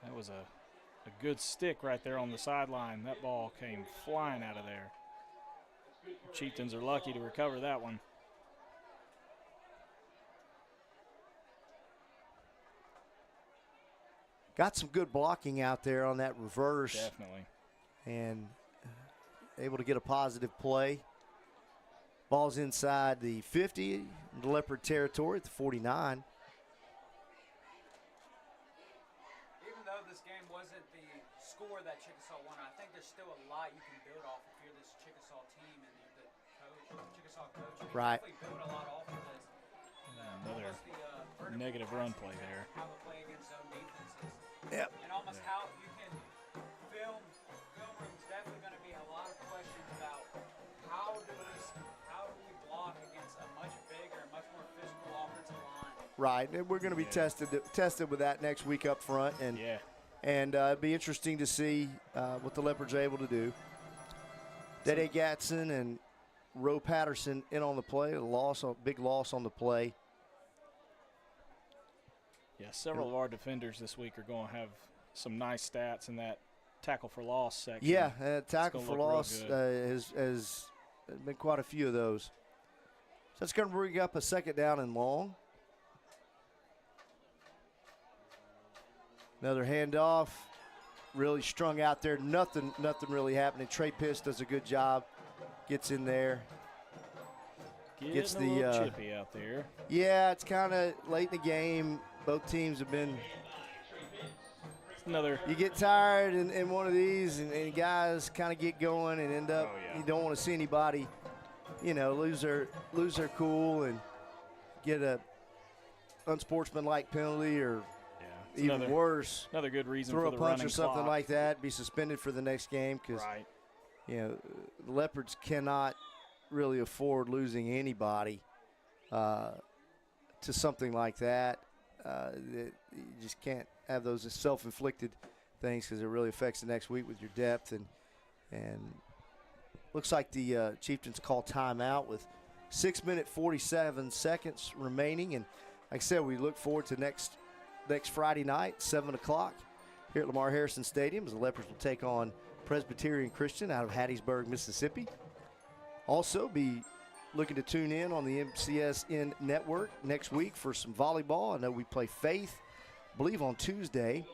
[SPEAKER 2] That was a good stick right there on the sideline. That ball came flying out of there. Chieftains are lucky to recover that one.
[SPEAKER 1] Got some good blocking out there on that reverse.
[SPEAKER 2] Definitely.
[SPEAKER 1] And able to get a positive play. Ball's inside the 50, the Leopard territory at the 49.
[SPEAKER 3] Even though this game wasn't the score that Chickasaw won, I think there's still a lot you can build off if you're this Chickasaw team and the coach, Chickasaw coach. You can definitely build a lot off of this.
[SPEAKER 2] Another negative run play there.
[SPEAKER 3] How to play against zone defenses.
[SPEAKER 1] Yep.
[SPEAKER 3] And almost how you can film room's definitely going to be a lot of questions about how do we block against a much bigger, much more physical offensive line.
[SPEAKER 1] Right, and we're going to be tested with that next week up front, and it'd be interesting to see what the Leopards are able to do. Dede Gatson and Roe Patterson in on the play, a big loss on the play.
[SPEAKER 2] Yeah, several of our defenders this week are going to have some nice stats in that tackle for loss section.
[SPEAKER 1] Yeah, tackle for loss has been quite a few of those. So that's going to bring up a second down and long. Another handoff, really strung out there. Nothing really happening. Trey Piss does a good job. Gets in there.
[SPEAKER 2] Gets the a little chippy out there.
[SPEAKER 1] Yeah, it's kind of late in the game. Both teams have been. You get tired in one of these, and guys kind of get going and end up. You don't want to see anybody, lose their cool and get a unsportsmanlike penalty or even worse.
[SPEAKER 2] Another good reason
[SPEAKER 1] throw
[SPEAKER 2] for the
[SPEAKER 1] a punch
[SPEAKER 2] running
[SPEAKER 1] or something
[SPEAKER 2] clock.
[SPEAKER 1] like that. Be suspended for the next game because the Leopards cannot really afford losing anybody to something like that. You just can't have those as self-inflicted things because it really affects the next week with your depth. And looks like the Chieftains call timeout with 6 minutes 47 seconds remaining. And like I said, we look forward to next Friday night, 7 o'clock here at Lamar Harrison Stadium as the Leopards will take on Presbyterian Christian out of Hattiesburg, Mississippi. Also be looking to tune in on the MCSN network next week for some volleyball. I know we play Faith, I believe on Tuesday.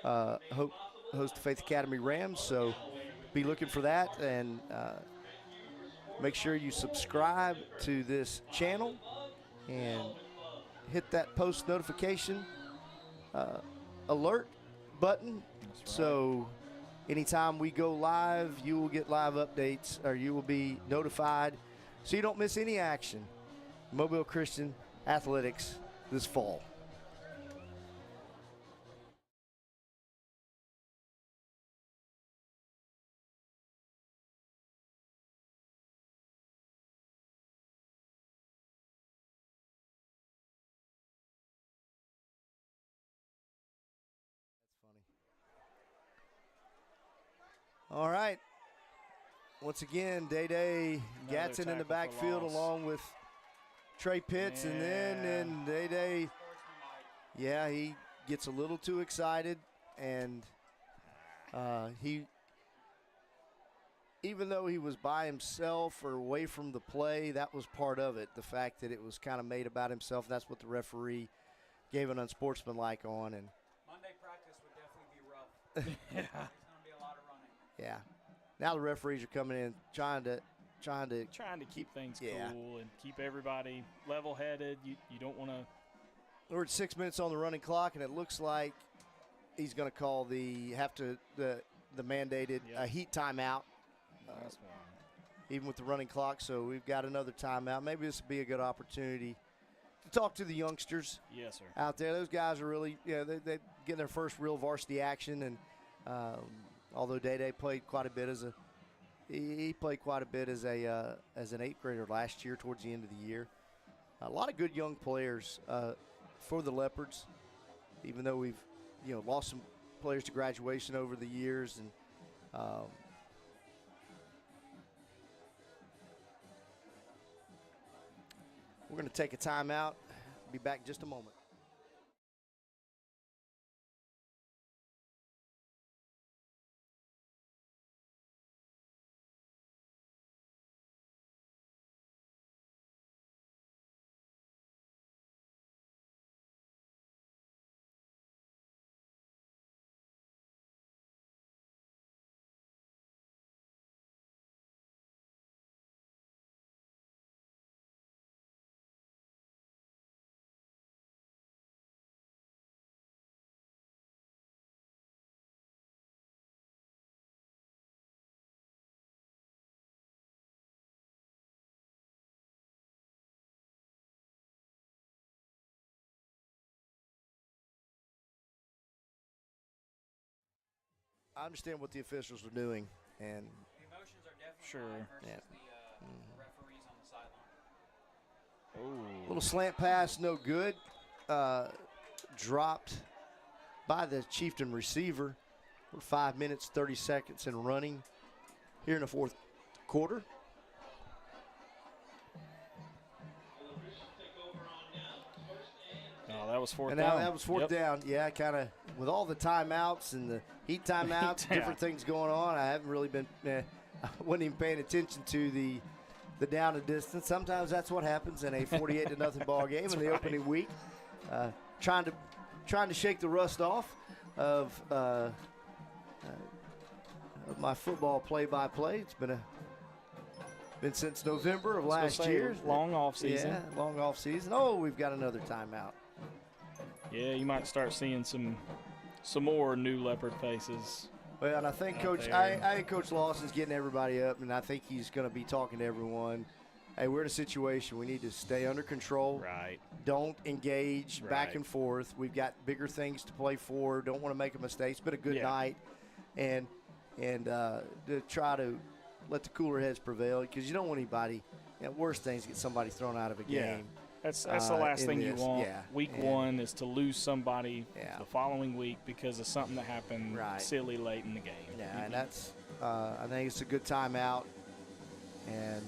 [SPEAKER 1] Hope host the Faith Academy Rams, so be looking for that. And make sure you subscribe to this channel and hit that post notification alert button.
[SPEAKER 2] That's right.
[SPEAKER 1] So anytime we go live, you will get live updates, or you will be notified so you don't miss any action. Mobile Christian Athletics this fall. All right. Once again, Day-Day Gatson in the backfield along with Trey Pitts. And then Day-Day, yeah, he gets a little too excited. And he, even though he was by himself or away from the play, that was part of it. The fact that it was kind of made about himself, that's what the referee gave an unsportsmanlike on. And
[SPEAKER 3] Monday practice would definitely be rough.
[SPEAKER 1] yeah. Yeah. Now the referees are coming in trying to
[SPEAKER 2] keep things
[SPEAKER 1] Yeah.
[SPEAKER 2] cool and keep everybody level-headed. You don't want to.
[SPEAKER 1] We're at 6 minutes on the running clock, and it looks like he's going to call the mandated heat timeout, even with the running clock. So we've got another timeout. Maybe this would be a good opportunity to talk to the youngsters.
[SPEAKER 2] Yes, sir.
[SPEAKER 1] Out there. Those guys are really, they're getting their first real varsity action, and although Day-Day played quite a bit as an 8th grader last year towards the end of the year. A lot of good young players for the Leopards, even though we've lost some players to graduation over the years. And we're going to take a timeout. Be back in just a moment. I understand what the officials are doing, and
[SPEAKER 3] The emotions are definitely
[SPEAKER 2] Sure.
[SPEAKER 3] high versus
[SPEAKER 2] Yeah.
[SPEAKER 3] the referees on the sideline.
[SPEAKER 2] Oh.
[SPEAKER 1] little slant pass, no good. Dropped by the Chieftain receiver. We're 5 minutes, 30 seconds and running here in the fourth quarter.
[SPEAKER 2] Oh, that was fourth
[SPEAKER 1] And
[SPEAKER 2] down.
[SPEAKER 1] now that was fourth down. Yeah, kind of with all the timeouts and the heat timeouts,
[SPEAKER 2] Yeah.
[SPEAKER 1] different things going on. I haven't really been, I wasn't even paying attention to the down and distance. Sometimes that's what happens in a 48-0 ball game in the opening week. Trying to shake the rust off of my football play-by-play. It's been since November of last year.
[SPEAKER 2] Long off season.
[SPEAKER 1] Yeah, long off season. Oh, we've got another timeout.
[SPEAKER 2] Yeah, you might start seeing some more new Leopard faces.
[SPEAKER 1] Well, and I think I think Coach Lawson's getting everybody up, and I think he's going to be talking to everyone. Hey, we're in a situation. We need to stay under control.
[SPEAKER 2] Right.
[SPEAKER 1] Don't engage back
[SPEAKER 2] Right.
[SPEAKER 1] and forth. We've got bigger things to play for. Don't want to make a mistake. It's been a good
[SPEAKER 2] Yeah.
[SPEAKER 1] night, and to try to let the cooler heads prevail, because you don't want anybody. Worst things get somebody thrown out of a
[SPEAKER 2] Yeah.
[SPEAKER 1] game.
[SPEAKER 2] That's the last
[SPEAKER 1] in
[SPEAKER 2] thing you
[SPEAKER 1] this.
[SPEAKER 2] want.
[SPEAKER 1] Yeah.
[SPEAKER 2] Week
[SPEAKER 1] And-
[SPEAKER 2] one is to lose somebody
[SPEAKER 1] Yeah.
[SPEAKER 2] the following week because of something that happened
[SPEAKER 1] Right.
[SPEAKER 2] silly late in the game.
[SPEAKER 1] Yeah, and that's I think it's a good timeout, and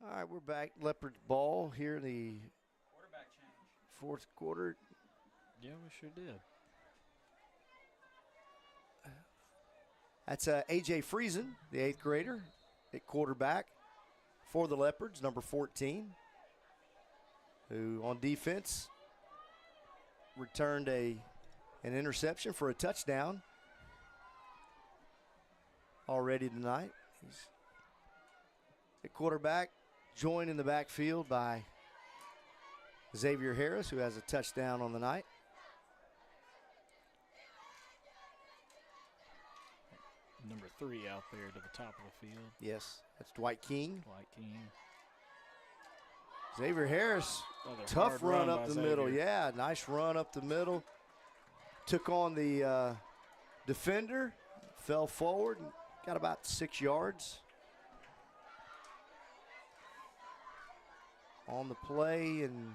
[SPEAKER 1] All right, we're back. Leopard ball here in the
[SPEAKER 3] Quarterback change.
[SPEAKER 1] fourth quarter.
[SPEAKER 2] Yeah, we sure did.
[SPEAKER 1] That's A.J. Freezen, the 8th grader, at quarterback for the Leopards, number 14, who on defense returned an interception for a touchdown already tonight. He's at quarterback, joined in the backfield by Xavier Harris, who has a touchdown on the night.
[SPEAKER 2] Number 3 out there to the top of the field.
[SPEAKER 1] Yes, that's Dwight King.
[SPEAKER 2] Dwight King.
[SPEAKER 1] Xavier Harris,
[SPEAKER 2] Another
[SPEAKER 1] tough
[SPEAKER 2] hard
[SPEAKER 1] run
[SPEAKER 2] by
[SPEAKER 1] up the
[SPEAKER 2] Xavier.
[SPEAKER 1] middle. Yeah, nice run up the middle. Took on the defender, fell forward, and got about 6 yards on the play and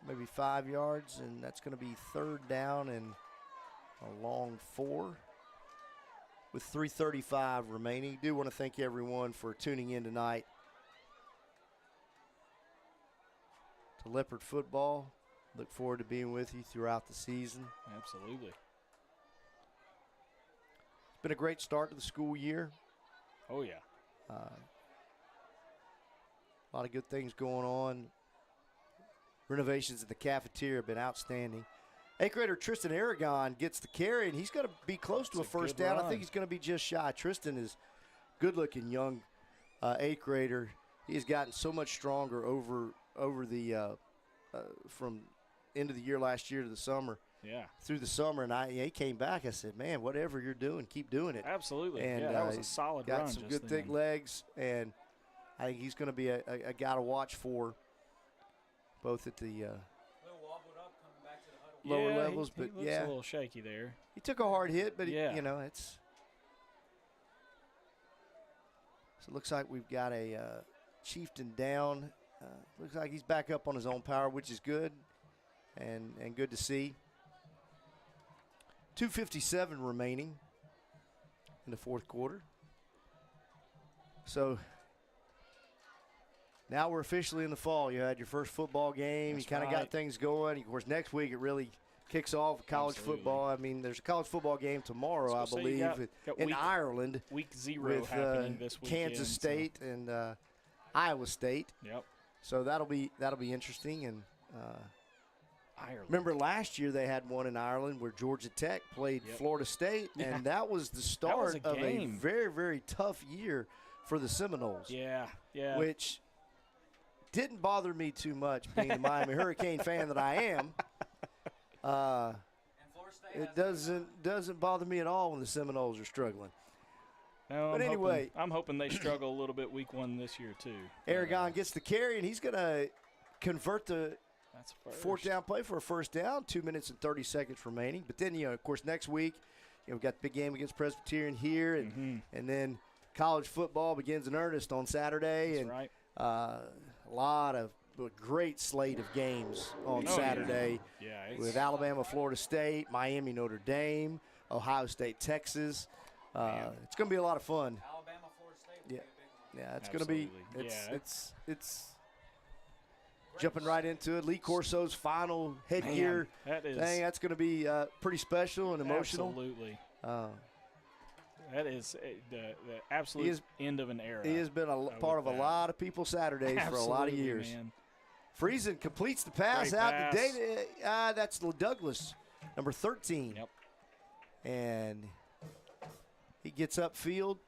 [SPEAKER 1] maybe 5 yards, and that's going to be 3rd down and a long 4 with 3:35 remaining. Do want to thank everyone for tuning in tonight to Leopard Football. Look forward to being with you throughout the season.
[SPEAKER 2] Absolutely.
[SPEAKER 1] It's been a great start to the school year.
[SPEAKER 2] Oh, yeah.
[SPEAKER 1] A lot of good things going on. Renovations at the cafeteria have been outstanding. 8th grader Tristan Aragon gets the carry, and he's going to be close to a
[SPEAKER 2] That's a
[SPEAKER 1] first
[SPEAKER 2] good
[SPEAKER 1] down. I
[SPEAKER 2] run.
[SPEAKER 1] think he's going to be just shy. Tristan is good-looking young 8th grader. He has gotten so much stronger over the from end of the year last year to the summer.
[SPEAKER 2] Yeah.
[SPEAKER 1] Through the summer, and he came back. I said, man, whatever you're doing, keep doing it.
[SPEAKER 2] Absolutely.
[SPEAKER 1] And
[SPEAKER 2] yeah, that was a
[SPEAKER 1] he's
[SPEAKER 2] solid
[SPEAKER 1] got
[SPEAKER 2] run.
[SPEAKER 1] some
[SPEAKER 2] just
[SPEAKER 1] good thick
[SPEAKER 2] then.
[SPEAKER 1] legs, and I think he's going to be a guy to watch for both at the
[SPEAKER 3] A little wobbled up coming back to the huddle.
[SPEAKER 1] lower
[SPEAKER 2] Yeah,
[SPEAKER 1] levels,
[SPEAKER 2] he
[SPEAKER 1] but
[SPEAKER 2] looks
[SPEAKER 1] yeah.
[SPEAKER 2] a little shaky there.
[SPEAKER 1] He took a hard hit, but
[SPEAKER 2] Yeah.
[SPEAKER 1] it's. So it looks like we've got a Chieftain down. Looks like he's back up on his own power, which is good, and good to see. 2:57 remaining in the fourth quarter. So now we're officially in the fall. You had your first football game.
[SPEAKER 2] That's
[SPEAKER 1] you kind of
[SPEAKER 2] right.
[SPEAKER 1] got things going. Of course, next week it really kicks off with college
[SPEAKER 2] Absolutely.
[SPEAKER 1] football. I mean, there's a college football game tomorrow, I
[SPEAKER 2] was gonna say,
[SPEAKER 1] believe,
[SPEAKER 2] you got
[SPEAKER 1] in
[SPEAKER 2] week-
[SPEAKER 1] Ireland
[SPEAKER 2] Week 0
[SPEAKER 1] with
[SPEAKER 2] happening this weekend.
[SPEAKER 1] Kansas
[SPEAKER 2] so-
[SPEAKER 1] State and Iowa State.
[SPEAKER 2] Yep.
[SPEAKER 1] So that'll be interesting. And
[SPEAKER 2] Ireland.
[SPEAKER 1] remember last year they had one in Ireland where Georgia Tech played
[SPEAKER 2] Yep.
[SPEAKER 1] Florida State,
[SPEAKER 2] Yeah.
[SPEAKER 1] and that was the
[SPEAKER 2] That
[SPEAKER 1] start
[SPEAKER 2] was a
[SPEAKER 1] of a
[SPEAKER 2] game.
[SPEAKER 1] very, very tough year for the Seminoles.
[SPEAKER 2] Yeah. Yeah.
[SPEAKER 1] Which didn't bother me too much, being the Miami Hurricane fan that I am.
[SPEAKER 3] And Florida State
[SPEAKER 1] It
[SPEAKER 3] has
[SPEAKER 1] doesn't bother me at all when the Seminoles are struggling.
[SPEAKER 2] No,
[SPEAKER 1] but anyway.
[SPEAKER 2] I'm hoping they struggle a little bit week 1 this year too.
[SPEAKER 1] Aragon gets the carry, and he's going to convert the
[SPEAKER 2] That's first.
[SPEAKER 1] fourth down play for a first down. 2 minutes and 30 seconds remaining. But then, of course, next week, we've got the big game against Presbyterian here, and then college football begins in earnest on Saturday.
[SPEAKER 2] That's
[SPEAKER 1] and
[SPEAKER 2] right.
[SPEAKER 1] a great slate of games on
[SPEAKER 2] Oh,
[SPEAKER 1] Saturday
[SPEAKER 2] Yeah. It's,
[SPEAKER 1] with Alabama, Florida State, Miami, Notre Dame, Ohio State, Texas. It's going to be a lot of fun.
[SPEAKER 3] Alabama, Florida State will
[SPEAKER 1] Yeah.
[SPEAKER 3] be a big one.
[SPEAKER 1] Yeah, it's going to be.
[SPEAKER 2] Absolutely.
[SPEAKER 1] It's jumping right into it. Lee Corso's final headgear
[SPEAKER 2] that is
[SPEAKER 1] thing. That's going to be pretty special and emotional.
[SPEAKER 2] Absolutely.
[SPEAKER 1] Uh,
[SPEAKER 2] That is the absolute end of an era.
[SPEAKER 1] he has been a
[SPEAKER 2] with
[SPEAKER 1] part of a
[SPEAKER 2] that.
[SPEAKER 1] lot of people's Saturdays for a lot of
[SPEAKER 2] Absolutely,
[SPEAKER 1] years.
[SPEAKER 2] man.
[SPEAKER 1] Freezen completes the pass
[SPEAKER 2] Great
[SPEAKER 1] out
[SPEAKER 2] pass.
[SPEAKER 1] to David. That's Douglas, number 13.
[SPEAKER 2] Yep.
[SPEAKER 1] And he gets upfield.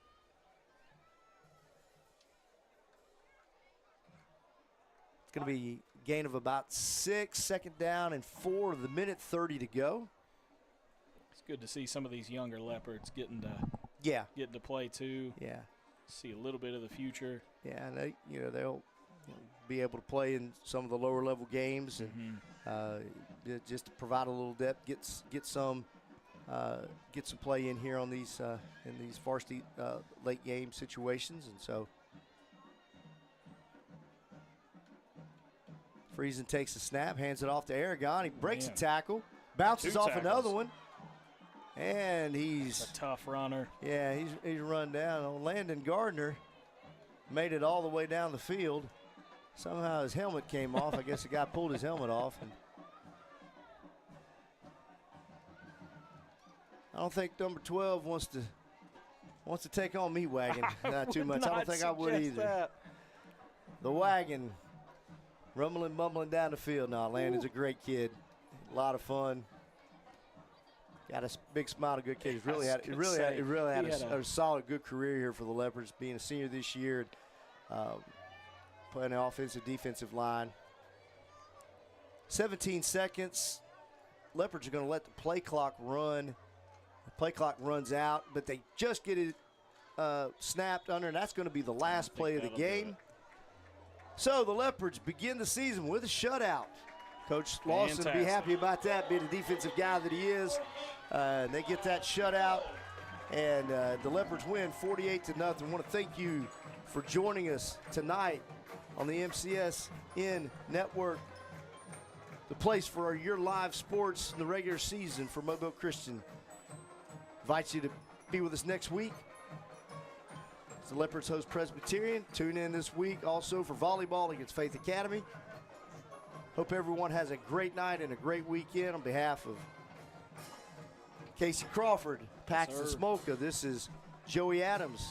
[SPEAKER 1] It's going to be a gain of about 6, second down and 4 with a minute 30 to go.
[SPEAKER 2] It's good to see some of these younger Leopards getting to play too.
[SPEAKER 1] Yeah.
[SPEAKER 2] See a little bit of the future.
[SPEAKER 1] Yeah, and they'll be able to play in some of the lower level games and just to provide a little depth, get some play in here on these in these varsity late game situations, and so Freezen takes the snap, hands it off to Aragon. He breaks a tackle, bounces
[SPEAKER 2] 2
[SPEAKER 1] off
[SPEAKER 2] tackles.
[SPEAKER 1] another one, and he's
[SPEAKER 2] A tough runner.
[SPEAKER 1] he's run down on Landon Gardner. made it all the way down the field. Somehow his helmet came off. I guess the guy pulled his helmet off. And I don't think number 12 wants to take on me, Wagon, too much. I don't think I would either.
[SPEAKER 2] That.
[SPEAKER 1] The Wagon rumbling, bumbling down the field. No, Landon's a great kid. A lot of fun. Got a big smile, a good kid. He's really had a solid, good career here for the Leopards, being a senior this year, playing the offensive, defensive line. 17 seconds. Leopards are going to let the play clock run. The play clock runs out, but they just get it snapped under, and that's going to be the last play of the game. So the Leopards begin the season with a shutout. Coach Lawson will be happy about that, being the defensive guy that he is. They get that shutout, and the Leopards win 48-0. I want to thank you for joining us tonight on the MCSN Network, the place for your live sports in the regular season for Mobile Christian. Invite you to be with us next week. It's the Leopards host Presbyterian. Tune in this week also for volleyball against Faith Academy. Hope everyone has a great night and a great weekend. On behalf of Casey Crawford, Paxton Smolka, this is Joey Adams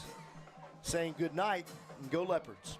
[SPEAKER 1] saying good night and go Leopards.